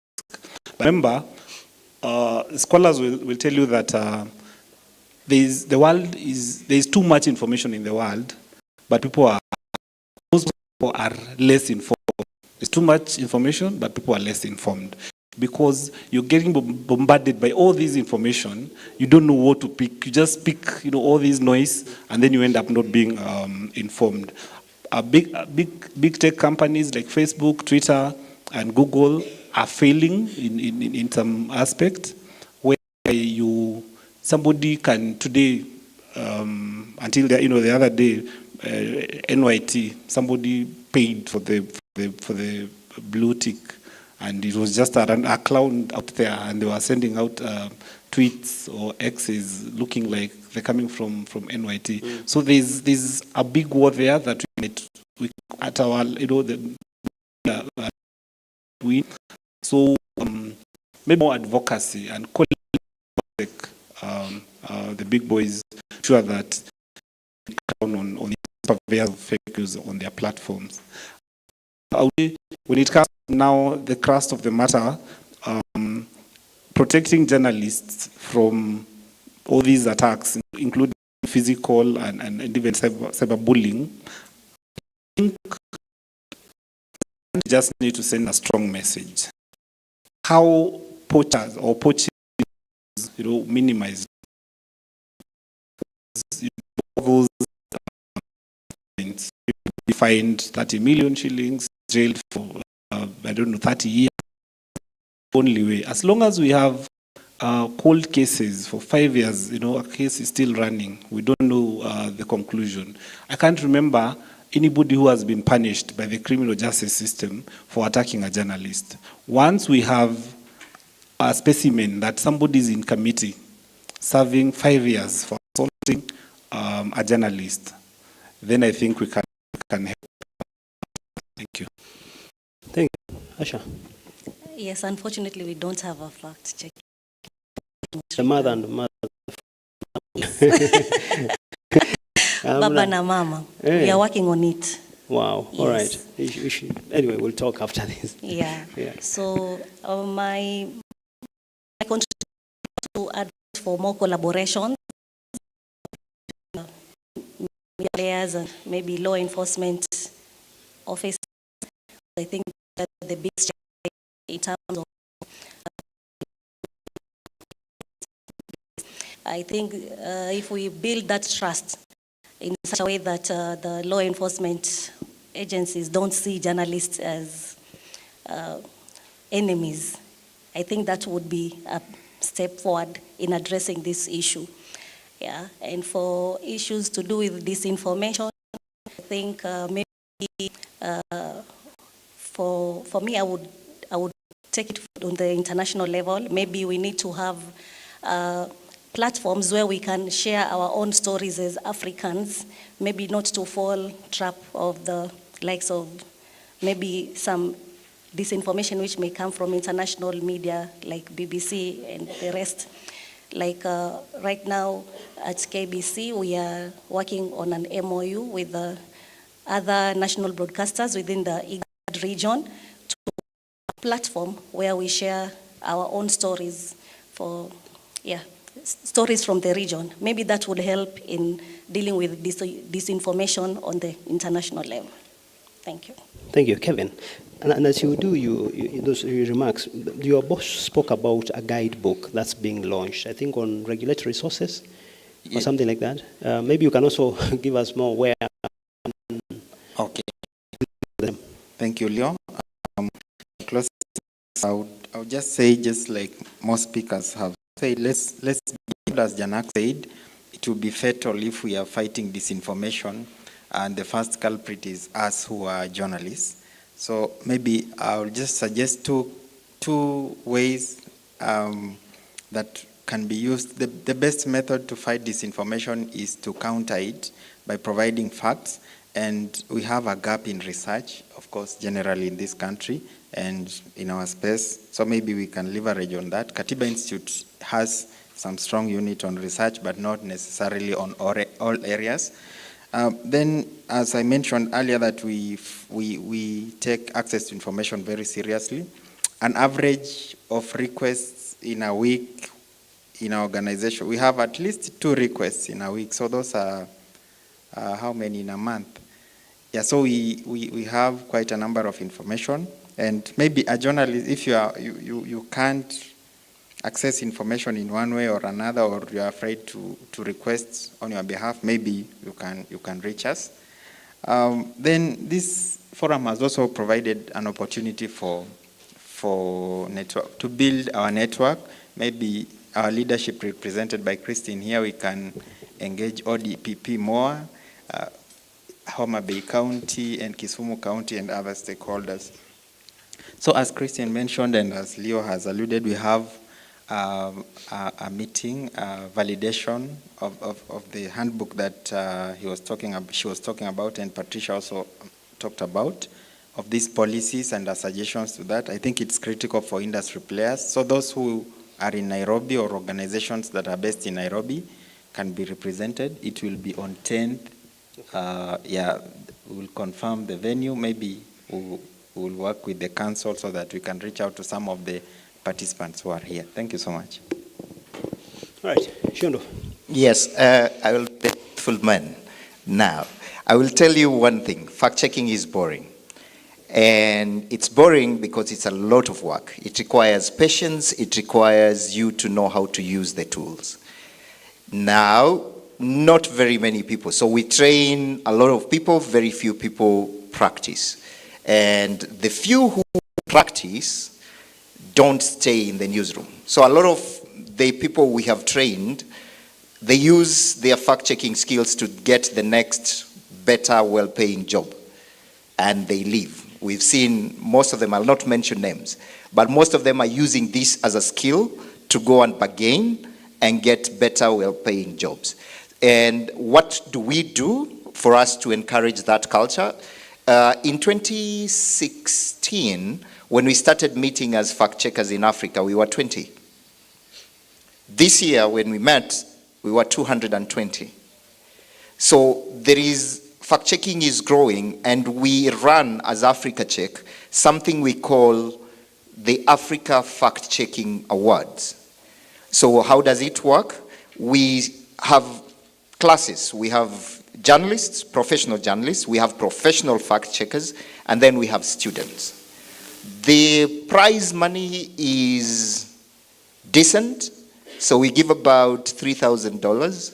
But remember, scholars will tell you that there's too much information in the world, but most people are less informed. There's too much information, but people are less informed. Because you're getting bombarded by all this information, you don't know what to pick. You just pick, all this noise, and then you end up not being informed. Big tech companies like Facebook, Twitter, and Google are failing in some aspect, where somebody can today, until the other day, NYT, somebody paid for the blue tick. And it was just a clown out there, and they were sending out tweets or X's looking like they're coming from NYT. So there's a big war there that we at our so maybe more advocacy and the big boys sure that down on the surveillance of fake news on their platforms. When it comes now, the crust of the matter, protecting journalists from all these attacks, including physical and even cyberbullying, I think we just need to send a strong message. How poachers or poaching, minimize those fined 30 million shillings, jailed for 30 years. Only way. As long as we have cold cases for 5 years, a case is still running. We don't know the conclusion. I can't remember anybody who has been punished by the criminal justice system for attacking a journalist. Once we have a specimen that somebody is in committee serving 5 years for assaulting a journalist, then I think we can help. Thank you. Thank you. Asha. Yes, unfortunately, we don't have a fact check. The mother and the mother. Baba na mama. We are working on it. Wow. Yes. All right. Anyway, we'll talk after this. Yeah. So my contribution to advocate for more collaboration players and maybe law enforcement officers. I think that the big challenge in terms of I think if we build that trust in such a way that the law enforcement agencies don't see journalists as enemies, I think that would be a step forward in addressing this issue. Yeah, and for issues to do with disinformation, I think maybe for me, I would take it on the international level. Maybe we need to have platforms where we can share our own stories as Africans, maybe not to fall trap of the likes of maybe some disinformation which may come from international media like BBC and the rest. Like right now at KBC, we are working on an MOU with the other national broadcasters within the IGAD region to a platform where we share our own stories for, stories from the region. Maybe that would help in dealing with disinformation on the international level. Thank you. Thank you, Kevin. And as you do those remarks, your boss spoke about a guidebook that's being launched, I think on regulatory sources or something like that. Maybe you can also give us more where. Okay. Thank you, Leo. I would just say, just like most speakers have said, let's begin, as Janak said, it will be fatal if we are fighting disinformation and the first culprit is us who are journalists. So maybe I'll just suggest two ways that can be used. The best method to fight disinformation is to counter it by providing facts. And we have a gap in research, of course, generally in this country and in our space. So maybe we can leverage on that. Katiba Institute has some strong unit on research, but not necessarily on all areas. Then, as I mentioned earlier, that we take access to information very seriously. An average of requests in a week in our organization, we have at least 2 requests in a week. So those are how many in a month? Yeah, so we have quite a number of information, and maybe a journalist, if you can't access information in one way or another, or you are afraid to request on your behalf, maybe you can reach us. Then this forum has also provided an opportunity for network to build our network. Maybe our leadership represented by Christine here, we can engage ODPP more. Homa Bay County and Kisumu County and other stakeholders. So as Christian mentioned and as Leo has alluded, we have a meeting, validation of the handbook that she was talking about, and Patricia also talked about, of these policies and the suggestions to that. I think it's critical for industry players. So those who are in Nairobi or organizations that are based in Nairobi can be represented. It will be on 10th. We will confirm the venue. Maybe we will work with the council so that we can reach out to some of the participants who are here. Thank you so much. All right, Shondo. Yes, I will be a faithful man. Now, I will tell you one thing. Fact-checking is boring. And it's boring because it's a lot of work. It requires patience. It requires you to know how to use the tools. Now, not very many people. So we train a lot of people, very few people practice. And the few who practice don't stay in the newsroom. So a lot of the people we have trained, they use their fact-checking skills to get the next better, well-paying job. And they leave. We've seen most of them, I'll not mention names, but most of them are using this as a skill to go and bargain and get better, well-paying jobs. And what do we do for us to encourage that culture? In 2016, when we started meeting as fact-checkers in Africa, we were 20. This year, when we met, we were 220. So fact-checking is growing, and we run, as Africa Check, something we call the Africa Fact-Checking Awards. So how does it work? We have classes. We have journalists, professional journalists, we have professional fact checkers, and then we have students. The prize money is decent, so we give about $3,000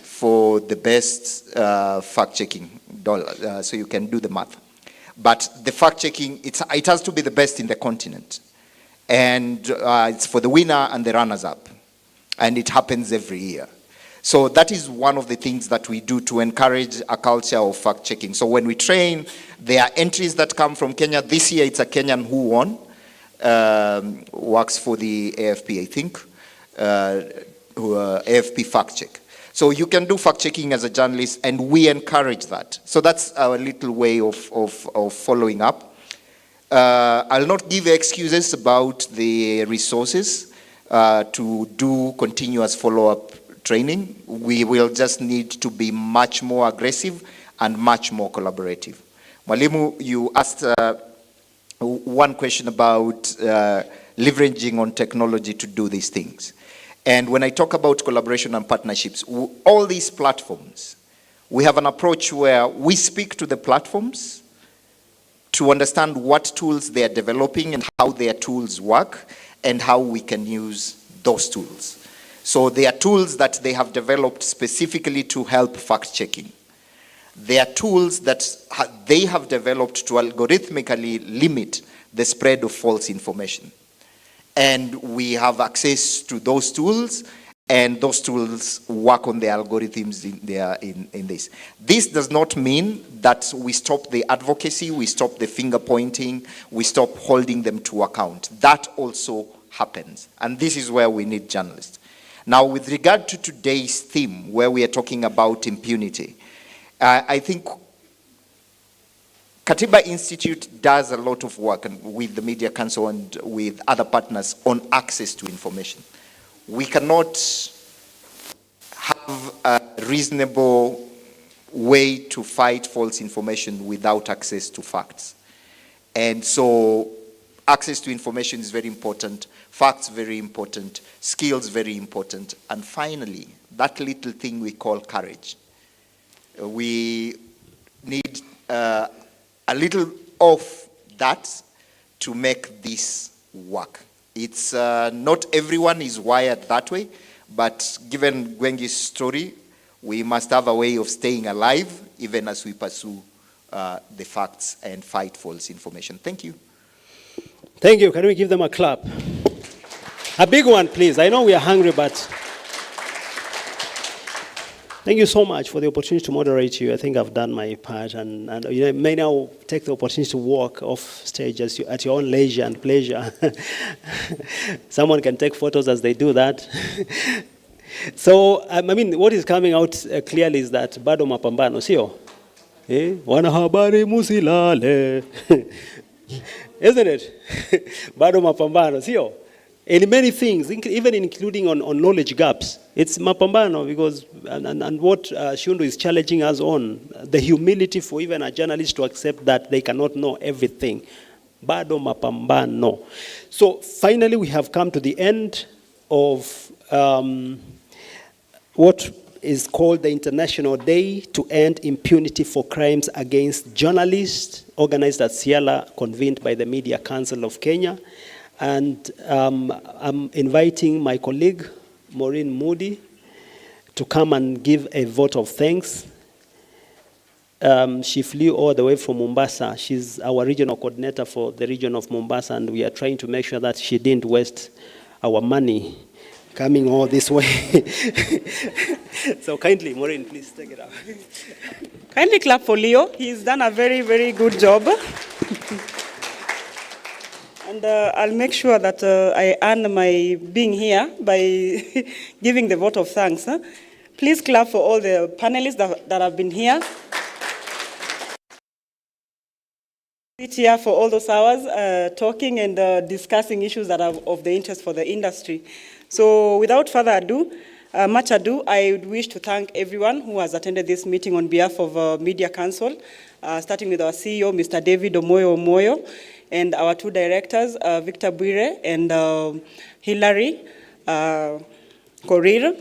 for the best fact-checking dollar, so you can do the math. But the fact-checking, it has to be the best in the continent. And it's for the winner and the runners-up. And it happens every year. So that is one of the things that we do to encourage a culture of fact-checking. So when we train, there are entries that come from Kenya. This year it's a Kenyan who won, works for the AFP, I think, AFP fact-check. So you can do fact-checking as a journalist, and we encourage that. So that's our little way of following up. I'll not give excuses about the resources to do continuous follow-up training. We will just need to be much more aggressive and much more collaborative. Mwalimu, you asked one question about leveraging on technology to do these things. And when I talk about collaboration and partnerships, all these platforms, we have an approach where we speak to the platforms to understand what tools they are developing and how their tools work and how we can use those tools. So they are tools that they have developed specifically to help fact-checking. They are tools that they have developed to algorithmically limit the spread of false information. And we have access to those tools, and those tools work on the algorithms in this. This does not mean that we stop the advocacy, we stop the finger pointing, we stop holding them to account. That also happens, and this is where we need journalists. Now, with regard to today's theme, where we are talking about impunity, I think Katiba Institute does a lot of work with the Media Council and with other partners on access to information. We cannot have a reasonable way to fight false information without access to facts. And so access to information is very important, facts very important, skills very important, and finally, that little thing we call courage. We need a little of that to make this work. It's not everyone is wired that way, but given Gwengi's story, we must have a way of staying alive even as we pursue the facts and fight false information. Thank you. Thank you. Can we give them a clap? A big one, please. I know we are hungry, but thank you so much for the opportunity to moderate you. I think I've done my part, and you know, may now take the opportunity to walk off stage at your own leisure and pleasure. Someone can take photos as they do that. So, I mean, what is coming out clearly is that bado mapambano, sio? Wanahabari musilale. Isn't it? Bado mapambano, sio? In many things, even including on knowledge gaps. It's mapambano because, and what Shundu is challenging us on, the humility for even a journalist to accept that they cannot know everything. Bado mapambano. So finally, we have come to the end of what is called the International Day to End Impunity for Crimes Against Journalists, organized at Ciala, convened by the Media Council of Kenya. And I'm inviting my colleague, Maureen Moody, to come and give a vote of thanks. She flew all the way from Mombasa. She's our regional coordinator for the region of Mombasa, and we are trying to make sure that she didn't waste our money coming all this way. So kindly, Maureen, please take it up. Kindly clap for Leo. He's done a very, very good job. And I'll make sure that I earn my being here by giving the vote of thanks. Please clap for all the panelists that have been here. Sit here for all those hours talking and discussing issues that are of the interest for the industry. So without further ado, much ado, I would wish to thank everyone who has attended this meeting on behalf of Media Council, starting with our CEO, Mr. David Omoyo, and our two directors, Victor Bwire and Hilary Korir.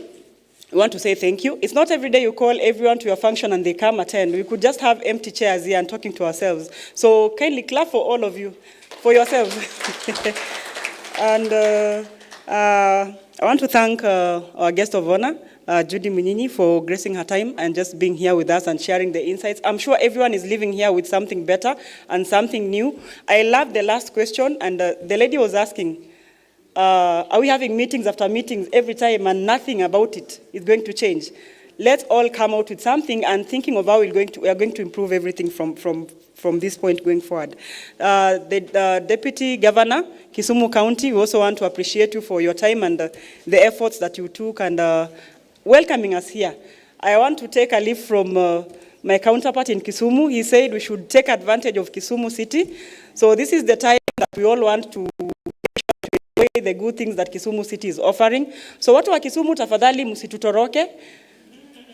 We want to say thank you. It's not every day you call everyone to your function and they come attend. We could just have empty chairs here and talking to ourselves. So kindly clap for all of you, for yourselves. And I want to thank our guest of honor, Judy Munyinyi, for gracing her time and just being here with us and sharing the insights. I'm sure everyone is leaving here with something better and something new. I love the last question, and the lady was asking, are we having meetings after meetings every time and nothing about it is going to change? Let's all come out with something and thinking of how we are going to improve everything from this point going forward. The Deputy Governor, Kisumu County, we also want to appreciate you for your time and the efforts that you took and welcoming us here. I want to take a leaf from my counterpart in Kisumu. He said we should take advantage of Kisumu City. So this is the time that we all want to enjoy the good things that Kisumu City is offering. So watu wa Kisumu, tafadhali msitutoroke.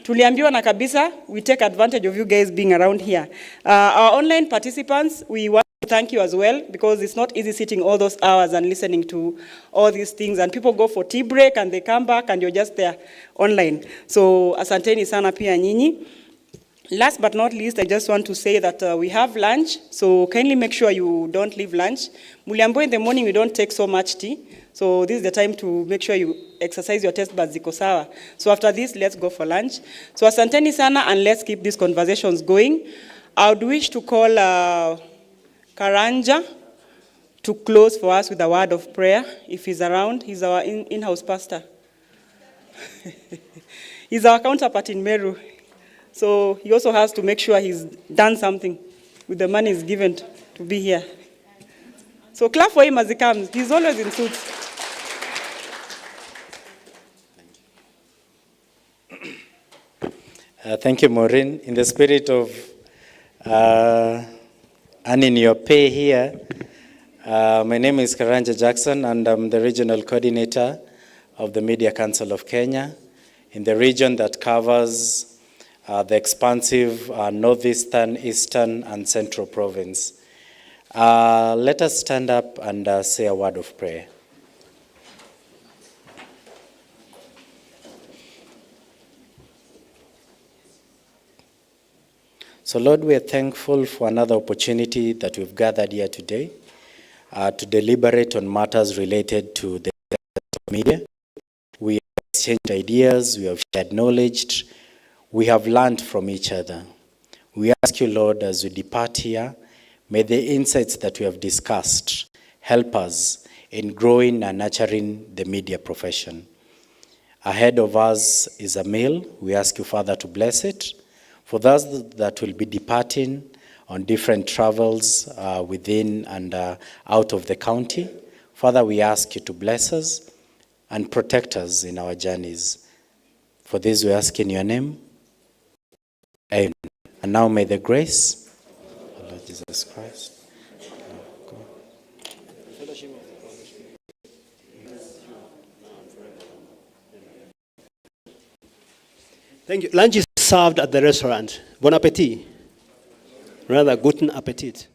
Tuliambiwa na kabisa, we take advantage of you guys being around here. Our online participants, we want to thank you as well, because it's not easy sitting all those hours and listening to all these things. And people go for tea break and they come back and you're just there online. So asanteni sana pia nyinyi. Last but not least, I just want to say that we have lunch, so kindly make sure you don't leave lunch. Muliambo, in the morning we don't take so much tea, so this is the time to make sure you exercise your taste buds ziko sawa. So after this, let's go for lunch. So asanteni sana, and let's keep these conversations going. I would wish to call Karanja to close for us with a word of prayer, if he's around. He's our in-house pastor. He's our counterpart in Meru. So he also has to make sure he's done something with the money he's given to be here. So clap for him as he comes. He's always in suits. Thank you, Maureen. In the spirit of earning your pay here, my name is Karanja Jackson, and I'm the regional coordinator of the Media Council of Kenya in the region that covers the expansive northeastern, eastern, and central province. Let us stand up and say a word of prayer. So Lord, we are thankful for another opportunity that we've gathered here today to deliberate on matters related to the media. We have exchanged ideas, we have shared knowledge, we have learned from each other. We ask you, Lord, as we depart here, may the insights that we have discussed help us in growing and nurturing the media profession. Ahead of us is a meal. We ask you, Father, to bless it. For those that will be departing on different travels within and out of the county, Father, we ask you to bless us and protect us in our journeys. For this we ask in your name. Amen. And now may the grace of our Lord Jesus Christ, Thank you. Lunch is served at the restaurant. Bon appetit. Rather, guten Appetit.